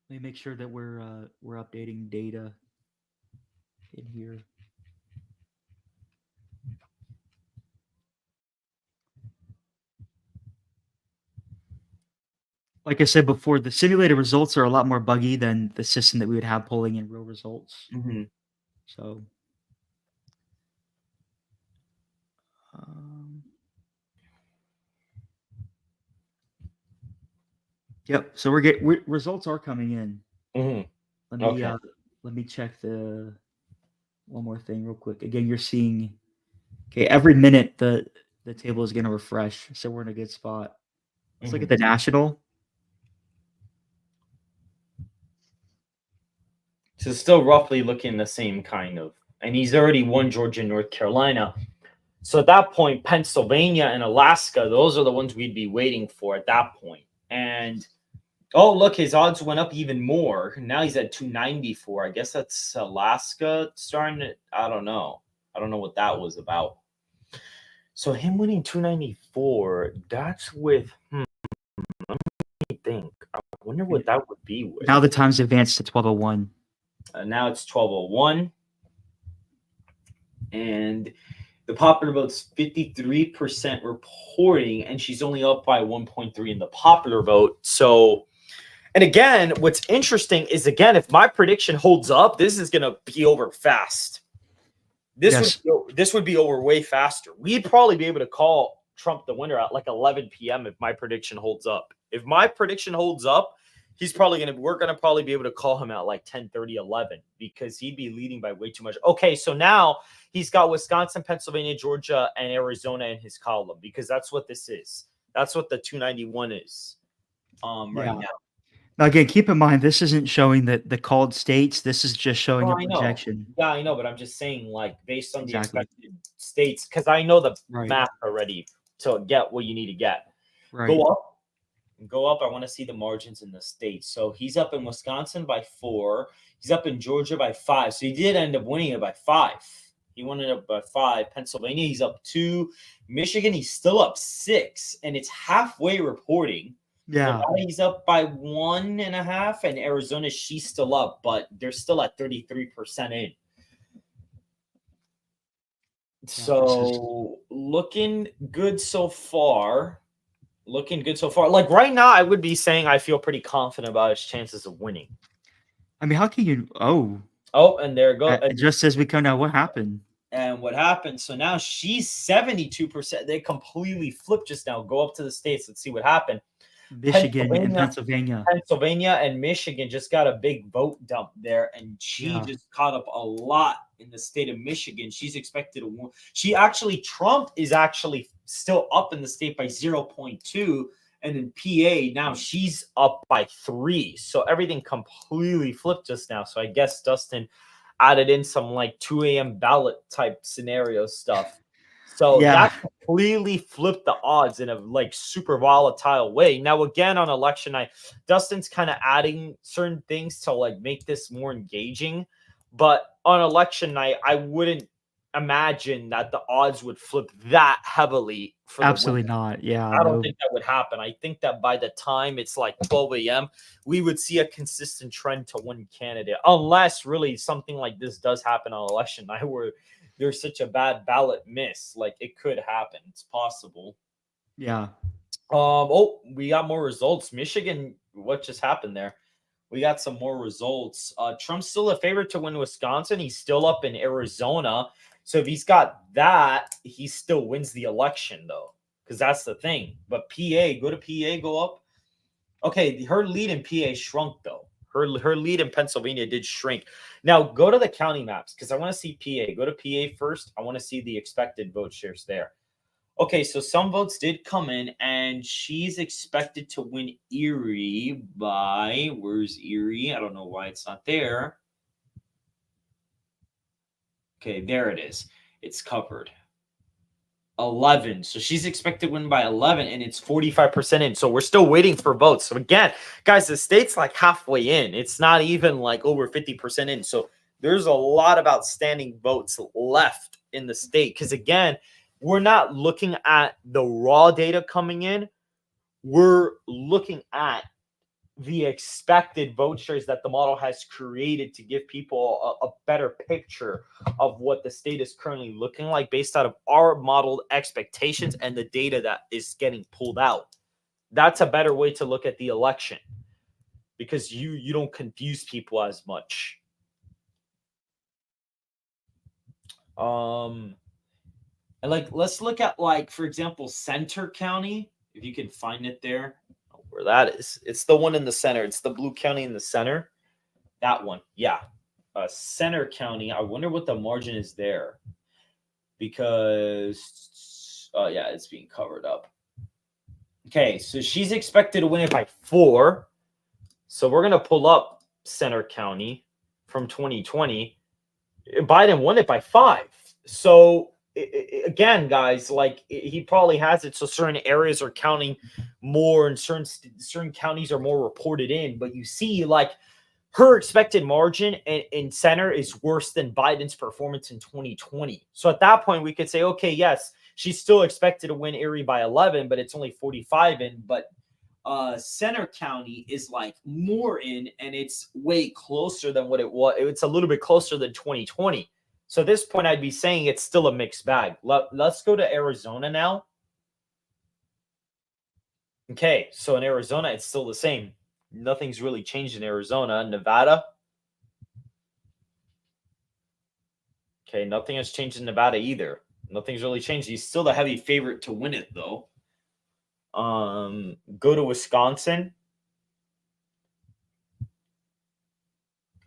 me make sure that we're updating data in here. Like I said before, the simulated results are a lot more buggy than the system that we would have pulling in real results. Mm-hmm. So, yep. So results are coming in. Mm-hmm. Let me check one more thing real quick. Again, you're seeing every minute the table is going to refresh, so we're in a good spot. Let's look at the national. So still roughly looking the same kind of, and he's already won Georgia and North Carolina. So at that point, Pennsylvania and Alaska, those are the ones we'd be waiting for at that point. And oh, look, his odds went up even more. Now he's at 294. I guess that's Alaska starting to, I don't know. I don't know what that was about. So him winning 294, that's with, let me think. I wonder what that would be with. Now the time's advanced to 12:01. Now it's 12:01. And the popular vote's 53% reporting, and she's only up by 1.3 in the popular vote. So, and again, what's interesting is, again, if my prediction holds up, this is going to be over fast. This would be over way faster. We'd probably be able to call Trump the winner at like 11 p.m. if my prediction holds up. If my prediction holds up, we're going to probably be able to call him at like 10:30, 11, because he'd be leading by way too much. Okay, so now he's got Wisconsin, Pennsylvania, Georgia, and Arizona in his column, because that's what this is. That's what the 291 is right now. Now, again, keep in mind, this isn't showing the called states. This is just showing a projection. Yeah, I know, but I'm just saying, like, based on the expected states, because I know the math already to get what you need to get. Right. Go up. I want to see the margins in the states. So he's up in Wisconsin by 4. He's up in Georgia by 5. So he did end up winning it by 5. He won it up by 5. Pennsylvania, he's up 2. Michigan, he's still up 6. And it's halfway reporting. Yeah. Nevada, he's up by 1.5. And Arizona, she's still up, but they're still at 33% in. So looking good so far. Like right now, I would be saying I feel pretty confident about his chances of winning. I mean, how can you? Oh, and there it goes. Just as we come now, what happened? And what happened? So now she's 72%. They completely flipped just now. Go up to the states. Let's see what happened. Michigan and Pennsylvania. Pennsylvania and Michigan just got a big vote dump there, and she just caught up a lot in the state of Michigan. She's expected to win. Trump is actually still up in the state by 0.2, and in PA now she's up by 3. So everything completely flipped just now. So I guess Dustin added in some like 2 a.m. ballot type scenario stuff. So that completely flipped the odds in a like super volatile way. Now, again, on election night, Dustin's kind of adding certain things to like make this more engaging. But on election night, I wouldn't imagine that the odds would flip that heavily for the Absolutely winner. not. Yeah, I don't no. think that would happen. I think that by the time it's like 12 a.m., we would see a consistent trend to one candidate, unless really something like this does happen on election night where there's such a bad ballot miss. Like, it could happen. It's possible. Yeah. Oh, we got more results. Michigan, what just happened there? We got some more results. Trump's still a favorite to win Wisconsin. He's still up in Arizona. So if he's got that, he still wins the election, though, because that's the thing. But PA, go to PA, go up. Okay, her lead in PA shrunk, though. Her lead in Pennsylvania did shrink. Now, go to the county maps, because I want to see PA. Go to PA first. I want to see the expected vote shares there. Okay, so some votes did come in, and she's expected to win Erie by, where's Erie? I don't know why it's not there. Okay, there it is. It's covered. 11. So she's expected to win by 11, and it's 45% in. So we're still waiting for votes. So again, guys, the state's like halfway in. It's not even like over 50% in. So there's a lot of outstanding votes left in the state. Because again, we're not looking at the raw data coming in. We're looking at the expected vote shares that the model has created to give people a better picture of what the state is currently looking like based out of our modeled expectations and the data that is getting pulled out. That's a better way to look at the election because you don't confuse people as much. And like, let's look at, like, for example, Center County, if you can find it there. Where that is. It's the one in the center. It's the blue county in the center. That one. Yeah. Center County. I wonder what the margin is there. Because, yeah, it's being covered up. Okay, so she's expected to win it by 4. So we're going to pull up Center County from 2020. Biden won it by 5. So again, guys, like, he probably has it so certain areas are counting more and certain counties are more reported in, but you see, like, her expected margin in center is worse than Biden's performance in 2020. So at that point we could say, okay, yes, she's still expected to win Erie by 11, but it's only 45 in. But Center County is like more in, and it's way closer than what it was. It's a little bit closer than 2020. So at this point, I'd be saying it's still a mixed bag. Let's go to Arizona now. Okay, so in Arizona, it's still the same. Nothing's really changed in Arizona. Nevada. Okay, nothing has changed in Nevada either. Nothing's really changed. He's still the heavy favorite to win it, though. Go to Wisconsin.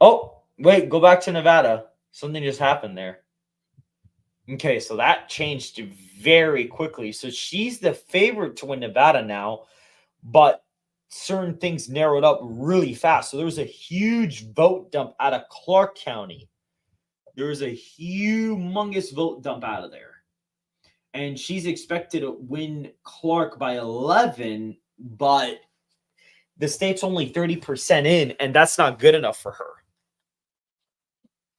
Oh, wait, go back to Nevada. Something just happened there. Okay, so that changed very quickly. So she's the favorite to win Nevada now, but certain things narrowed up really fast. So there was a huge vote dump out of Clark County. There was a humongous vote dump out of there. And she's expected to win Clark by 11, but the state's only 30% in, and that's not good enough for her.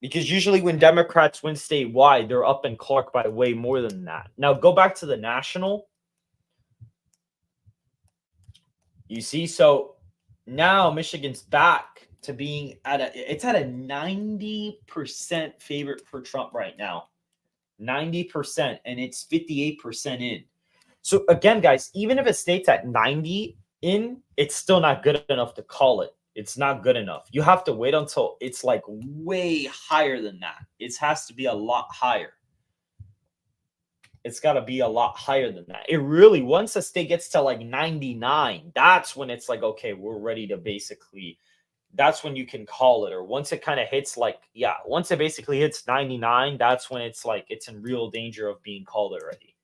Because usually when Democrats win statewide, they're up in Clark by way more than that. Now, go back to the national. You see, so now Michigan's back to being at a 90% favorite for Trump right now. 90%, and it's 58% in. So again, guys, even if a state's at 90 in, it's still not good enough to call it. It's not good enough. You have to wait until it's like way higher than that. It has to be a lot higher. It's got to be a lot higher than that. It really, once a state gets to like 99, that's when it's like, okay, we're ready to basically, that's when you can call it. Or once it kind of hits like, yeah, once it basically hits 99, that's when it's like, it's in real danger of being called already.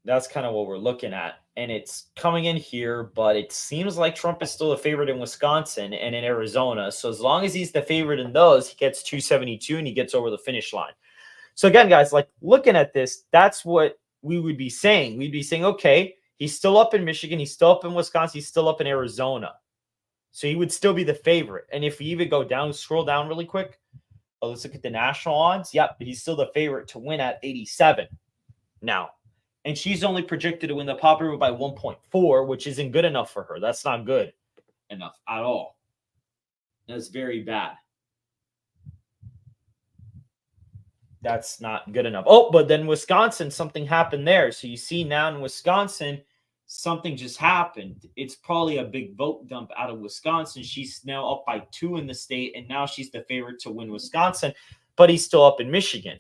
That's kind of what we're looking at. And it's coming in here, but it seems like Trump is still a favorite in Wisconsin and in Arizona. So as long as he's the favorite in those, he gets 272 and he gets over the finish line. So again, guys, like, looking at this, that's what we would be saying. We'd be saying, okay, he's still up in Michigan. He's still up in Wisconsin. He's still up in Arizona. So he would still be the favorite. And if we even go down, scroll down really quick, Oh, let's look at the national odds. Yep, he's still the favorite to win at 87 now. And she's only projected to win the popular vote by 1.4, which isn't good enough for her. That's not good enough at all. That's very bad. That's not good enough. Oh, but then Wisconsin, something happened there. So you see now in Wisconsin, something just happened. It's probably a big vote dump out of Wisconsin. She's now up by 2 in the state, and now she's the favorite to win Wisconsin, but he's still up in Michigan.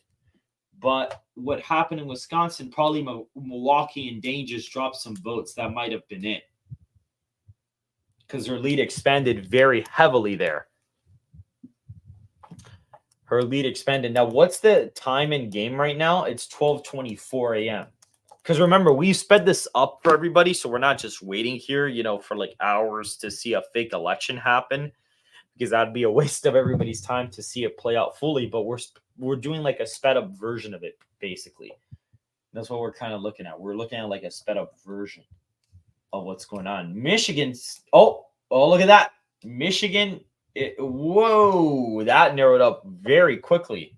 But what happened in Wisconsin, probably Milwaukee and Dane just dropped some votes. That might have been it, because her lead expanded very heavily there. Her lead expanded. Now, what's the time in game right now? It's 12:24 a.m. Because remember, we sped this up for everybody, so we're not just waiting here, for like hours to see a fake election happen, because that'd be a waste of everybody's time to see it play out fully. But we're doing like a sped up version of it, basically. That's what we're kind of looking at. We're looking at like a sped up version of what's going on. Michigan's oh, look at that. Michigan, whoa, that narrowed up very quickly.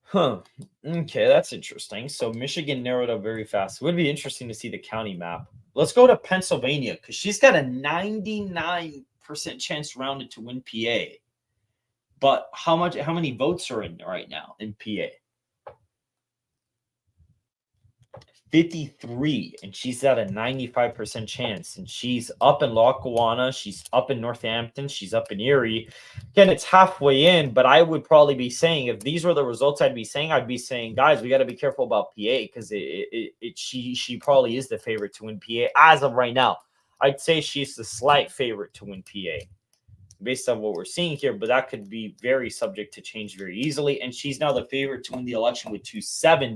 Huh. Okay, that's interesting. So Michigan narrowed up very fast. It would be interesting to see the county map. Let's go to Pennsylvania, because she's got a 99% chance rounded to win PA. But how many votes are in right now in PA? 53, and she's at a 95% chance, and she's up in Lackawanna, she's up in Northampton, she's up in Erie. Again, it's halfway in, but I would probably be saying, if these were the results I'd be saying, guys, we got to be careful about PA, because she probably is the favorite to win PA as of right now. I'd say she's the slight favorite to win PA based on what we're seeing here, but that could be very subject to change very easily, and she's now the favorite to win the election with 270.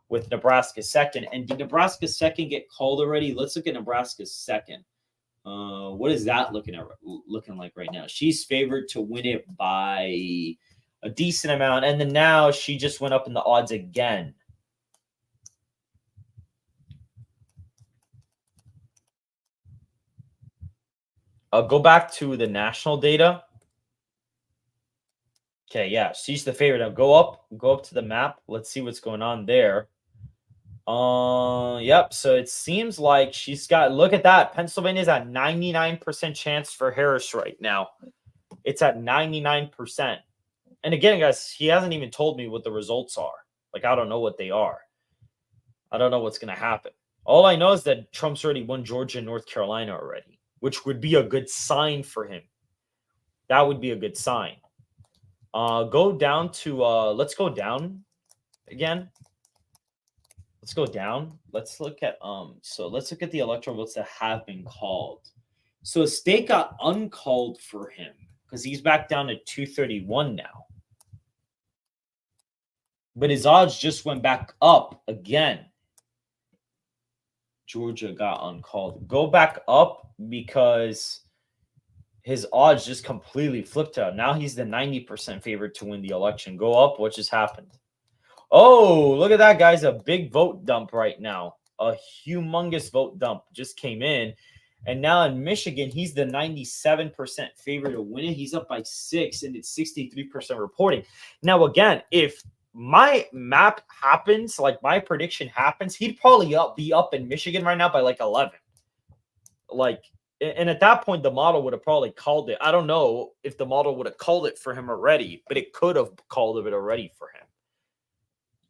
With Nebraska's second. And did Nebraska's second get called already? Let's look at Nebraska's second. What is that looking like right now? She's favored to win it by a decent amount. And then now she just went up in the odds again. I'll go back to the national data. Okay, yeah, she's the favorite. Now go up to the map. Let's see what's going on there. Yep. So it seems like she's got, look at that. Pennsylvania's at 99% chance for Harris right now. It's at 99%. And again, guys, he hasn't even told me what the results are. Like, I don't know what they are. I don't know what's going to happen. All I know is that Trump's already won Georgia and North Carolina already, which would be a good sign for him. That would be a good sign. Go down to, let's go down again. Let's go down. Let's look at let's look at the electoral votes that have been called. So a state got uncalled for him because he's back down to 231 now. But his odds just went back up again. Georgia got uncalled. Go back up because his odds just completely flipped out. Now he's the 90% favorite to win the election. Go up. What just happened? Oh, look at that, guys. A big vote dump right now. A humongous vote dump just came in. And now in Michigan, he's the 97% favorite to win it. He's up by 6, and it's 63% reporting. Now, again, if my map happens, like my prediction happens, he'd probably be up in Michigan right now by like 11. And at that point, the model would have probably called it. I don't know if the model would have called it for him already, but it could have called it already for him.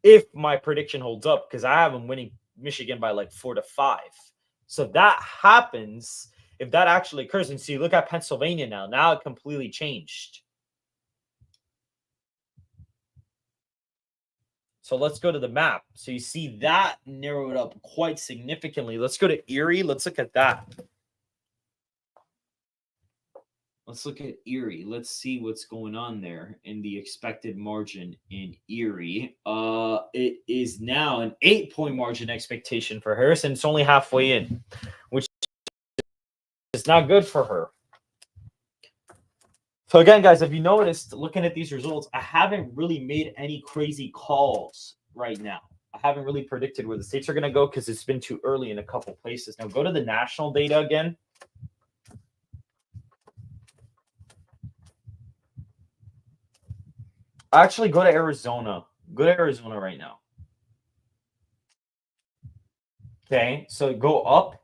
If my prediction holds up, because I have him winning Michigan by like 4 to 5. So if that happens, if that actually occurs, and see, look at Pennsylvania now. Now it completely changed. So let's go to the map. So you see that narrowed up quite significantly. Let's go to Erie. Let's look at that. Let's look at Erie. Let's see what's going on there in the expected margin in Erie. It is now an 8-point margin expectation for Harrison. It's only halfway in, which is not good for her. So again, guys, if you noticed, looking at these results, I haven't really made any crazy calls right now. I haven't really predicted where the states are going to go because it's been too early in a couple places. Now go to the national data again. Actually, go to Arizona. Go to Arizona right now. Okay, so go up.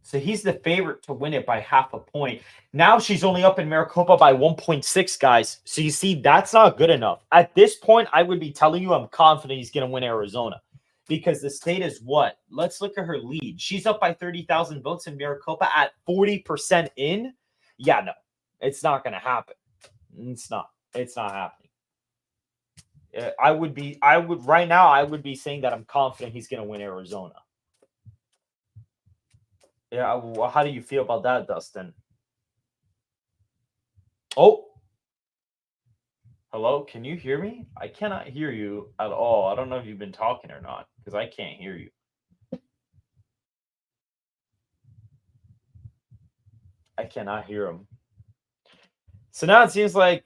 So he's the favorite to win it by half a point. Now she's only up in Maricopa by 1.6, guys. So you see, that's not good enough. At this point, I would be telling you I'm confident he's going to win Arizona because the state is what? Let's look at her lead. She's up by 30,000 votes in Maricopa at 40% in. Yeah, no, it's not going to happen. It's not. It's not happening. I would right now, I would be saying that I'm confident he's going to win Arizona. Yeah, well, how do you feel about that, Dustin? Oh, hello, can you hear me? I cannot hear you at all. I don't know if you've been talking or not because I can't hear you. I cannot hear him. So now it seems like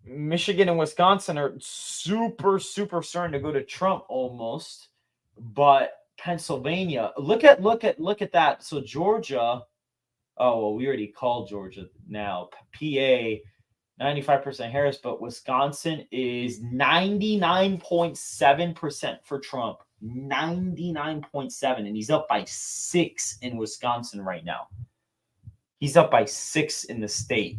Michigan and Wisconsin are super starting to go to Trump almost, but Pennsylvania, look at that. So Georgia, oh well, we already called Georgia now. PA, 95% Harris, but Wisconsin is 99.7% for Trump. 99.7, and he's up by 6 in Wisconsin right now. He's up by 6 in the state,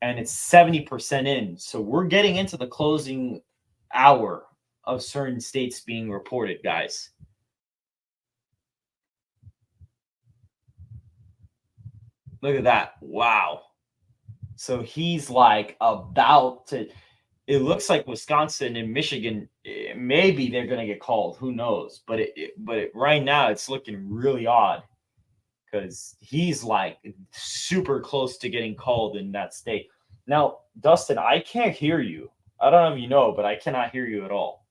and it's 70% in. So we're getting into the closing hour of certain states being reported, guys. Look at that. Wow. So he's like about to. It looks like Wisconsin and Michigan, maybe they're going to get called. Who knows? But right now it's looking really odd because he's like super close to getting called in that state. Now, Dustin, I can't hear you. I don't know if you know, but I cannot hear you at all.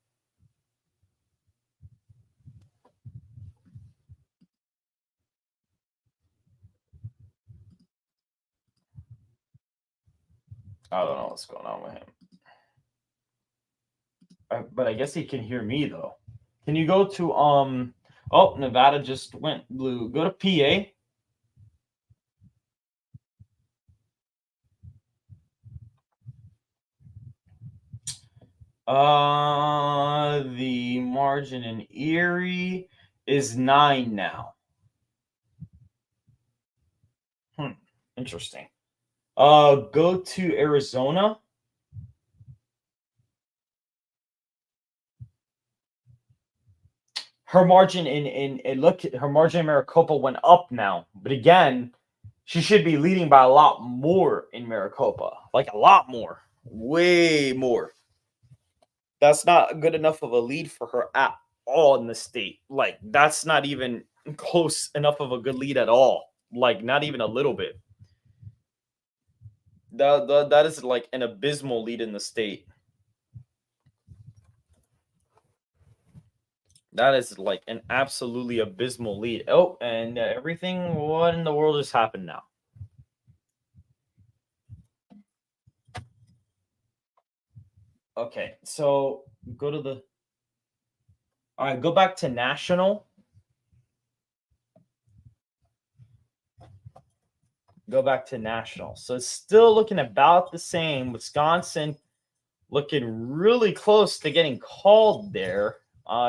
I don't know what's going on with him. But I guess he can hear me though. Can you go to oh, Nevada just went blue. Go to PA. The margin in Erie is 9 now. Interesting. Go to Arizona. Her margin her margin in Maricopa went up now, but again, she should be leading by a lot more in Maricopa, like a lot more, way more. That's not good enough of a lead for her at all in the state. Like that's not even close enough of a good lead at all. Like not even a little bit. That is like an abysmal lead in the state. That is like an absolutely abysmal lead. Oh, and everything. What in the world has happened now? Okay, so go to the. All right, go back to national. Go back to national. So it's still looking about the same. Wisconsin looking really close to getting called there.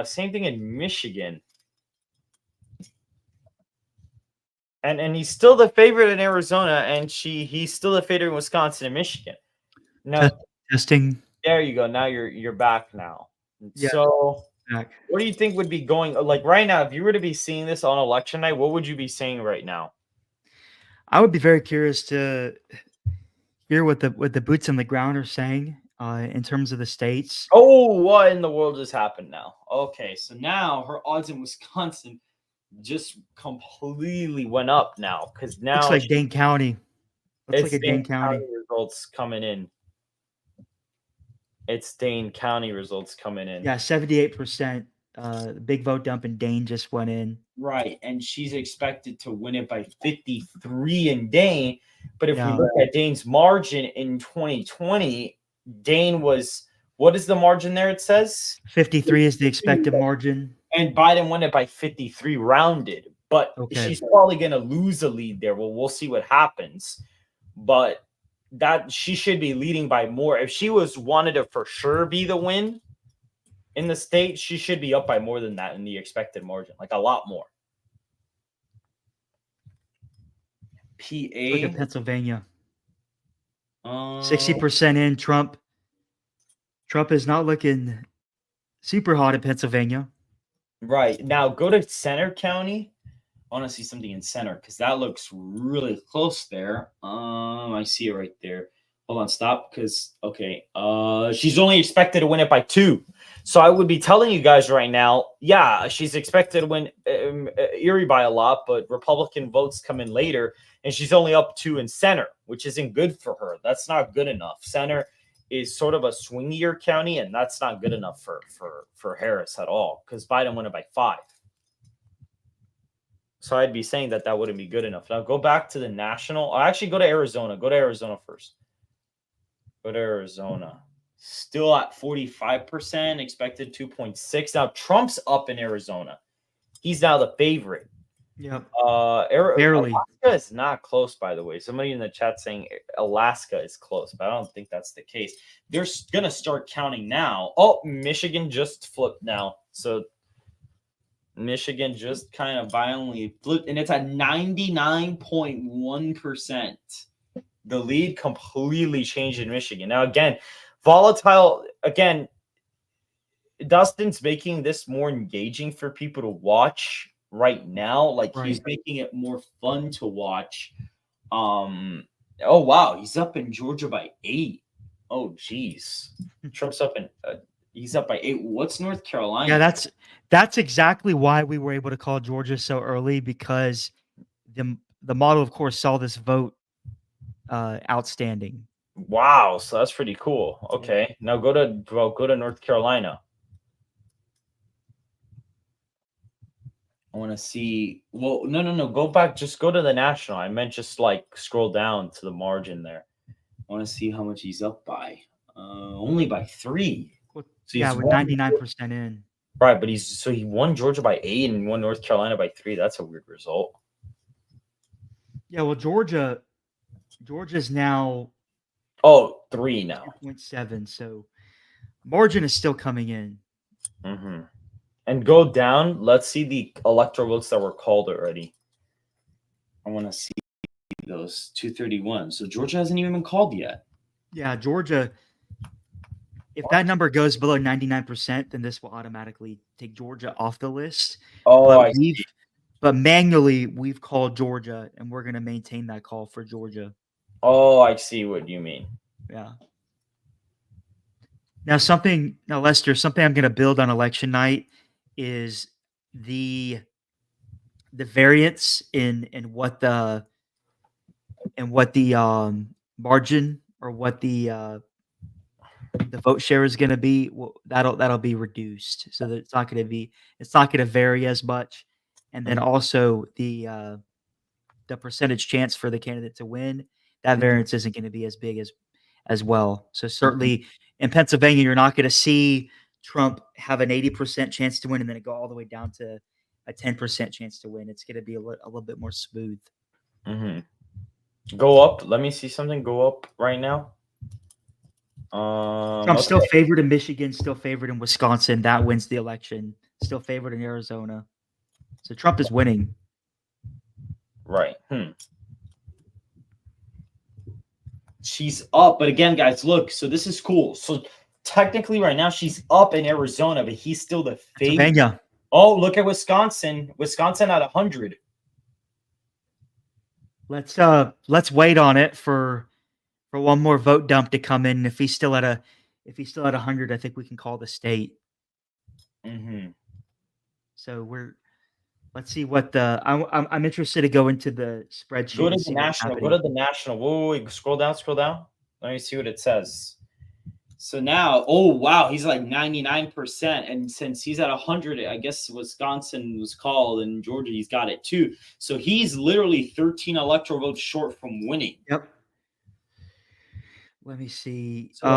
Same thing in Michigan. And he's still the favorite in Arizona, and he's still the favorite in Wisconsin and Michigan. Now, testing. There you go. Now you're back now. Yeah, so back. What do you think would be going like right now? If you were to be seeing this on election night, what would you be saying right now? I would be very curious to hear what the boots on the ground are saying in terms of the states. Oh, what in the world just happened now? Okay, so now her odds in Wisconsin just completely went up now because now Looks like Dane County. Looks it's like a Dane County results coming in. It's Dane County results coming in. Yeah, 78%. Big vote dump in Dane just went in. Right, and she's expected to win it by 53 in Dane. But if we look at Dane's margin in 2020, Dane was, what is the margin there? It says 53 is the expected margin. And Biden won it by 53 rounded. But she's probably going to lose a lead there. Well, we'll see what happens. But that she should be leading by more. If she wanted to for sure be the win in the state, she should be up by more than that in the expected margin, like a lot more. Look at PA, Pennsylvania. 60% in. Trump is not looking super hot in Pennsylvania. right now, go to Center County. I want to see something in Center because that looks really close there. I see it right there. Hold on, stop. Because okay, she's only expected to win it by 2. So I would be telling you guys right now, yeah, she's expected to win Erie by a lot, but Republican votes come in later, and she's only up 2 in Center, which isn't good for her. That's not good enough. Center is sort of a swingier county, and that's not good enough for Harris at all because Biden won it by 5. So I'd be saying that wouldn't be good enough. Now go back to the national. Actually, go to Arizona. Go to Arizona first. Go to Arizona. Still at 45%, expected 2.6. Now Trump's up in Arizona. He's now the favorite. Yeah. Barely. Alaska is not close, by the way. Somebody in the chat saying Alaska is close, but I don't think that's the case. They're gonna start counting now. Oh, Michigan just flipped now. So Michigan just kind of violently flipped, and it's at 99.1%. The lead completely changed in Michigan. Now, again, volatile. Again, Dustin's making this more engaging for people to watch right now. Like he's making it more fun to watch. Oh wow, he's up in Georgia by 8. Oh geez, Trump's up in. He's up by 8. What's North Carolina? Yeah, that's exactly why we were able to call Georgia so early, because the model, of course, saw this vote outstanding. Wow, so that's pretty cool. Okay, now go to North Carolina. I want to see. Well, no. Go back. Just go to the national. I meant just like scroll down to the margin there. I want to see how much he's up by. Only by 3. So yeah, we're 99% in. Right, but he won Georgia by 8 and won North Carolina by 3. That's a weird result. Yeah, well, Georgia's now 3 now. 2.7. So margin is still coming in. Mm-hmm. And go down. Let's see the electoral votes that were called already. I want to see those 231. So Georgia hasn't even been called yet. Yeah, Georgia. If that number goes below 99%, then this will automatically take Georgia off the list. But manually, we've called Georgia, and we're going to maintain that call for Georgia. Oh, I see what you mean. Yeah. Now, Lester, something I'm going to build on election night is the variance in what the margin or what the vote share is going to be. That'll be reduced, so that it's not going to vary as much, and then also the percentage chance for the candidate to win, that variance isn't going to be as big as well. So certainly in Pennsylvania, you're not going to see Trump have an 80% chance to win and then it go all the way down to a 10% chance to win. It's going to be a little bit more smooth. Mm-hmm. Go up. Let me see something go up right now. Trump's still favored in Michigan, still favored in Wisconsin. That wins the election. Still favored in Arizona. So Trump is winning. Right. She's up. But again, guys, look. So this is cool. So technically right now she's up in Arizona, but he's still the favorite. Oh, look at Wisconsin. Wisconsin at 100. Let's wait on it for one more vote dump to come in. If he's still at 100, I think we can call the state. Mm-hmm. So let's see what I'm interested to go into the spreadsheet. Go to the national. Go to the national. Whoa, scroll down. Let me see what it says. So now, oh wow, he's like 99%, and since he's at 100, I guess Wisconsin was called, and Georgia, he's got it too. So he's literally 13 electoral votes short from winning. Yep. Let me see. So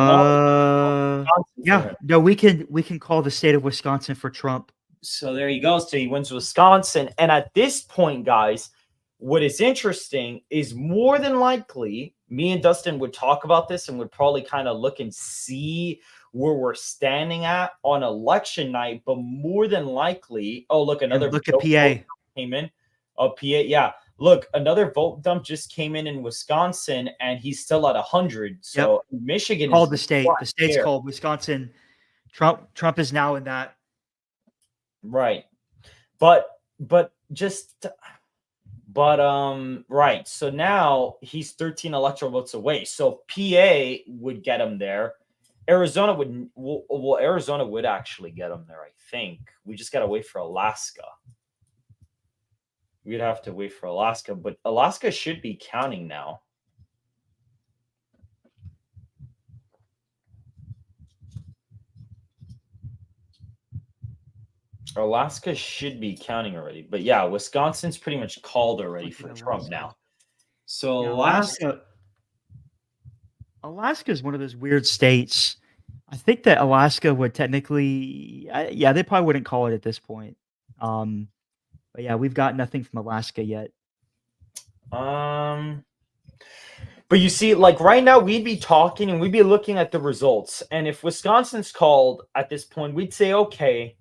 yeah, no, we can call the state of Wisconsin for Trump. So there you go. So he wins Wisconsin, and at this point, guys, what is interesting is more than likely me and Dustin would talk about this and would probably kind of look and see where we're standing at on election night. But more than likely, oh, look, And another look at PA. came in. Oh, PA, yeah. Look, another vote dump just came in Wisconsin, and he's still at 100. So Michigan Called is the state. The state's called Wisconsin. Trump is now in that. Right. But right. So now he's 13 electoral votes away. So PA would get him there. Arizona Arizona would actually get him there, I think. We just gotta wait for Alaska. We'd have to wait for Alaska, but Alaska should be counting now. Alaska should be counting already, but yeah, Wisconsin's pretty much called already for Trump now. So yeah, Alaska is one of those weird states. I think that Alaska would technically, they probably wouldn't call it at this point. But yeah, we've got nothing from Alaska yet. But you see, like right now, we'd be talking and we'd be looking at the results. And if Wisconsin's called at this point, we'd say, okay,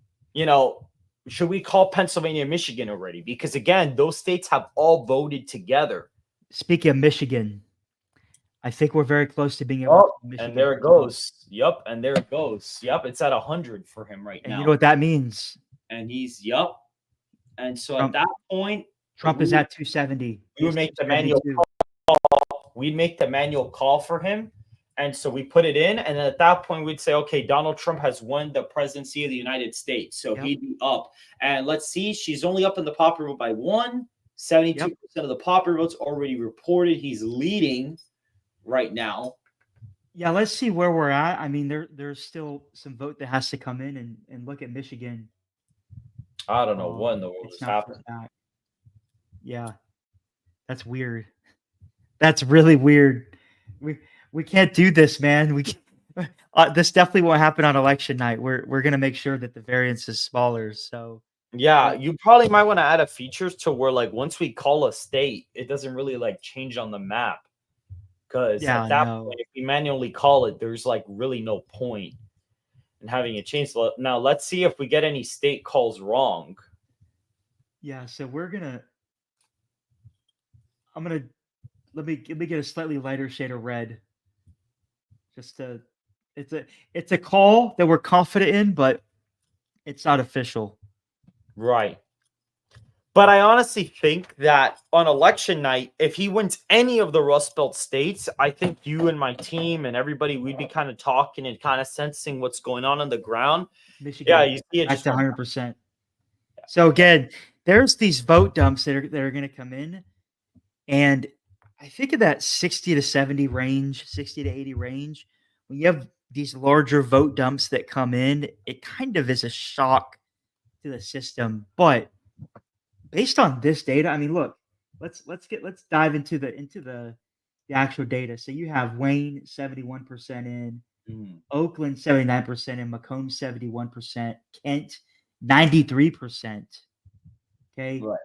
should we call Pennsylvania and Michigan already? Because again, those states have all voted together. Speaking of Michigan, I think we're very close to being able to Michigan. And there it goes. Yep. And there it goes. Yep. It's at 100 for him right now. You know what that means? And he's, yep. And so at that point, Trump is at 270. We would make the manual call. We'd make the manual call for him. And so we put it in. And then at that point, we'd say, okay, Donald Trump has won the presidency of the United States. So he'd be up. And let's see, she's only up in the popular vote by 72% of the popular votes already reported. He's leading right now. Yeah, let's see where we're at. I mean, there's still some vote that has to come in and look at Michigan. I don't know what in the world is happening. Yeah, that's weird. That's really weird. We can't do this, man. We this definitely won't happen on election night. We're gonna make sure that the variance is smaller. So yeah, you probably might want to add a feature to where like once we call a state, it doesn't really like change on the map. Because at that point, if we manually call it, there's like really no point in having it change. Now let's see if we get any state calls wrong. Yeah, so let me get a slightly lighter shade of red. It's a call that we're confident in, but it's not official. Right. But I honestly think that on election night, if he wins any of the Rust Belt states, I think you and my team and everybody, we'd be kind of talking and kind of sensing what's going on the ground. Michigan, yeah, you see it just 100%. So again, there's these vote dumps that are going to come in, and I think of that 60 to 70 range, 60 to 80 range. When you have these larger vote dumps that come in, it kind of is a shock to the system. But based on this data, I mean, look, let's dive into the actual data. So you have Wayne 71% in, Oakland 79% in, Macomb 71%, Kent 93%. Okay, right.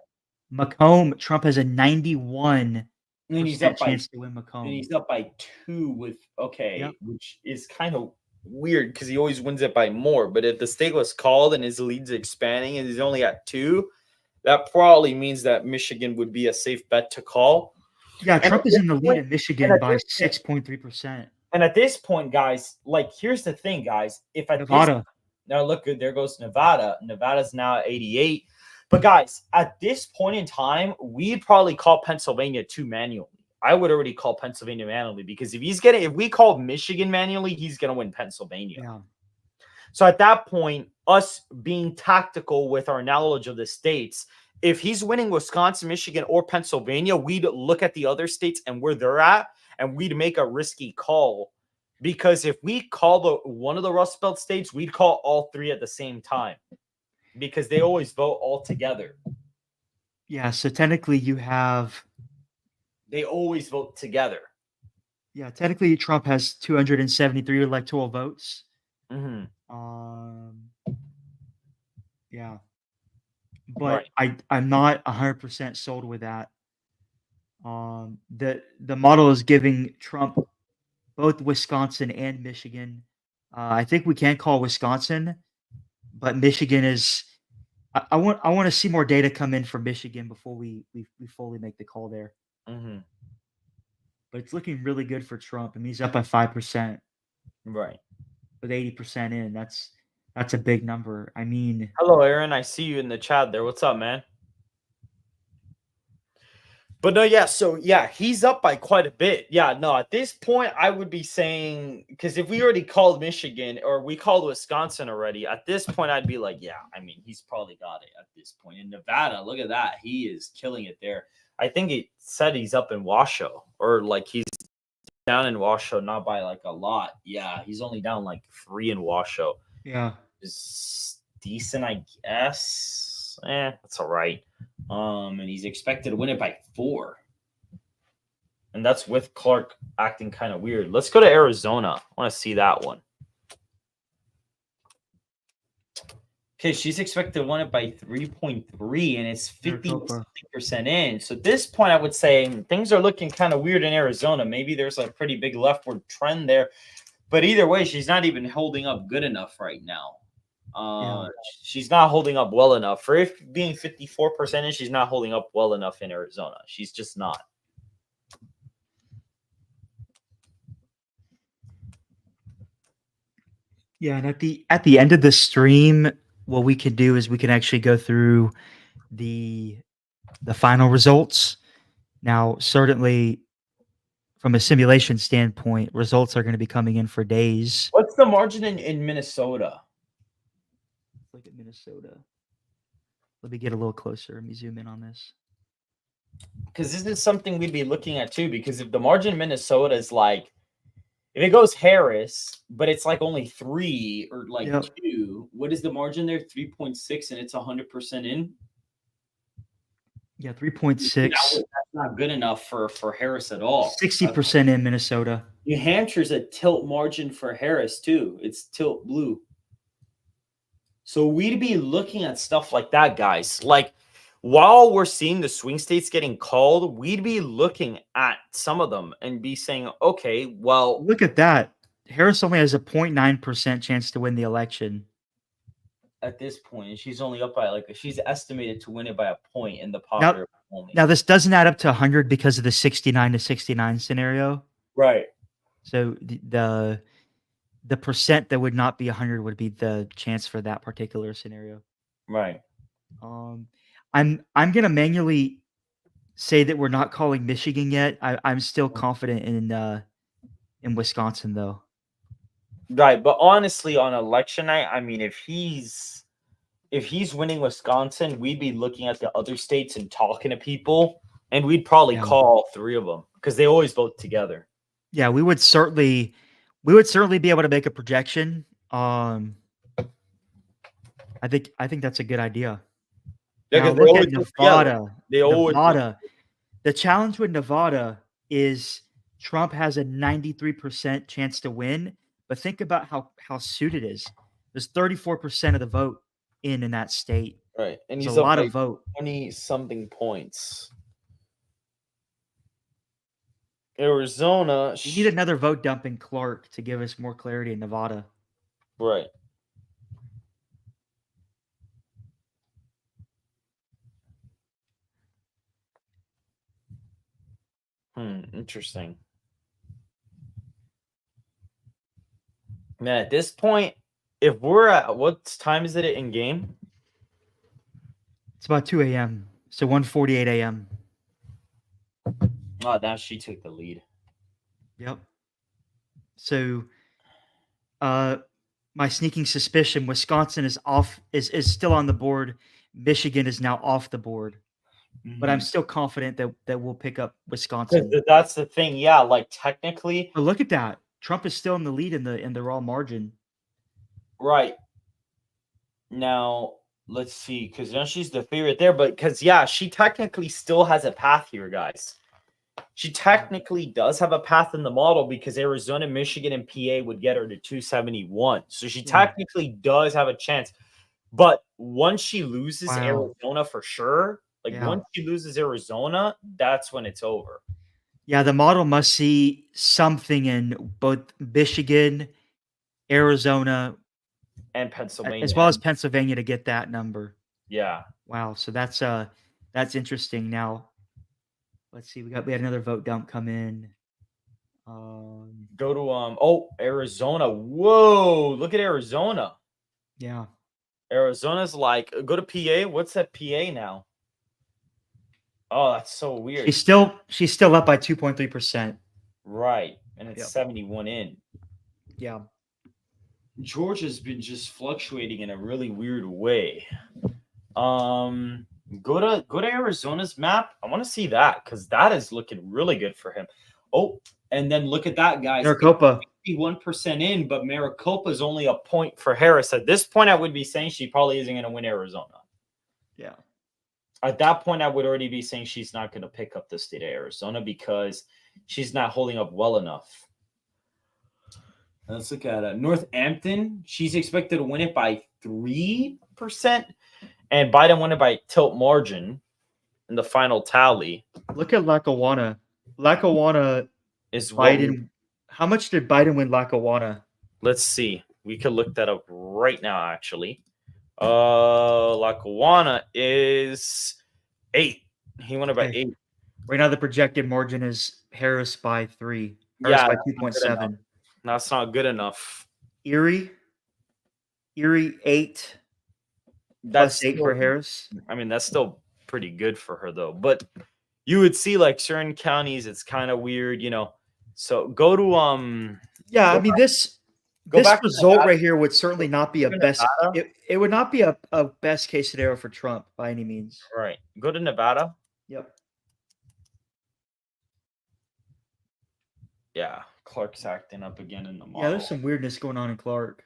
Macomb, Trump has a 91% chance to win Macomb. And he's up by 2 with which is kind of weird because he always wins it by more. But if the state was called and his lead's expanding and he's only at 2, that probably means that Michigan would be a safe bet to call. Yeah, Trump is in the lead in Michigan by 6.3%. And at this point, guys, like here's the thing, guys. If at Nevada, now look good, there goes Nevada. Nevada's now at 88. But guys, at this point in time, we'd probably call Pennsylvania manually. I would already call Pennsylvania manually because if we call Michigan manually, he's gonna win Pennsylvania. Yeah. So at that point, us being tactical with our knowledge of the states, if he's winning Wisconsin, Michigan, or Pennsylvania, we'd look at the other states and where they're at, and we'd make a risky call. Because if we call one of the Rust Belt states, we'd call all 3 at the same time. Because they always vote all together. Yeah, so technically they always vote together. Yeah, technically Trump has 273 electoral votes. Mm-hmm. Yeah. But right. I'm not 100% sold with that. The model is giving Trump both Wisconsin and Michigan. I think we can call Wisconsin, but Michigan is. I want to see more data come in from Michigan before we fully make the call there. Mm-hmm. But it's looking really good for Trump. I mean, he's up by 5%. Right. With 80% in. That's a big number. I mean, hello, Aaron. I see you in the chat there. What's up, man? But no, yeah. So yeah, he's up by quite a bit. Yeah, no. At this point, I would be saying, because if we already called Michigan or we called Wisconsin already, at this point, I'd be like, yeah. I mean, he's probably got it at this point. In Nevada, look at that. He is killing it there. I think he said he's up in Washoe, or like he's down in Washoe, not by like a lot. Yeah, he's only down like 3 in Washoe. yeah. Is decent, I guess. That's all right. And he's expected to win it by 4. And that's with Clark acting kind of weird. Let's go to Arizona. I want to see that one. Okay, she's expected to win it by 3.3, and it's 50% in. So at this point, I would say things are looking kind of weird in Arizona. Maybe there's a pretty big leftward trend there. But either way, she's not even holding up good enough right now. She's not holding up well enough. For if being 54%, she's not holding up well enough in Arizona. She's just not. Yeah, and at the end of the stream, what we can do is we can actually go through the final results. Now, certainly from a simulation standpoint, results are going to be coming in for days. What's the margin in Minnesota? Look at Minnesota. Let me get a little closer. Let me zoom in on this. Because this is something we'd be looking at too. Because if the margin in Minnesota is like, if it goes Harris, but it's like only 3 or like 2, what is the margin there? 3.6, and it's 100% in. Yeah, 3.6. That's not good enough for Harris at all. 60% in Minnesota. New Hampshire's a tilt margin for Harris too. It's tilt blue. So we'd be looking at stuff like that, guys. Like, while we're seeing the swing states getting called, we'd be looking at some of them and be saying, okay, well, look at that. Harris only has a 0.9% chance to win the election. At this point, and she's only up by she's estimated to win it by a point in the popular only. Now this doesn't add up to 100 because of the 69 to 69 scenario. Right. So the percent that would not be 100 would be the chance for that particular scenario. Right. I'm gonna manually say that we're not calling Michigan yet. I'm still confident in Wisconsin though. Right, but honestly, on election night, I mean, if he's winning Wisconsin, we'd be looking at the other states and talking to people, and we'd probably call 3 of them because they always vote together. Yeah, we would certainly be able to make a projection. I think that's a good idea. Yeah, now, look at Nevada. Nevada. The challenge with Nevada is Trump has a 93% chance to win, but think about how suited it is. There's 34% of the vote in that state. Right, and he's a lot of vote. 20-something points. Arizona. We need another vote dump in Clark to give us more clarity in Nevada. Right. Interesting. Man, at this point, if we're at what time is it in game? It's about 2 a.m. So 1:48 a.m. Oh, now she took the lead. Yep. So, my sneaking suspicion: Wisconsin is still on the board. Michigan is now off the board. But I'm still confident that we'll pick up Wisconsin. That's the thing, yeah. Like technically, but look at that. Trump is still in the lead in the raw margin. Right. Now let's see, because now she's the favorite there, but because she technically still has a path here, guys. She technically does have a path in the model because Arizona, Michigan, and PA would get her to 271. So she technically does have a chance. But once she loses Arizona for sure, Like Yeah. once she loses Arizona, that's when it's over. Yeah, the model must see something in both Michigan, Arizona, And Pennsylvania. as well as Pennsylvania to get that number. Yeah. Wow, so that's interesting. Now, let's see, we had another vote dump come in. Go to Arizona. Whoa, look at Arizona. Yeah. Arizona's like, go to PA. What's that PA now? Oh, that's so weird. She's still up by 2.3%. Right. And it's Yep. 71 in. Yeah. Georgia's been just fluctuating in a really weird way. Go to Arizona's map. I want to see that because that is looking really good for him. Oh, and then look at that, guys. Maricopa. 51% in, but Maricopa is only a point for Harris. At this point, I would be saying she probably isn't going to win Arizona. Yeah. At that point, I would already be saying she's not going to pick up the state of Arizona because she's not holding up well enough. Let's look at Northampton. She's expected to win it by 3%, and Biden won it by tilt margin in the final tally. Look at Lackawanna. Lackawanna Is Biden. How much did Biden win Lackawanna? Let's see. We could look that up right now, actually. Lackawanna is 8. He won it by 8. Right now, the projected margin is Harris by 3. Harris by 2.7. That's not good enough. Erie 8. That's plus 8 for Harris. I mean, that's still pretty good for her, though. But you would see, like, certain counties, it's kind of weird, you know. So go to Yeah, I mean this result right here would certainly not be a best. It would not be a best case scenario for Trump by any means. Right. Go to Nevada. Yep. Yeah, Clark's acting up again in the model. Yeah, there's some weirdness going on in Clark.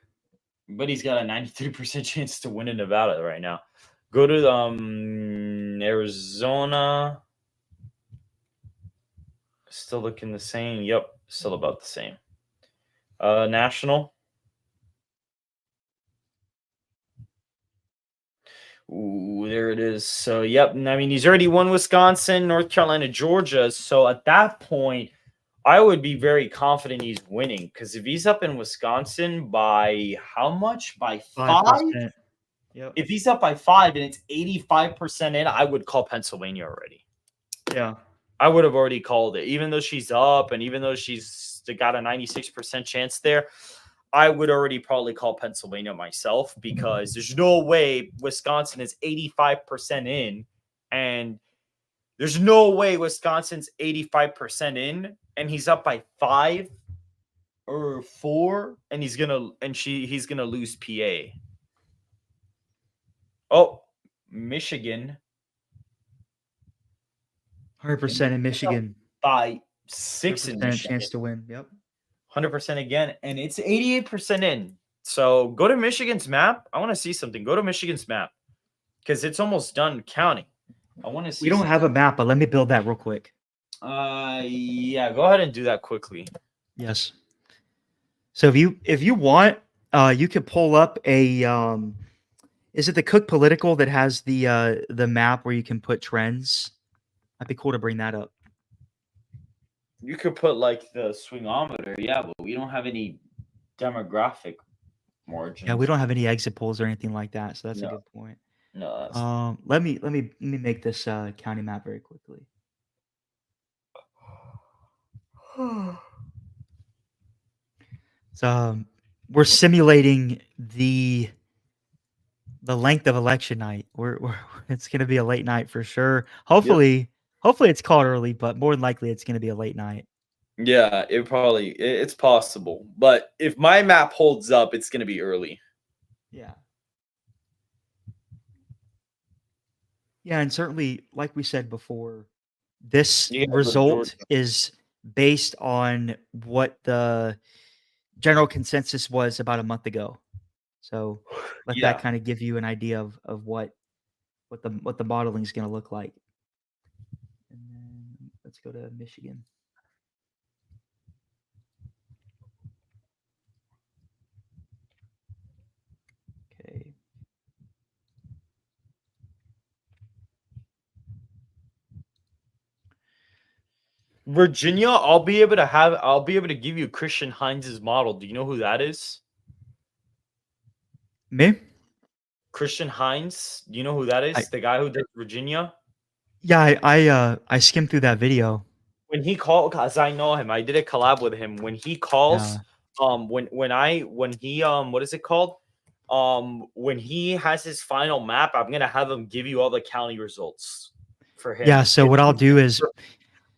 But he's got a 93% chance to win in Nevada right now. Go to Arizona. Still looking the same. Yep, still about the same. National. Ooh, there it is. So, yep. I mean, he's already won Wisconsin, North Carolina, Georgia. So, at that point, I would be very confident he's winning because if he's up in Wisconsin by how much? By 5%? Yep. If he's up by 5 and it's 85% in, I would call Pennsylvania already. Yeah. I would have already called it. Even though she's up and even though she's got a 96% chance there, I would already probably call Pennsylvania myself because there's no way Wisconsin is 85% in and there's no way Wisconsin's 85% in and he's up by 5 or 4 and he's gonna lose PA. Oh, Michigan. 100% in Michigan. By 6 in Michigan. Chance to win. Yep. 100% again, and it's 88% in. So go to Michigan's map. I want to see something. Go to Michigan's map because it's almost done counting. I want to see. We don't have a map, but let me build that real quick. Yeah, go ahead and do that quickly. Yes. So if you want, you could pull up a is it the Cook Political that has the map where you can put trends? That'd be cool to bring that up. You could put like the swingometer, yeah, but we don't have any demographic margins. Yeah, we don't have any exit polls or anything like that, so that's a good point. No. Let me make this county map very quickly. So we're simulating the length of election night. It's going to be a late night for sure. Hopefully it's called early, but more than likely it's going to be a late night. Yeah, it's possible. But if my map holds up, it's going to be early. Yeah. Yeah, and certainly, like we said before, this result is based on what the general consensus was about a month ago. So let that kind of give you an idea of what the modeling is going to look like. And then let's go to Michigan. Okay. Virginia, I'll be able to give you Christian Heinz's model. Do you know who that is? Me? Christian Heinz. Do you know who that I, is? The guy who did Virginia. yeah, I skimmed through that video. When he called, cause I know him, I did a collab with him. When he calls, Yeah. when he what is it called? When he has his final map, I'm gonna have him give you all the county results for him. Yeah. So what I'll do is,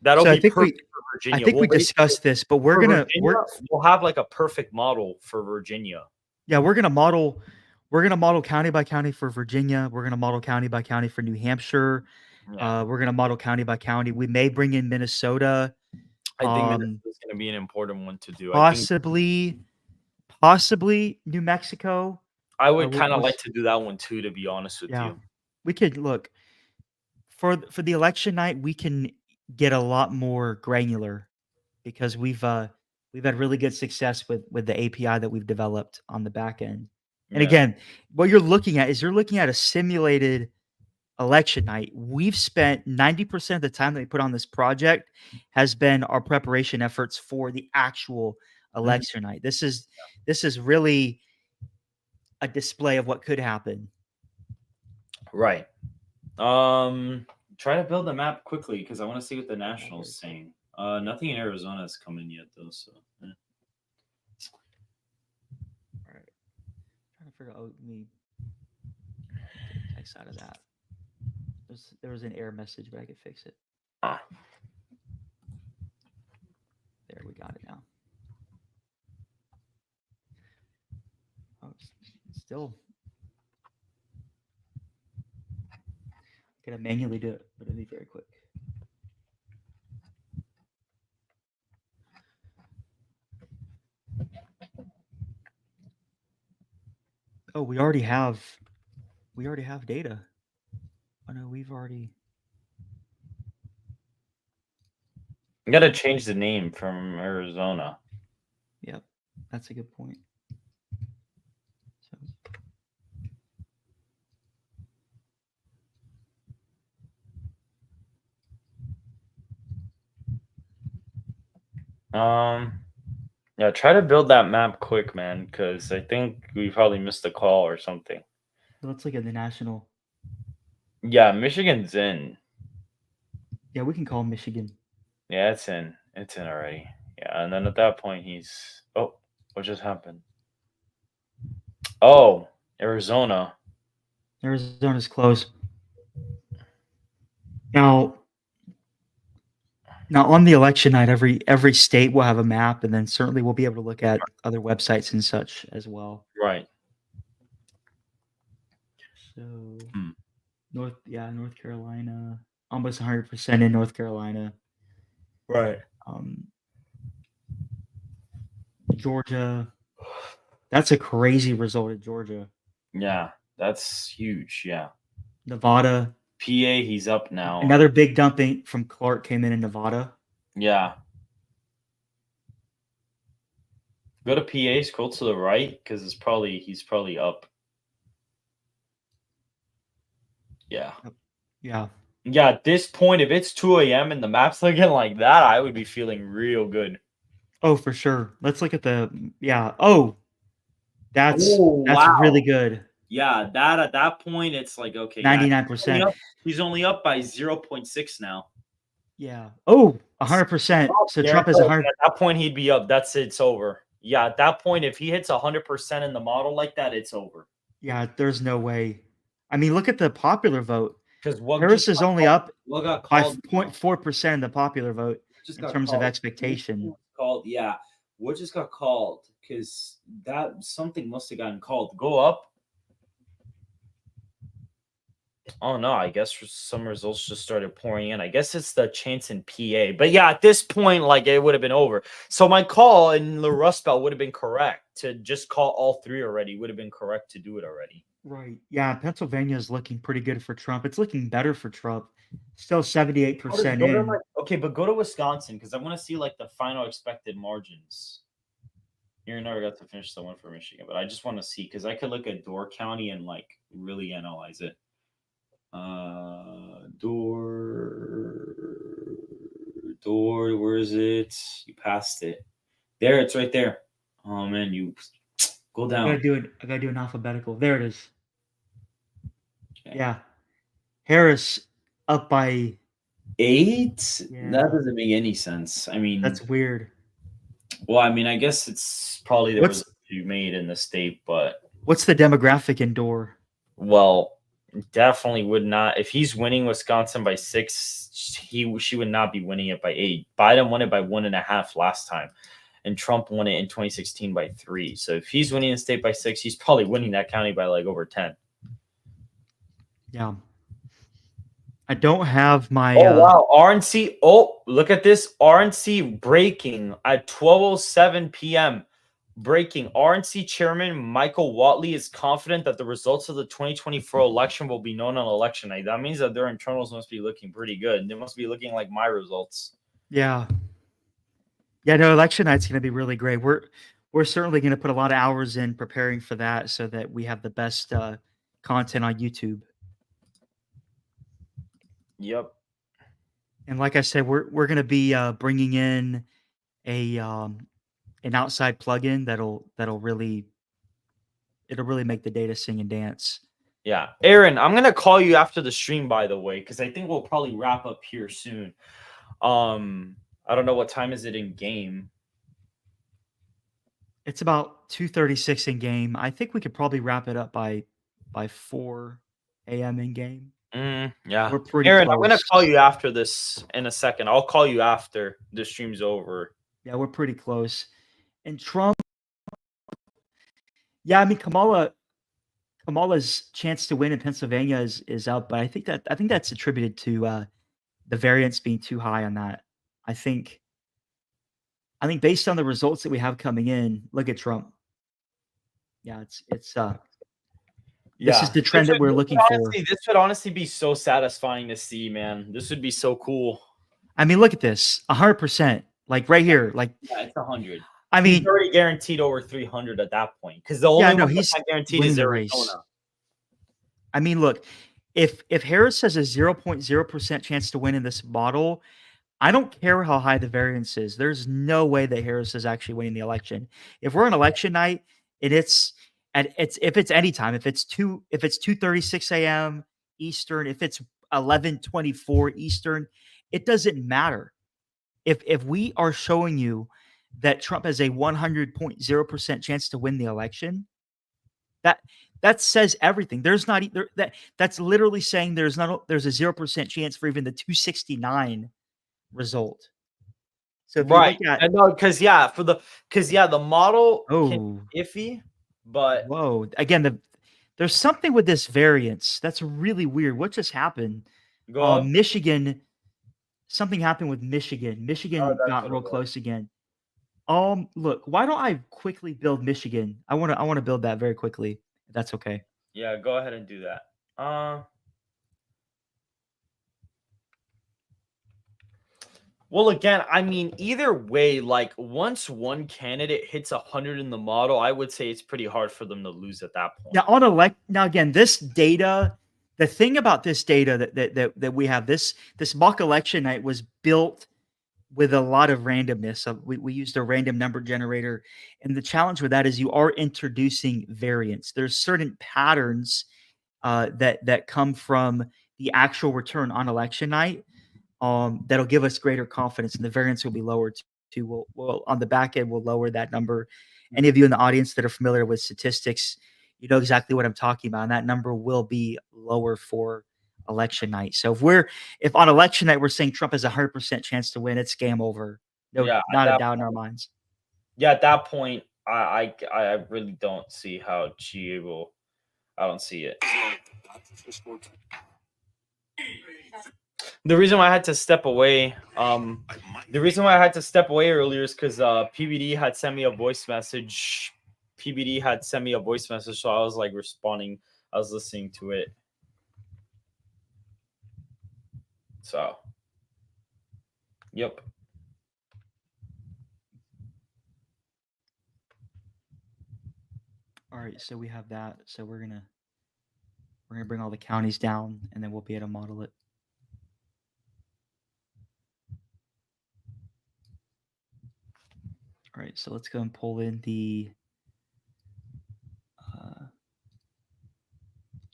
That'll so be perfect for I Virginia. think we We'll basically discussed this, but we're for gonna, Virginia, we'll have like a perfect model for Virginia. yeah, we're gonna model county by county for Virginia. We're gonna model county by county for New Hampshire. Yeah, We're gonna model county by county. We may bring in Minnesota. I think Minnesota Um, is gonna be an important one to do. I think possibly New Mexico. I would We'll, kind of we'll like s- to do that one too, to be honest with yeah, you. we could look for the election night. We can get a lot more granular because we've had really good success with the API that we've developed on the back end. And Yeah. again, what you're looking at is you're looking at a simulated election night. We've spent 90% of the time that we put on this project has been our preparation efforts for the actual election night. This is really a display of what could happen. Right. Try to build a map quickly because I want to see what the Nationals saying. Nothing in Arizona is coming yet though. So. All right. Trying to figure out me text out of that. There was an error message, but I could fix it. There, we got it now. Oh, still. Gonna manually do it, but it'll be very quick. Oh, we already have data. Oh no, we've already. I gotta change the name from Arizona. Yep, that's a good point. Yeah, try to build that map quick, man, because I think we probably missed a call or something. Let's look at the national. Yeah, Michigan's in. Yeah, we can call Michigan. Yeah, it's in. It's in already. Yeah, and then at that point, he's. Oh, what just happened? Oh, Arizona. Arizona's close. Now on the election night, every state will have a map, and then certainly we'll be able to look at other websites and such as well. Right. So North Carolina, almost 100% in North Carolina. Right. Georgia. That's a crazy result at Georgia. Yeah, that's huge. Yeah. Nevada. PA, he's up now. Another big dumping from Clark came in Nevada. Yeah. Go to PA, scroll to the right because he's probably up. Yeah. Yeah. Yeah, at this point, if it's 2 a.m. and the map's looking like that, I would be feeling real good. Oh, for sure. Let's look at Oh, that's wow. really good. Yeah, that at that point, it's like, okay. 99%. He's only up by 0.6 now. Yeah. Oh, 100%. So Trump is 100. At that point, he'd be up. It's over. Yeah, at that point, if he hits 100% in the model like that, it's over. Yeah, there's no way. I mean, look at the popular vote. Because Harris is only up by 0.4% 0.4% in the popular vote in terms of expectation. Called, yeah. What just got called? Because that something must have gotten called. Go up. Oh no, I guess some results just started pouring in. I guess it's the chance in PA. But yeah, at this point, like it would have been over. So my call in the Rust Belt would have been correct to just call all three already. Would have been correct to do it already. Right. Yeah, Pennsylvania is looking pretty good for Trump. It's looking better for Trump. Still 78% in. Okay, but go to Wisconsin because I want to see like the final expected margins. You never got to finish the one for Michigan, but I just want to see because I could look at Door County and like really analyze it. Door door. Where is it? You passed it. There, it's right there. Oh man, you go I gotta down. do it. I gotta do an alphabetical. There it is. Okay. Yeah, Harris up by. 8? Yeah, That doesn't make any sense. I mean, that's weird. well, I mean, I guess it's probably the What's result you made in the state, but what's the demographic in Door? Well, definitely would not. If he's winning Wisconsin by 6, she would not be winning it by 8. Biden won it by 1.5 last time, and Trump won it in 2016 by 3. So if he's winning the state by 6, he's probably winning that county by like over 10. Yeah. I don't have my. Oh wow, RNC. Oh, look at this. RNC breaking at 12:07 p.m. Breaking. RNC Chairman Michael Watley is confident that the results of the 2024 election will be known on election night. That means that their internals must be looking pretty good. They must be looking like my results. Yeah. Yeah, no, election night's gonna be really great. We're certainly gonna put a lot of hours in preparing for that so that we have the best content on YouTube. Yep. And like I said, we're gonna be bringing in a an outside plugin that'll really it'll really make the data sing and dance. Yeah. Aaron, I'm gonna call you after the stream, by the way, because I think we'll probably wrap up here soon. I don't know what time is it in game. It's about 2:36 in game. I think we could probably wrap it up by 4 a.m. in game. Yeah. We're pretty Aaron, I'm gonna close. call you after this in a second. I'll call you after the stream's over. Yeah, we're pretty close. And Trump, yeah, I mean Kamala's chance to win in Pennsylvania is up, but I think that's attributed to the variance being too high on that. I think based on the results that we have coming in, look at Trump. Yeah, it's this is the trend that we're looking for. This would honestly be so satisfying to see, man. This would be so cool. I mean, look at this, 100%, like right here, like Yeah, it's 100. I He's mean, already guaranteed over 300 at that point because the only one he's that's not guaranteed winning is the race. Arizona. I mean, look, if Harris has a 0.0% chance to win in this model, I don't care how high the variance is. There's no way that Harris is actually winning the election. If we're on election night and it's if it's anytime, if it's 2:36 a.m. Eastern, if it's 11:24 Eastern, it doesn't matter. If we are showing you that Trump has a 100.0% chance to win the election, that says everything. There's not either that's literally saying there's a 0% chance for even the 269 result. So if Right. you look I at know because the model can be iffy, but whoa, again, there's something with this variance that's really weird. What just happened? go up. Michigan, something happened with Michigan. Michigan that's got what real it was. close again. Look, why don't I quickly build Michigan? I want to build that very quickly. If that's okay. Yeah, go ahead and do that. Well, again, I mean, either way, like once one candidate hits 100 in the model, I would say it's pretty hard for them to lose at that point. Now again, this data, the thing about this data that we have, this mock election night was built with a lot of randomness. We used a random number generator, and the challenge with that is you are introducing variance. There's certain patterns that come from the actual return on election night that'll give us greater confidence, and the variance will be lower too. We'll on the back end, we'll lower that number. Any of you in the audience that are familiar with statistics, you know exactly what I'm talking about, and that number will be lower for election night. So if on election night we're saying Trump has a 100% chance to win, it's game over. No, Yeah, not a doubt in our minds. Yeah, at that point, I really don't see how GA will. I don't see it. The reason why I had to step away, earlier is because PBD had sent me a voice message. So I was like responding. I was listening to it. So, yep. All right, so we have that. So we're gonna bring all the counties down, and then we'll be able to model it. right, so let's go and pull in the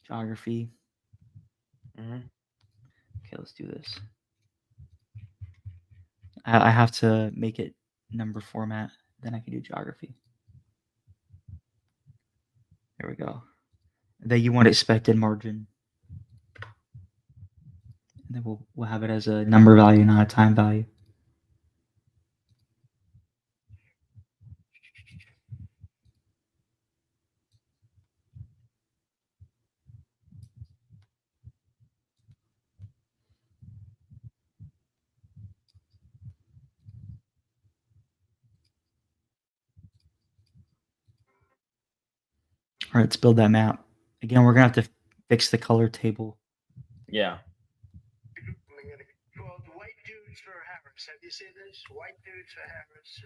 geography. Mhm. Okay, let's do this. I have to make it number format, then I can do geography. There we go. Then you want expected margin. And then we'll have it as a number value, not a time value. All right, let's build that map. Again, we're gonna have to fix the color table. Yeah. Called White Dudes for Harris. Have you seen this? White Dudes for Harris.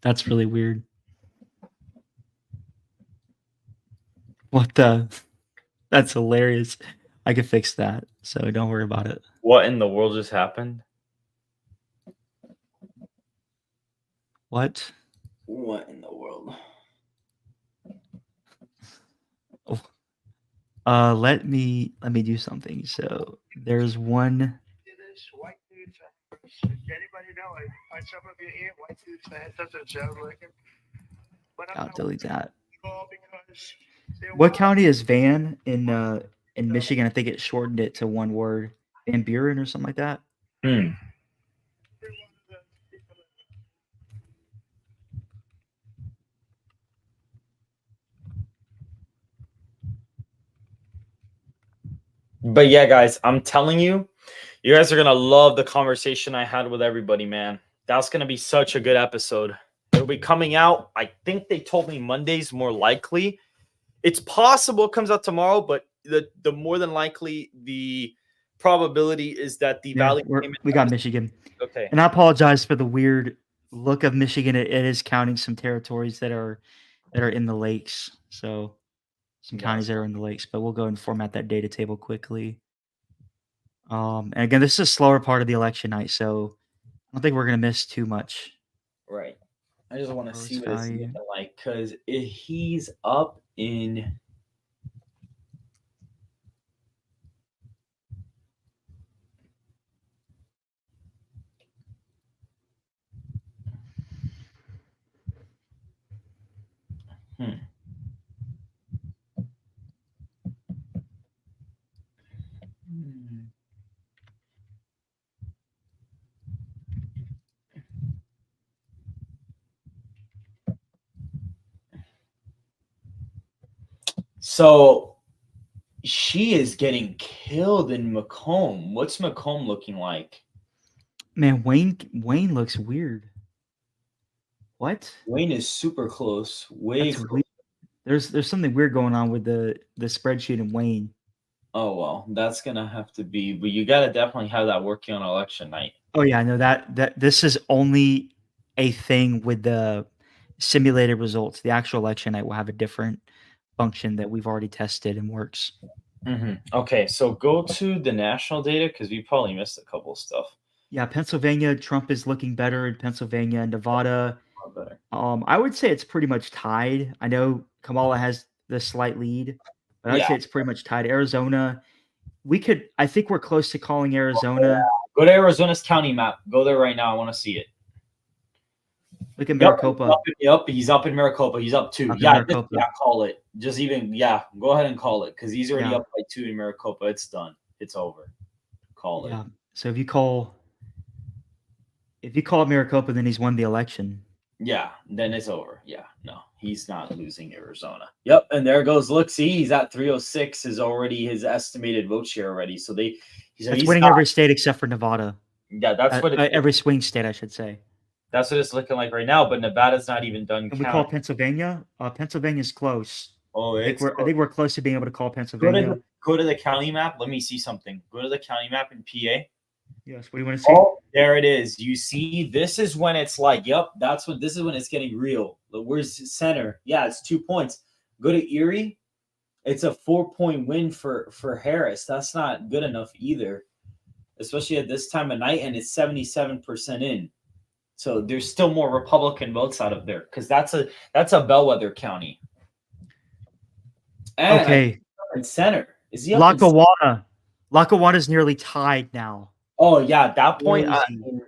That's really weird. What the? That's hilarious. I could fix that, so don't worry about it. What in the world just happened? What? What in the world? Let me do something. So there's one. See this? White Dudes for Harris. Does anybody know? Are some of you here? White Dudes for Harris. Doesn't sound like it. But I'm I'll not delete that. all because there What was- county is Van in Michigan? I think it shortened it to one word. Van Buren or something like that. Hmm. they're one of the people that- But yeah, guys, I'm telling you, you guys are gonna love the conversation I had with everybody, man. That's gonna be such a good episode. It'll be coming out. I think they told me Monday's more likely. It's possible it comes out tomorrow, but the more than likely the probability is that the Yeah, Valley we got Michigan. Okay. And I apologize for the weird look of Michigan. It is counting some territories that are in the lakes. So some counties that are in the lakes, but we'll go and format that data table quickly. And again, this is a slower part of the election night, so I don't think we're gonna miss too much. Right. I just want to Gross see what it's value. looking like because he's up in. So she is getting killed in Macomb. What's Macomb looking like? Man, Wayne looks weird. What? Wayne is super close. Way That's close. weird. There's something weird going on with the spreadsheet in Wayne. Oh well, that's gonna have to be. But you gotta definitely have that working on election night. Oh yeah, I know that this is only a thing with the simulated results. The actual election night will have a different function that we've already tested and works. Okay, so go to the national data because we probably missed a couple stuff. Yeah, Pennsylvania, Trump is looking better in Pennsylvania. Nevada, A lot better. I would say it's pretty much tied. I know Kamala has the slight lead, but I'd Yeah. say it's pretty much tied. Arizona, I think we're close to calling Arizona. Go to Arizona's county map. Go there right now. I want to see it. Look at Maricopa. Yep, he's up in Maricopa. He's up 2. Up in Yeah, Maricopa. yeah, call it. Just even, yeah, go ahead and call it because he's already Yeah. up by 2 in Maricopa. It's done. It's over. Call it. Yeah. So if you call Maricopa, then he's won the election. Yeah, then it's over. Yeah, no, he's not losing Arizona. Yep, and there goes. Look, see, he's at 306 is already his estimated vote share already. So he's winning every state except for Nevada. Yeah, that's what every swing state, I should say. That's what it's looking like right now. But Nevada's not even done. Can we call Pennsylvania? Pennsylvania's close. Oh, I think we're close to being able to call Pennsylvania. Go to the county map. Let me see something. Go to the county map in PA. Yes. What do you want to see? Oh, there it is. You see, this is when it's like, yep, this is when it's getting real. Where's the center? Yeah, it's 2 points. Go to Erie. It's a 4-point win for Harris. That's not good enough either, especially at this time of night, and it's 77% in. So there's still more Republican votes out of there because that's a bellwether county. And I think Okay. he's up in center. Is he up in Lackawanna. Lackawanna's nearly tied now. Oh yeah, at that point, Crazy.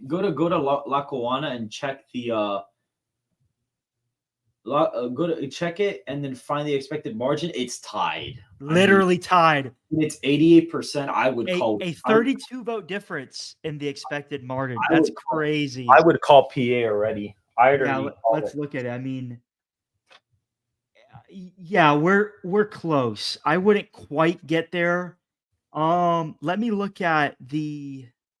go to Lackawanna and check the go to check it and then find the expected margin. It's tied. Literally tied. It's 88%. I would call A 32 vote difference in the expected margin. I That's would call- crazy. I would call PA already. I already Yeah, called let's it. look at it. I mean, yeah, we're close. I wouldn't quite get there. Let me look at this.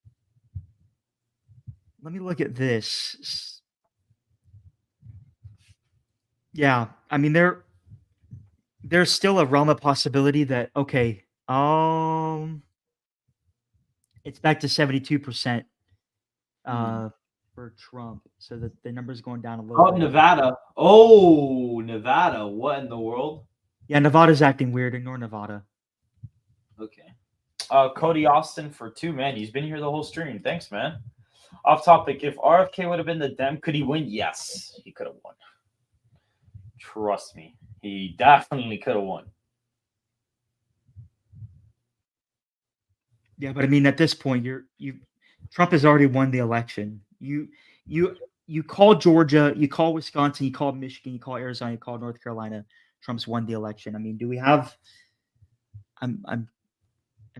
Yeah, I mean there's still a realm of possibility that okay, it's back to 72% for Trump. So the number's going down a little bit. Nevada. Oh, Nevada. What in the world? Yeah, Nevada's acting weird. Ignore Nevada. Okay. Cody Austin for 2, man. He's been here the whole stream. Thanks, man. Off topic. If RFK would have been the Dem, could he win? Yes, he could have won. Trust me, he definitely could have won. Yeah, but I mean, at this point, Trump has already won the election. You call Georgia, you call Wisconsin, you call Michigan, you call Arizona, you call North Carolina. Trump's won the election. I mean, do we have? I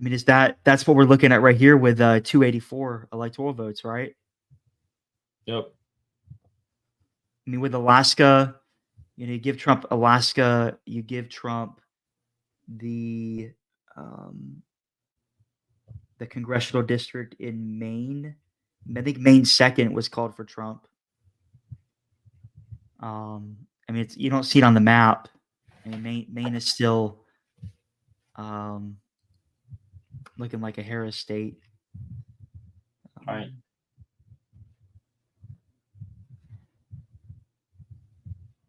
mean, that's what we're looking at right here with 284 electoral votes, right? Yep. I mean, with Alaska, you give Trump Alaska, you give Trump the congressional district in Maine. I think Maine 2nd was called for Trump. I mean, you don't see it on the map. I mean, Maine is still looking like a Harris state. All right.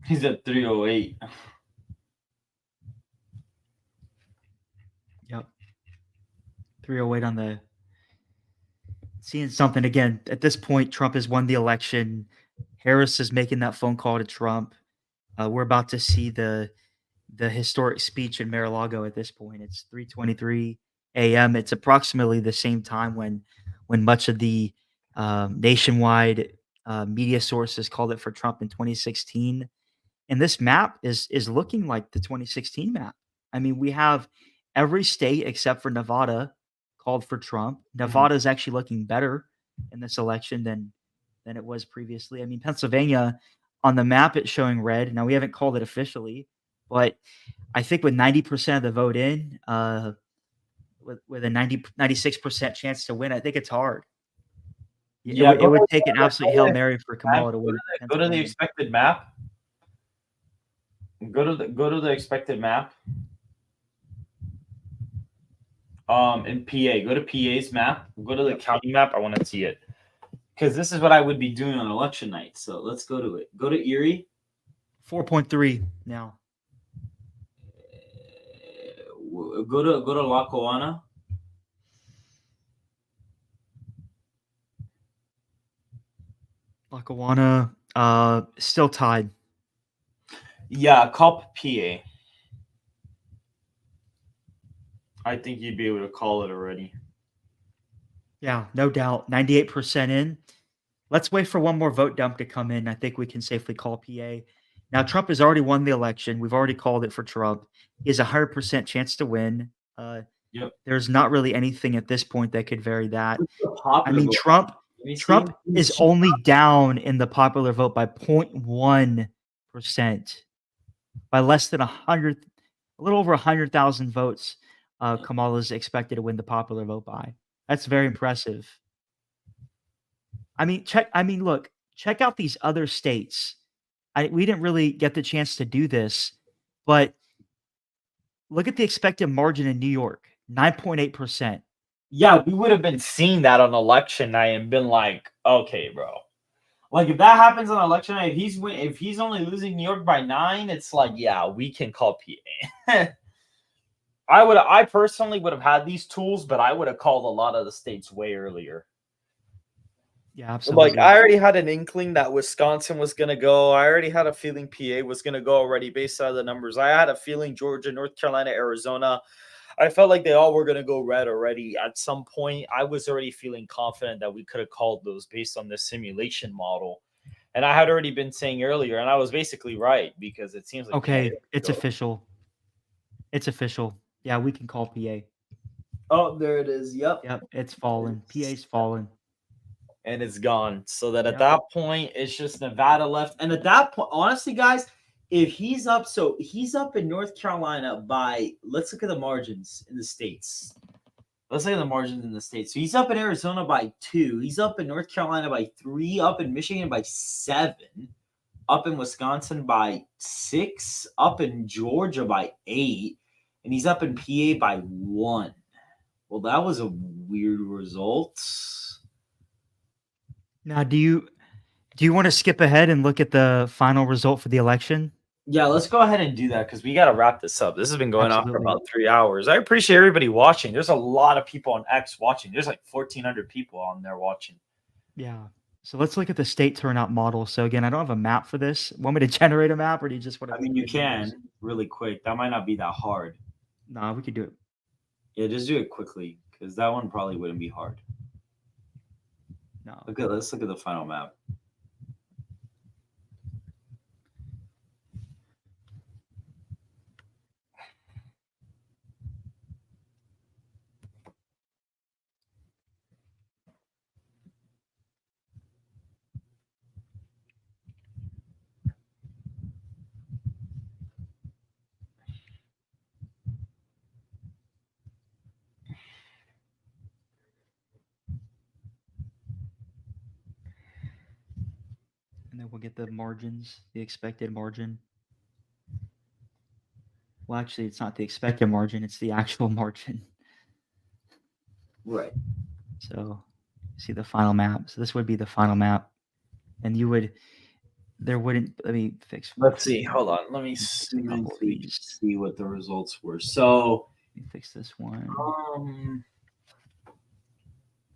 He's at 308. Yep. 308 on the seeing something again. At this point, Trump has won the election. Harris is making that phone call to Trump. We're about to see the historic speech in Mar-a-Lago at this point. It's 3:23 a.m. It's approximately the same time when much of the nationwide media sources called it for Trump in 2016. And this map is looking like the 2016 map. I mean, we have every state except for Nevada called for Trump. Nevada is actually looking better in this election than it was previously. I mean, Pennsylvania on the map it's showing red. Now we haven't called it officially, but I think with 90% of the vote in, with a 96% chance to win, I think it's hard. Yeah, it would take an absolute Hail Mary for Kamala to win. Go to the expected map. Go to the expected map. In PA, go to PA's map. Go to the county map. I want to see it because this is what I would be doing on election night. So let's go to it. Go to Erie. 4.3 now. Go to Lackawanna. Lackawanna, still tied. Yeah, call PA. I think you'd be able to call it already. Yeah, no doubt. 98% in. Let's wait for one more vote dump to come in. I think we can safely call PA. Now, Trump has already won the election. We've already called it for Trump. He has a 100% chance to win. Yep. There's not really anything at this point that could vary that. I mean, Trump is only down in the popular vote by 0.1%, by less than 100, a little over 100,000 votes. Kamala is expected to win the popular vote by. That's very impressive. I mean, look, check out these other states. We didn't really get the chance to do this, but look at the expected margin in New York, 9.8%. Yeah, we would have been seeing that on election night and been like, okay, bro. Like if that happens on election night, if he's only losing New York by 9, it's like, yeah, we can call PA. I personally would have had these tools, but I would have called a lot of the states way earlier. Yeah, absolutely. Like, I already had an inkling that Wisconsin was going to go. I already had a feeling PA was going to go already based on the numbers. I had a feeling Georgia, North Carolina, Arizona. I felt like they all were going to go red already at some point. I was already feeling confident that we could have called those based on the simulation model. And I had already been saying earlier, and I was basically right because it seems like Okay, PA it's go. official. It's official. Yeah, we can call PA. Oh, there it is. Yep. Yep, it's fallen. PA's fallen. And it's gone. So that at Yep. that point, it's just Nevada left. And at that point, honestly, guys, if he's up, so he's up in North Carolina by, let's look at the margins in the states. Let's look at the margins in the states. So he's up in Arizona by 2. He's up in North Carolina by 3. Up in Michigan by 7. Up in Wisconsin by 6. Up in Georgia by 8. And he's up in PA by 1. Well, that was a weird result. Now, do you want to skip ahead and look at the final result for the election? Yeah, let's go ahead and do that because we got to wrap this up. This has been going on for Absolutely. about 3 hours. I appreciate everybody watching. There's a lot of people on X watching. There's like 1,400 people on there watching. Yeah. So let's look at the state turnout model. So again, I don't have a map for this. Want me to generate a map, or do you just want to? I mean, you can really quick. That might not be that hard. Nah, we could do it. Yeah, just do it quickly because that one probably wouldn't be hard. No. Okay, let's look at the final map. And then we'll get the margins, the expected margin. Well, actually, it's not the expected margin; it's the actual margin. Right. So, see the final map. So this would be the final map, and there wouldn't. Let me fix. Let's see. Hold on. Let me see a couple of these. see what the results were. So, Let me fix this one.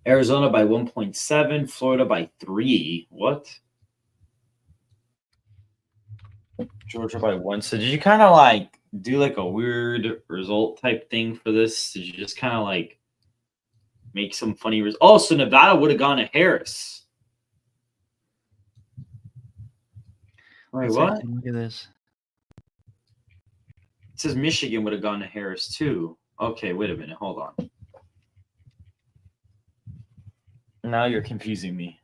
Arizona by 1.7, Florida by 3. What? Georgia by 1. So did you kind of like do like a weird result type thing for this? Did you just kind of like make some funny results? Oh, so Nevada would have gone to Harris. Wait, what? Look at this. It says Michigan would have gone to Harris too. Okay, wait a minute. Hold on. Now you're confusing me.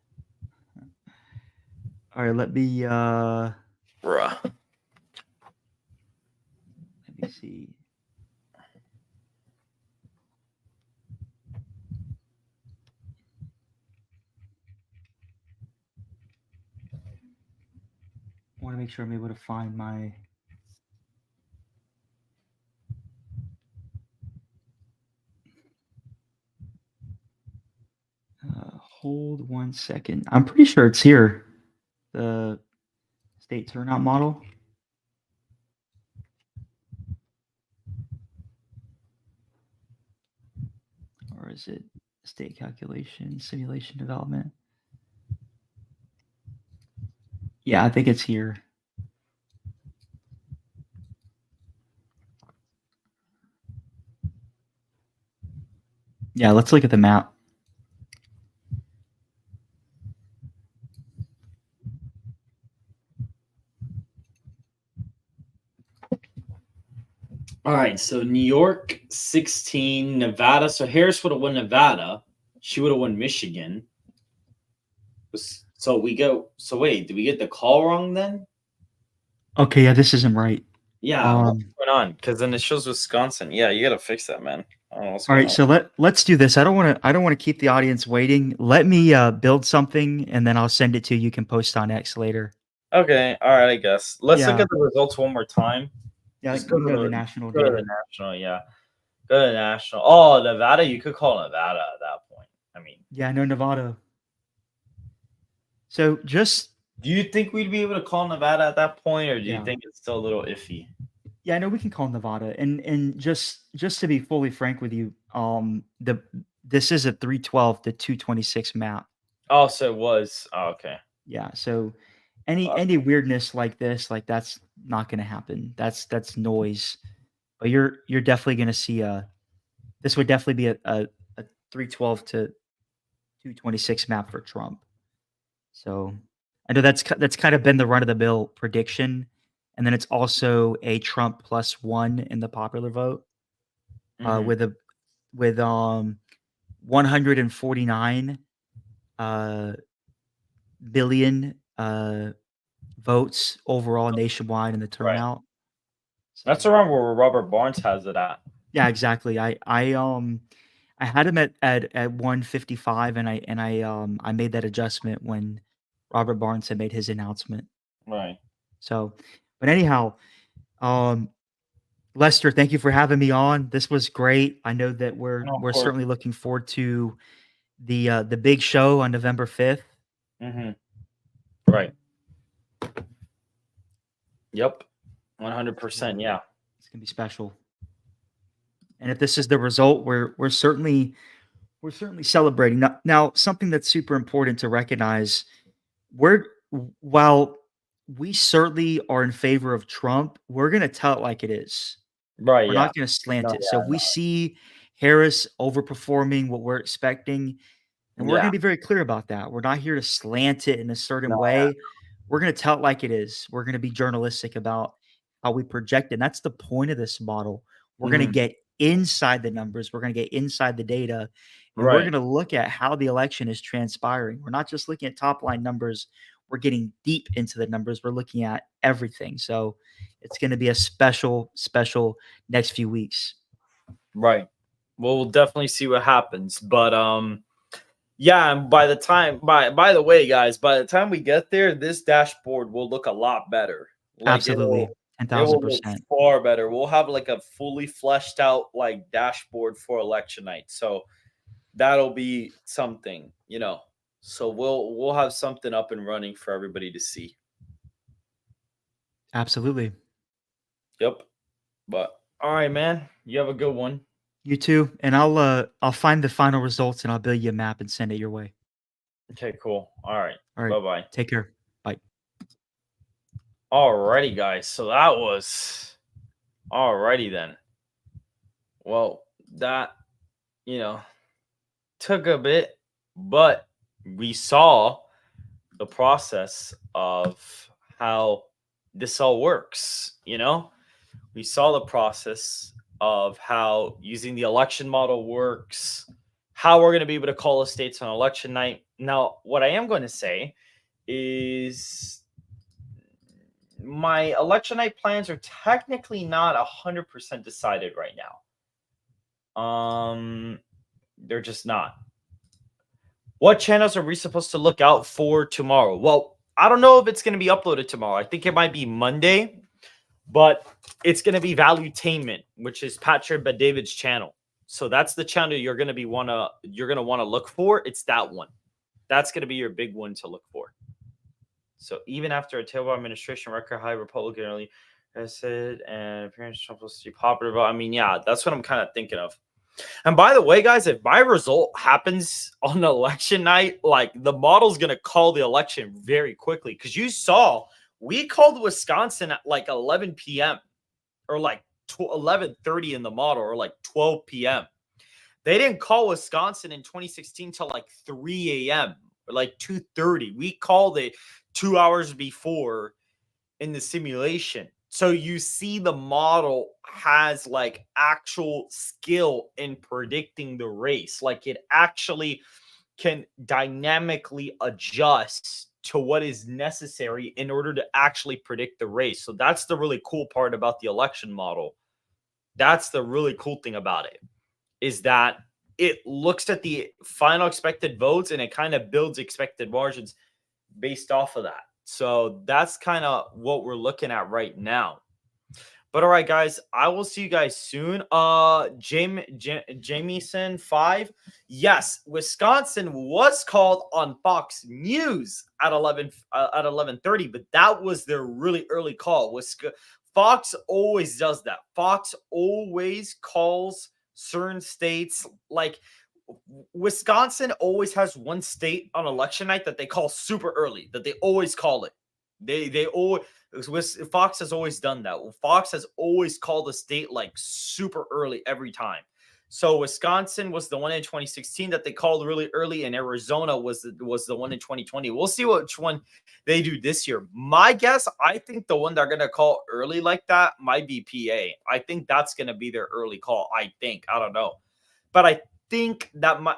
All right, let me Bruh. let me see. I want to make sure I'm able to find my. Hold 1 second. I'm pretty sure it's here. The state turnout model. Or is it state calculation, simulation development? Yeah, I think it's here. Yeah, let's look at the map. All right, so New York 16, Nevada. So Harris would have won Nevada. She would have won Michigan. So we go. So wait, did we get the call wrong then? Okay, yeah, this isn't right. Yeah, what's going on? Because then it shows Wisconsin. Yeah, you got to fix that, man. I don't know what's All going right, on. so let's do this. I don't want to keep the audience waiting. Let me build something, and then I'll send it to you. You can post on X later. Okay, all right, I guess. Let's look Yeah. at the results one more time. Yeah, Just go to the national Go to data. the national, yeah. Go to the national. Oh, Nevada, you could call Nevada at that point. I mean, Yeah, I know Nevada. So just do you think we'd be able to call Nevada at that point, or do Yeah. you think it's still a little iffy? Yeah, I know we can call Nevada, and just to be fully frank with you, this is a 312 to 226 map. Oh, so it was. Oh, okay. Yeah. So any weirdness like this, like that's not going to happen. That's noise. But you're definitely going to see this would definitely be a 312 to 226 map for Trump. So I know that's kind of been the run of the mill prediction, and then it's also a Trump +1 in the popular vote Mhm. with 149 billion votes overall nationwide in the Right. turnout. That's So around where Robert Barnes has it at. yeah, exactly. I had him at 155, and I made that adjustment when Robert Barnes had made his announcement. Right. So, but anyhow, um, Lester, thank you for having me on. This was great. I know that No, of we're course. certainly looking forward to the big show on November 5th. Mhm. Right. Yep. 100%. Yeah. It's gonna be special. And if this is the result, we're certainly celebrating. Now, something that's super important to recognize, we're while we certainly are in favor of Trump, we're gonna tell it like it is. Right. We're Yeah. not gonna slant No. it. So if we see Harris overperforming what we're expecting, and we're Yeah. gonna be very clear about that. We're not here to slant it in a certain No. way. We're gonna tell it like it is. We're gonna be journalistic about how we project it. And that's the point of this model. We're gonna Mhm. get inside the numbers. We're gonna get inside the data, and we're Right. gonna look at how the election is transpiring. We're not just looking at top line numbers. We're getting deep into the numbers. We're looking at everything. So it's gonna be a special next few weeks. Right. Well, we'll definitely see what happens. But yeah, and by the way, guys, by the time we get there, this dashboard will look a lot better. Like Absolutely. it will look 10,000%. far better. We'll have like a fully fleshed out like dashboard for election night. So that'll be something, you know. So we'll have something up and running for everybody to see. Absolutely. Yep. But all right, man. You have a good one. You too, and I'll find the final results and I'll build you a map and send it your way. Okay, cool. All right. All right. Bye-bye. Take care. Bye. Alrighty, guys. So that was alrighty then. Well, that you know took a bit, but we saw the process of how this all works. We saw the process of how using the election model works, how we're going to be able to call the states on election night. Now, what I am going to say is my election night plans are technically not 100% decided right now. They're just not. What channels are we supposed to look out for tomorrow? Well, I don't know if it's going to be uploaded tomorrow. I think it might be Monday, but it's going to be Valuetainment, which is Patrick Bet-David's channel. So that's the channel you're going to want to look for. It's that one. That's going to be your big one to look for. So even after a terrible administration, record high Republican early said, and appearance Trump will see popular vote. I mean, yeah, that's what I'm kind of thinking of. And by the way, guys, if my result happens on election night, like the model's going to call the election very quickly, because you saw we called Wisconsin at like 11 p.m. or like 11:30 in the model, or like 12 p.m. They didn't call Wisconsin in 2016 till like 3 a.m. or like 2:30. We called it 2 hours before in the simulation. So you see the model has like actual skill in predicting the race. Like it actually can dynamically adjust to what is necessary in order to actually predict the race. So that's the really cool part about the election model. That's the really cool thing about it, is that it looks at the final expected votes and it kind of builds expected margins based off of that. So that's kind of what we're looking at right now. But all right, guys, I will see you guys soon. Jamieson 5. Yes, Wisconsin was called on Fox News at 11:30, but that was their really early call. Fox always does that. Fox always calls certain states, like Wisconsin always has one state on election night that they call super early, that they always call it. They always, Fox has always done that. Fox has always called a state like super early every time. So Wisconsin was the one in 2016 that they called really early, and Arizona was the one in 2020. We'll see which one they do this year. My guess, I think the one they're going to call early like that might be PA. I think that's going to be their early call. I don't know. But I think that might,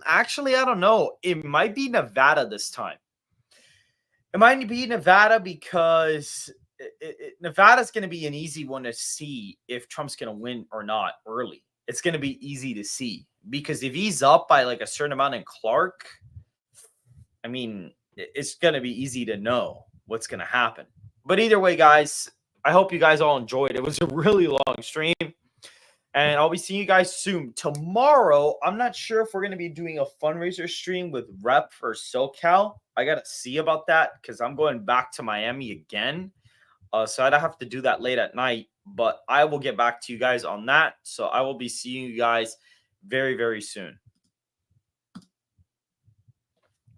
actually, I don't know. It might be Nevada this time. It might be Nevada because Nevada's going to be an easy one to see if Trump's going to win or not early. It's going to be easy to see because if he's up by like a certain amount in Clark, I mean, it's going to be easy to know what's going to happen. But either way, guys, I hope you guys all enjoyed. It was a really long stream. And I'll be seeing you guys soon. Tomorrow, I'm not sure if we're going to be doing a fundraiser stream with Rep for SoCal. I got to see about that because I'm going back to Miami again. So I'd have to do that late at night. But I will get back to you guys on that. So I will be seeing you guys very, very soon.